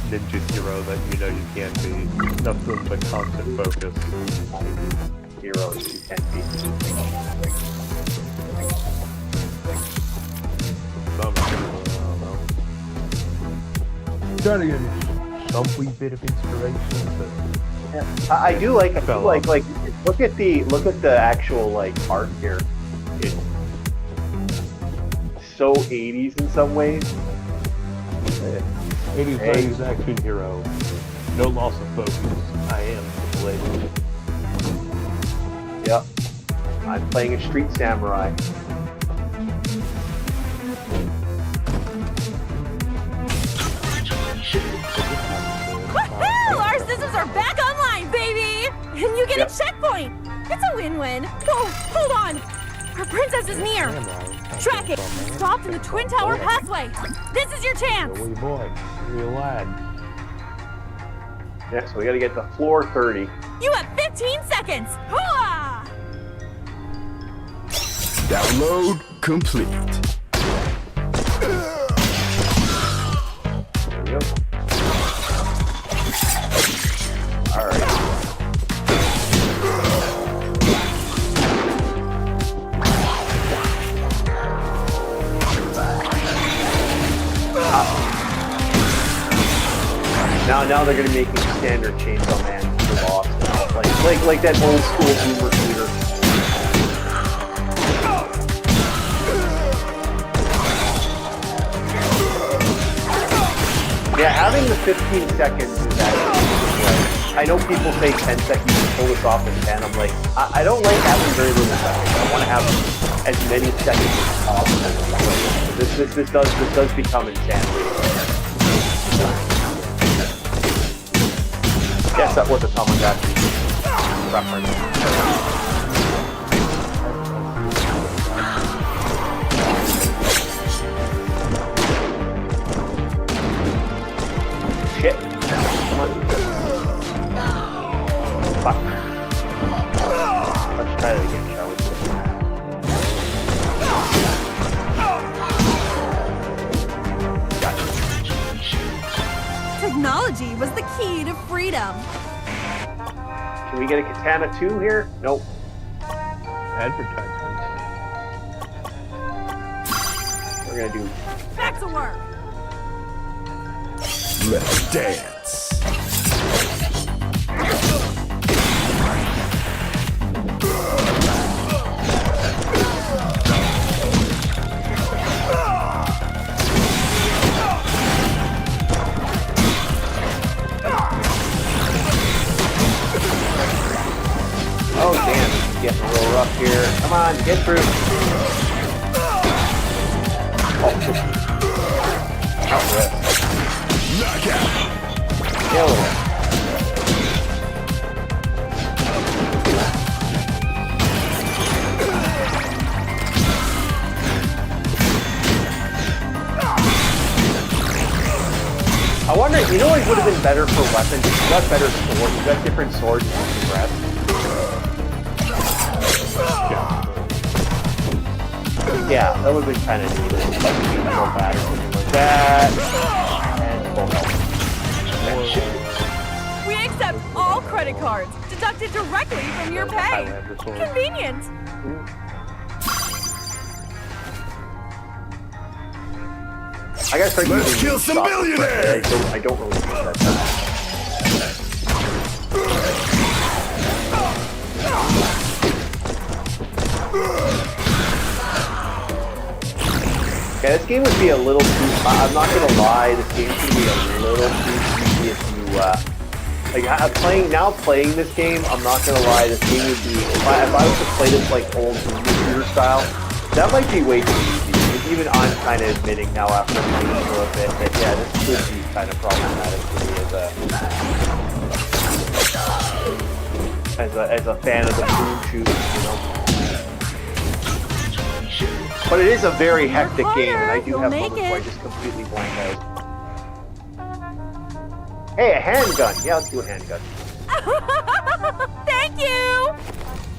ninja hero that you know you can be. Nothing but constant focus. Heroes you can be. Some people, I don't know. Trying to get some wee bit of inspiration, but Yeah. I do like look at the actual like art here. It's so 80s in some ways. 80s, 90s action hero. No loss of focus. I am the blade. Yep. I'm playing a street samurai. Woohoo! Our systems are back online, baby! And you get Yep. a checkpoint! It's a win-win. Whoa, hold on! Our princess is near! Track it! Stopped in the Twin Tower pathway! This is your chance! Wee boy, wee lad. Yeah, so we gotta get to floor 30. You have 15 seconds! Hooah! Download complete. There we go. Alright. Now they're gonna make me standard Chainsaw Man for the boss now. Like that old school boomer shooter. Yeah, having the 15 seconds is actually like, I know people say 10 seconds to pull this off in 10. I'm like, I don't like having very little seconds. I want to have as many seconds as possible. This does become insanity. Yes, that was a Tamagotchi reference. Shit. Come on. Fuck. Let's try that again, shall we? Gotcha. Technology was the key to freedom. Can we get a katana 2 here? Nope. Advertisements. We're gonna do. Back to work! Let's dance. Oh damn, it's getting a little rough here. Come on, get through. Oh shit. Out rip. Knockout. Kill it. I wonder, you know what would have been better for weapons? If you got better swords, you got different swords you can progress. Yeah, that would have been kind of neat. Like, you can go back or something like that. And full health. That shit. We accept all credit cards, deducted directly from your pay. Highlander sword. Convenient. I gotta start Let's using kill these some shots, billionaires! but I don't really use that Okay, this game would be a little too. I'm not gonna lie, this game could be a little too easy if you. Like playing this game, I'm not gonna lie, this game would be. If I was to play this like old computer style, that might be way too easy. Even I'm kind of admitting now after playing it for a bit that yeah, this could be kind of problematic for me as a fan of the boom shooters, you know. But it is a very hectic game, and I do You'll have make moments where I it. just completely blank out. Hey, a handgun! Yeah, let's do a handgun. Thank you!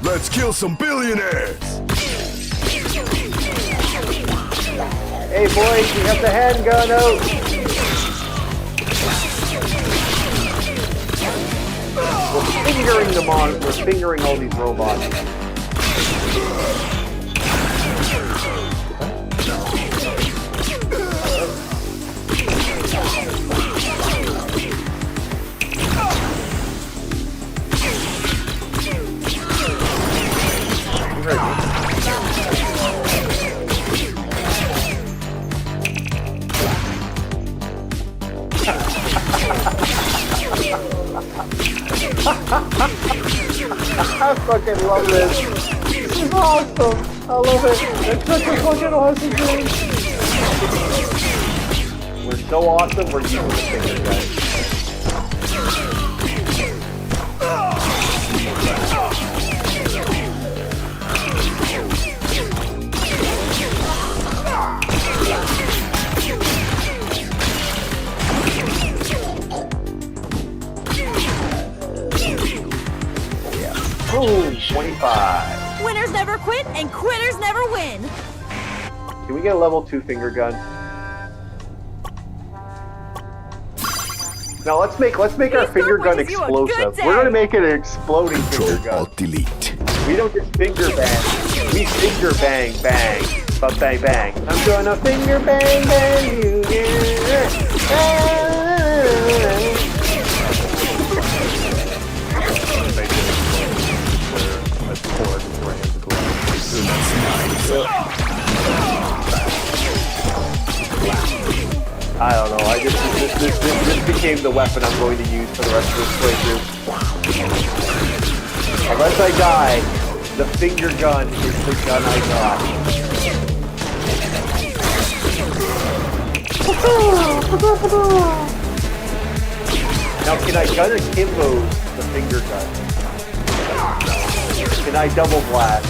Let's kill some billionaires. Hey boys, we have the handgun out. We're fingering them on. We're fingering all these robots. I fucking love this. This is awesome. I love it. It's such a fucking awesome game. We're so awesome. We're using the finger, guys. Boom, 25. Winners never quit and quitters never win. Can we get a level 2 finger gun? Now let's make our finger gun explosive. We're gonna make it an exploding finger gun. Alt delete. We don't just finger bang. We finger bang bang. But bang bang. I'm gonna finger bang bang you. Yeah. I don't know. This became the weapon I'm going to use for the rest of this playthrough. Unless I die, the finger gun is the gun I got. Now, can I gun akimbo the finger gun? Can I double blast?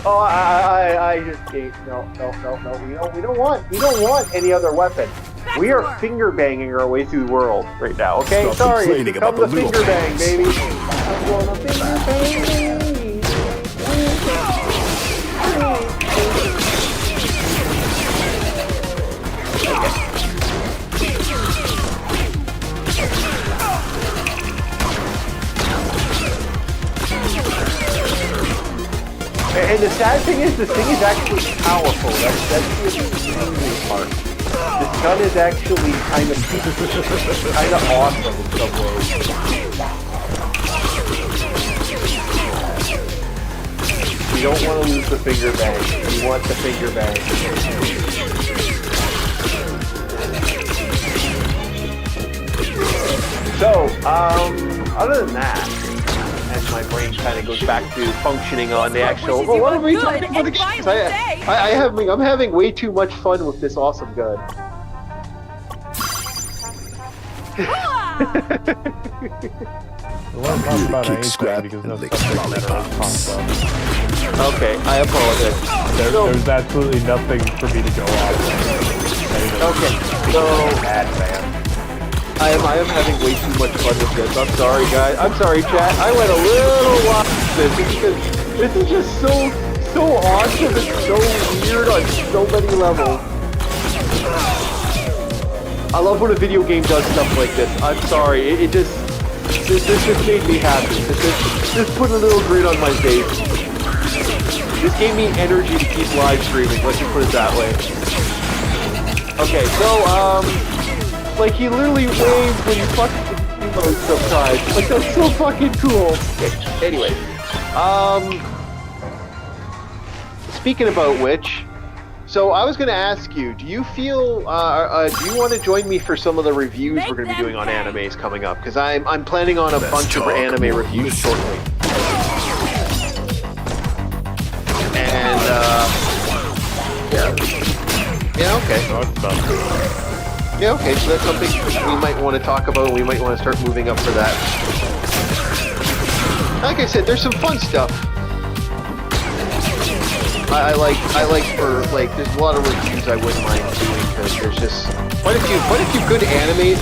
Oh, I just can't. No. We don't want any other weapon. We are finger banging our way through the world right now. Okay, Stop sorry. It's complaining become about the the finger little bang, things. baby. I'm gonna finger bang. And the sad thing is, this thing is actually powerful. That's the amazing part. This gun is actually kind of awesome in some ways. We don't want to lose the finger bang. We want the finger bang. So, other than that, as my brain kind of goes back to functioning on the actual. Well, what are we talking about the games? I'm having way too much fun with this awesome gun. Kick scrap and lick lollipops. Okay, I apologize. There's absolutely nothing for me to go on. Okay, so bad, man. I am having way too much fun with this. I'm sorry, guys. I'm sorry, chat. I went a little wild with this because this is just so awesome and so weird on so many levels. I love when a video game does stuff like this. I'm sorry. This just made me happy. This put a little grin on my face. This gave me energy to keep live streaming. Let's just put it that way. Okay, so like he literally waves when you fucking emote sometimes. Like that's so fucking cool. Okay, anyway, speaking about which, so I was gonna ask you, do you feel, do you want to join me for some of the reviews we're gonna be doing on animes coming up? Because I'm planning on a bunch of anime reviews shortly. And yeah, okay. Yeah, okay, so that's something we might want to talk about. We might want to start moving up for that. Like I said, there's some fun stuff. I like for like there's a lot of reviews I wouldn't mind doing because there's just quite a few good animes,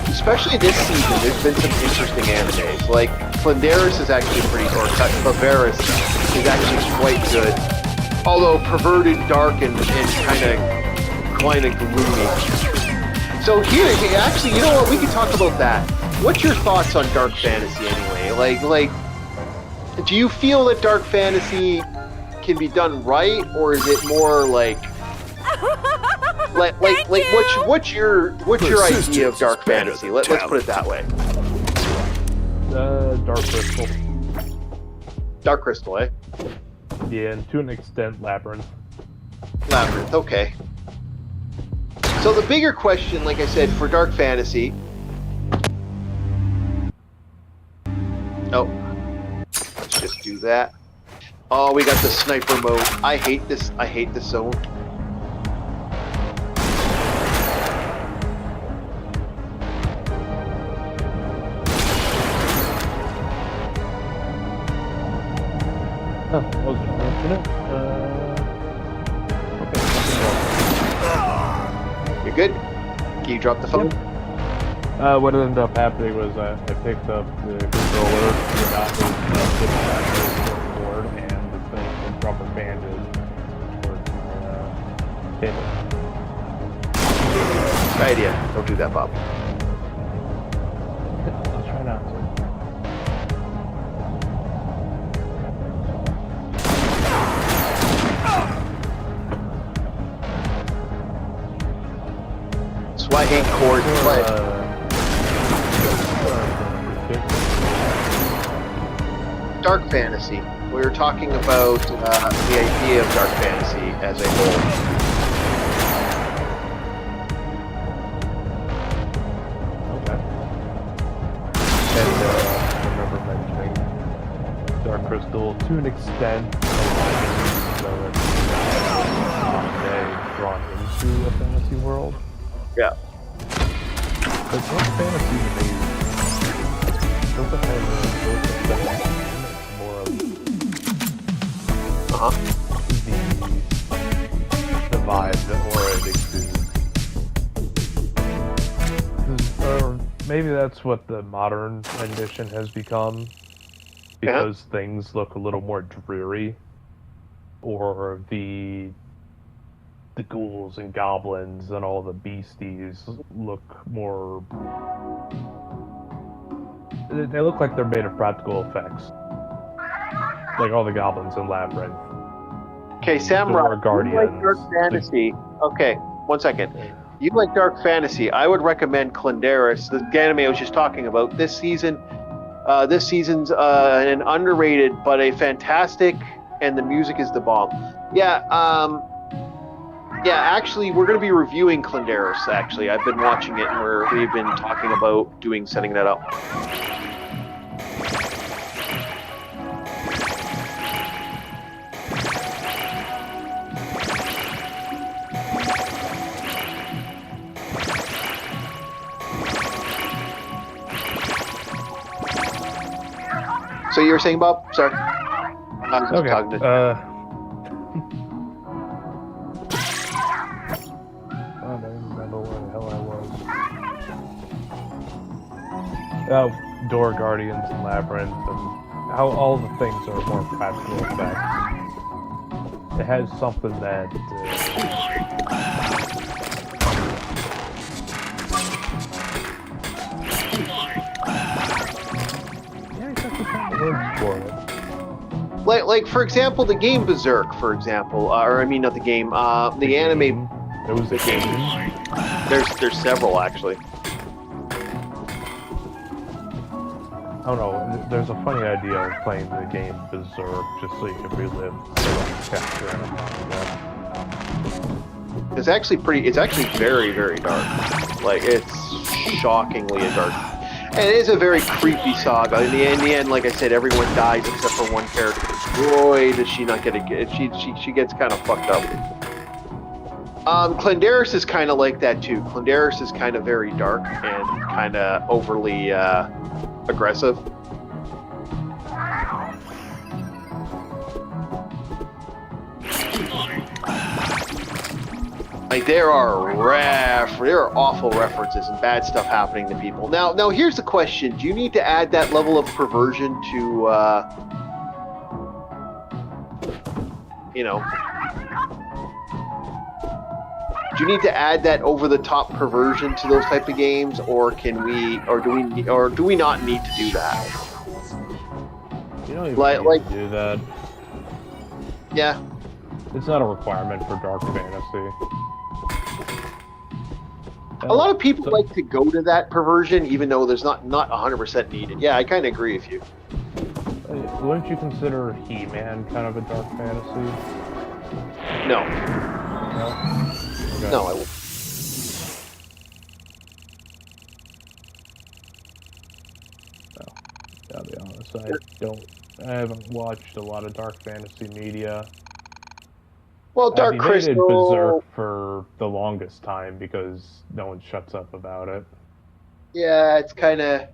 especially this season. There's been some interesting animes. Like Clendaris is actually pretty, or Claveris is actually quite good, although perverted, dark, and kind of gloomy. So here, actually, you know what? We can talk about that. What's your thoughts on dark fantasy anyway? Like, do you feel that dark fantasy can be done right, or is it more like what's your idea of dark fantasy? Let's put it that way. Dark Crystal. Dark Crystal, eh? Yeah, and to an extent, Labyrinth. Labyrinth, okay. So the bigger question, like I said, for dark fantasy. Oh, let's just do that. Oh, we got the sniper mode. I hate this. I hate this zone. Oh, that was unfortunate. Okay. You good? Can you drop the phone? What ended up happening was I picked up the controller, got the board, and the thing and rubber bandage towards my table. Good idea. Don't do that, Bob. I'll try not to. That's why I hate cord play. Dark fantasy. We were talking about the idea of dark fantasy as a whole. Okay. And I remember mentioning Dark Crystal to an extent, so it's drawn into a fantasy world. Yeah. But dark fantasy to me doesn't have more of the vibe that aura exudes. Or maybe that's what the modern rendition has become, because things look a little more dreary, or the ghouls and goblins and all the beasties look more. They look like they're made of practical effects, like all the goblins in Labyrinth. Okay, Samurai, Guardians. you like dark fantasy. Okay, 1 second. You like dark fantasy. I would recommend Clendaris, the anime I was just talking about. This season's an underrated but a fantastic, and the music is the bomb. Yeah, actually, we're going to be reviewing Clendaris, actually. I've been watching it, and we've been talking about setting that up. So you were saying, Bob? Sorry. I was just talking to... I don't remember where the hell I was. Door Guardians and Labyrinth, and how all the things are more practical effects. It has something that words for it. Like for example, the game Berserk, for example, or I mean not the game, the anime. There was a game. There's several actually. Oh no, there's a funny idea of playing the game Berserk just so you can relive the chapter and that. It's actually very, very dark. Like, it's shockingly dark. And it is a very creepy saga. In the end, like I said, everyone dies except for one character. Boy, does she not get it. She gets kind of fucked up. Clendaris is kind of like that too. Clendaris is kind of very dark and kind of overly aggressive. Like there are awful references and bad stuff happening to people. Now here's the question: do you need to add that level of perversion to, you know? Do you need to add that over-the-top perversion to those type of games, or can we, or do we not need to do that? You don't even Like need to do that. Yeah. It's not a requirement for dark fantasy. A lot of people like to go to that perversion, even though there's not 100% needed. Yeah, I kind of agree with you. Wouldn't you consider He-Man kind of a dark fantasy? No. No? Okay. No, I wouldn't. I'll be honest, I haven't watched a lot of dark fantasy media. Well, Dark I've evaded Crystal. Berserk for the longest time because no one shuts up about it. Yeah, it's kind of.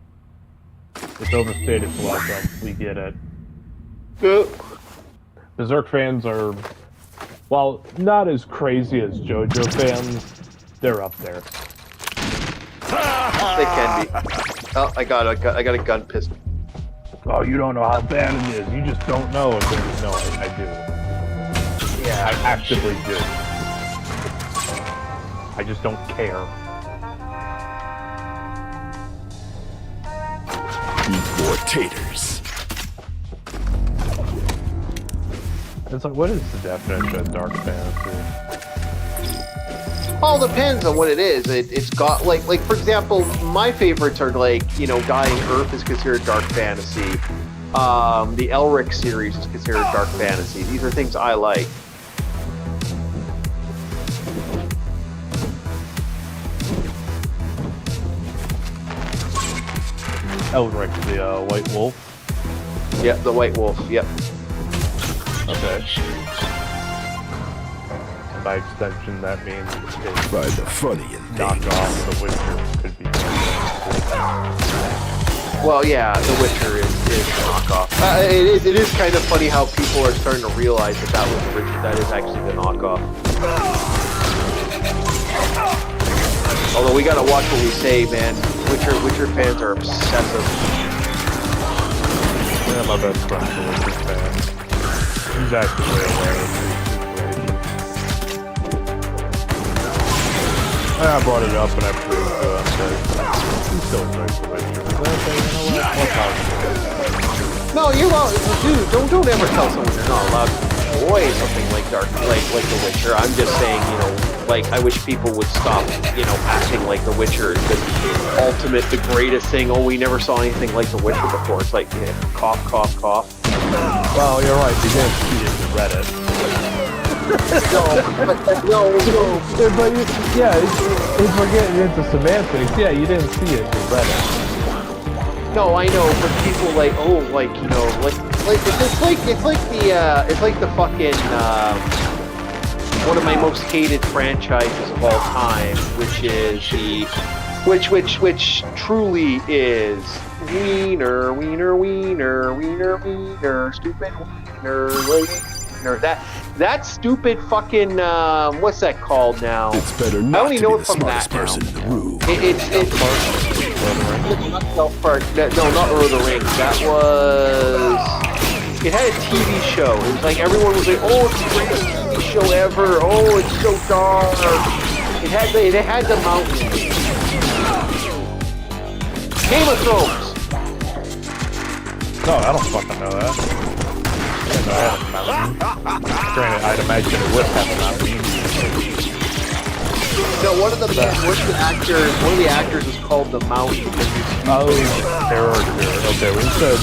It's overstated welcome. We get it. Good. Berserk fans are, while not as crazy as JoJo fans, they're up there. They can be. Oh, I got a gun pistol. Oh, you don't know how bad it is. You just don't know if there's no. I do. Yeah, I actively do. I just don't care. Eat more taters. It's like, what is the definition of dark fantasy? all depends on what it is. It's got like for example, my favorites are like, you know, Dying Earth is considered dark fantasy. The Elric series is considered dark fantasy. These are things I like. Elric, the White Wolf. Yep, the White Wolf. Yep. Okay. By extension, that means it's By the funny and knockoff The Witcher could be. Well, yeah, The Witcher is knockoff. It is kind of funny how people are starting to realize that that is actually the knockoff. Although we gotta watch what we say, man. Witcher fans are obsessive. Yeah, my best friend's a Witcher fan. He's actually aware of the situation. I brought it up and I proved to him that he still enjoys The Witcher. But I say, you know what? No, you're allowed, dude. Don't ever tell someone you're not allowed to enjoy something like like The Witcher. I'm just saying, you know, like I wish people would stop, you know, acting like The Witcher is the ultimate, the greatest thing. Oh, we never saw anything like The Witcher before. It's like, yeah, cough, cough, cough. Well, you're right. You didn't see it in Reddit. No, But if we're getting into semantics, yeah, you didn't see it in Reddit. no, I know, but people like, oh, like, you know, it's like the fucking one of my most hated franchises of all time, which is which truly is wiener, wiener, wiener, wiener, wiener, stupid wiener, wiener. That stupid fucking what's that called now? It's better not I only to know be it the from smartest that person now. in the room. It's not South Park. No, not Lord of the Rings. That was. It had a TV show. It was like everyone was like, "Oh, it's the greatest TV show ever. Oh, it's so dark." It had the mountains. Game of Thrones. No, I don't fucking know that. I didn't know it had a mountain. Granted, I'd imagine it would have a mountain. No, one of the actors was called the Mountain. Oh, character. Okay, when you said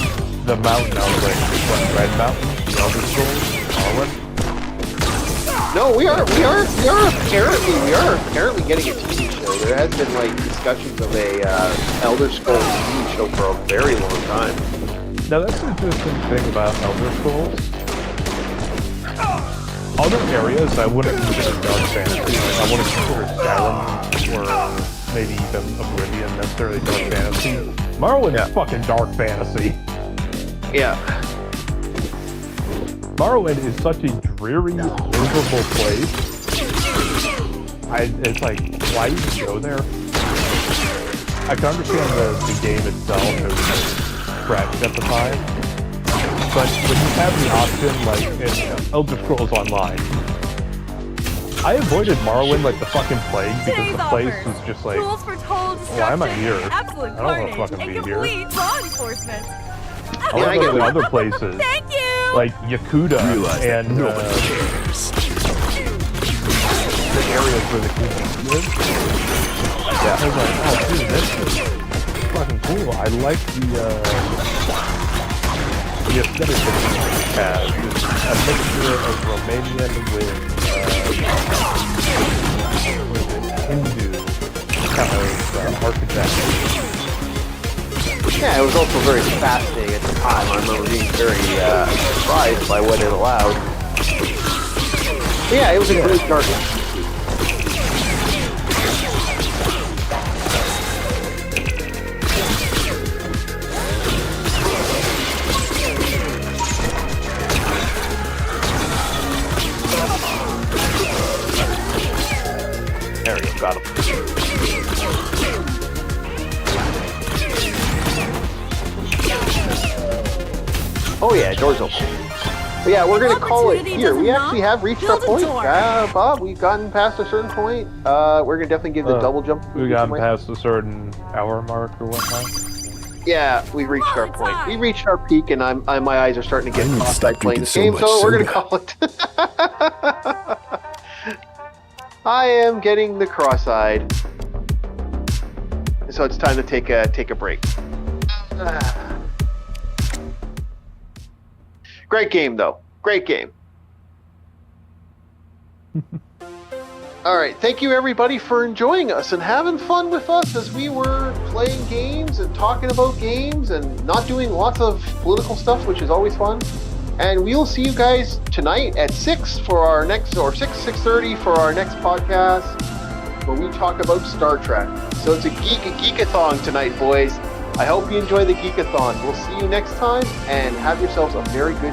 the mountain, I was like, what, Red Mountain? Elder Scrolls? Morrowind? No, we are apparently getting a TV show. There has been like discussions of a Elder Scrolls TV show for a very long time. Now that's an interesting thing about Elder Scrolls. Other areas I wouldn't consider dark fantasy. Like, I wouldn't consider Skyrim or maybe even Oblivion necessarily dark fantasy. Morrowind is fucking dark fantasy. Yeah. Morrowind is such a dreary, miserable place. it's like, why even go there? I can understand the game itself is fresh at the time, but when you have the option, like in Elder Scrolls Online, I avoided Morrowind like the fucking plague because Today's the place offers. was just like, Tools for total why am I destruction, here? absolute I don't wanna carnage, fucking and be here. complete law enforcement. I want to go to other places, Thank you! like Yakuta Realize that and nobody cares. the areas where the kids live. Yeah, I was like, oh dude, this is fucking cool. I like the aesthetic that it has. It's a mixture of Romanian with Hindu kind of architecture. Yeah, it was also very fascinating at the time. I remember being very surprised by what it allowed. But yeah, it was a great target. There we go, got him. Oh yeah, door's open. But yeah, we're gonna call it Opportunity here. We doesn't actually knock, have reached our build a point. door. Bob, we've gotten past a certain point. We're gonna definitely give the double jump. We got past a certain hour mark or whatnot. Yeah, we reached our point. We reached our peak, and my eyes are starting to get I need to crossed stop by playing this drinking game. so So we're much gonna call it. I am getting the cross-eyed, so it's time to take a break. Great game, though. Great game. All right, thank you everybody for enjoying us and having fun with us as we were playing games and talking about games and not doing lots of political stuff, which is always fun. And we'll see you guys tonight at 6 for our next, or 6:30 for our next podcast, where we talk about Star Trek. So it's a geekathon tonight, boys. I hope you enjoy the geekathon. We'll see you next time, and have yourselves a very good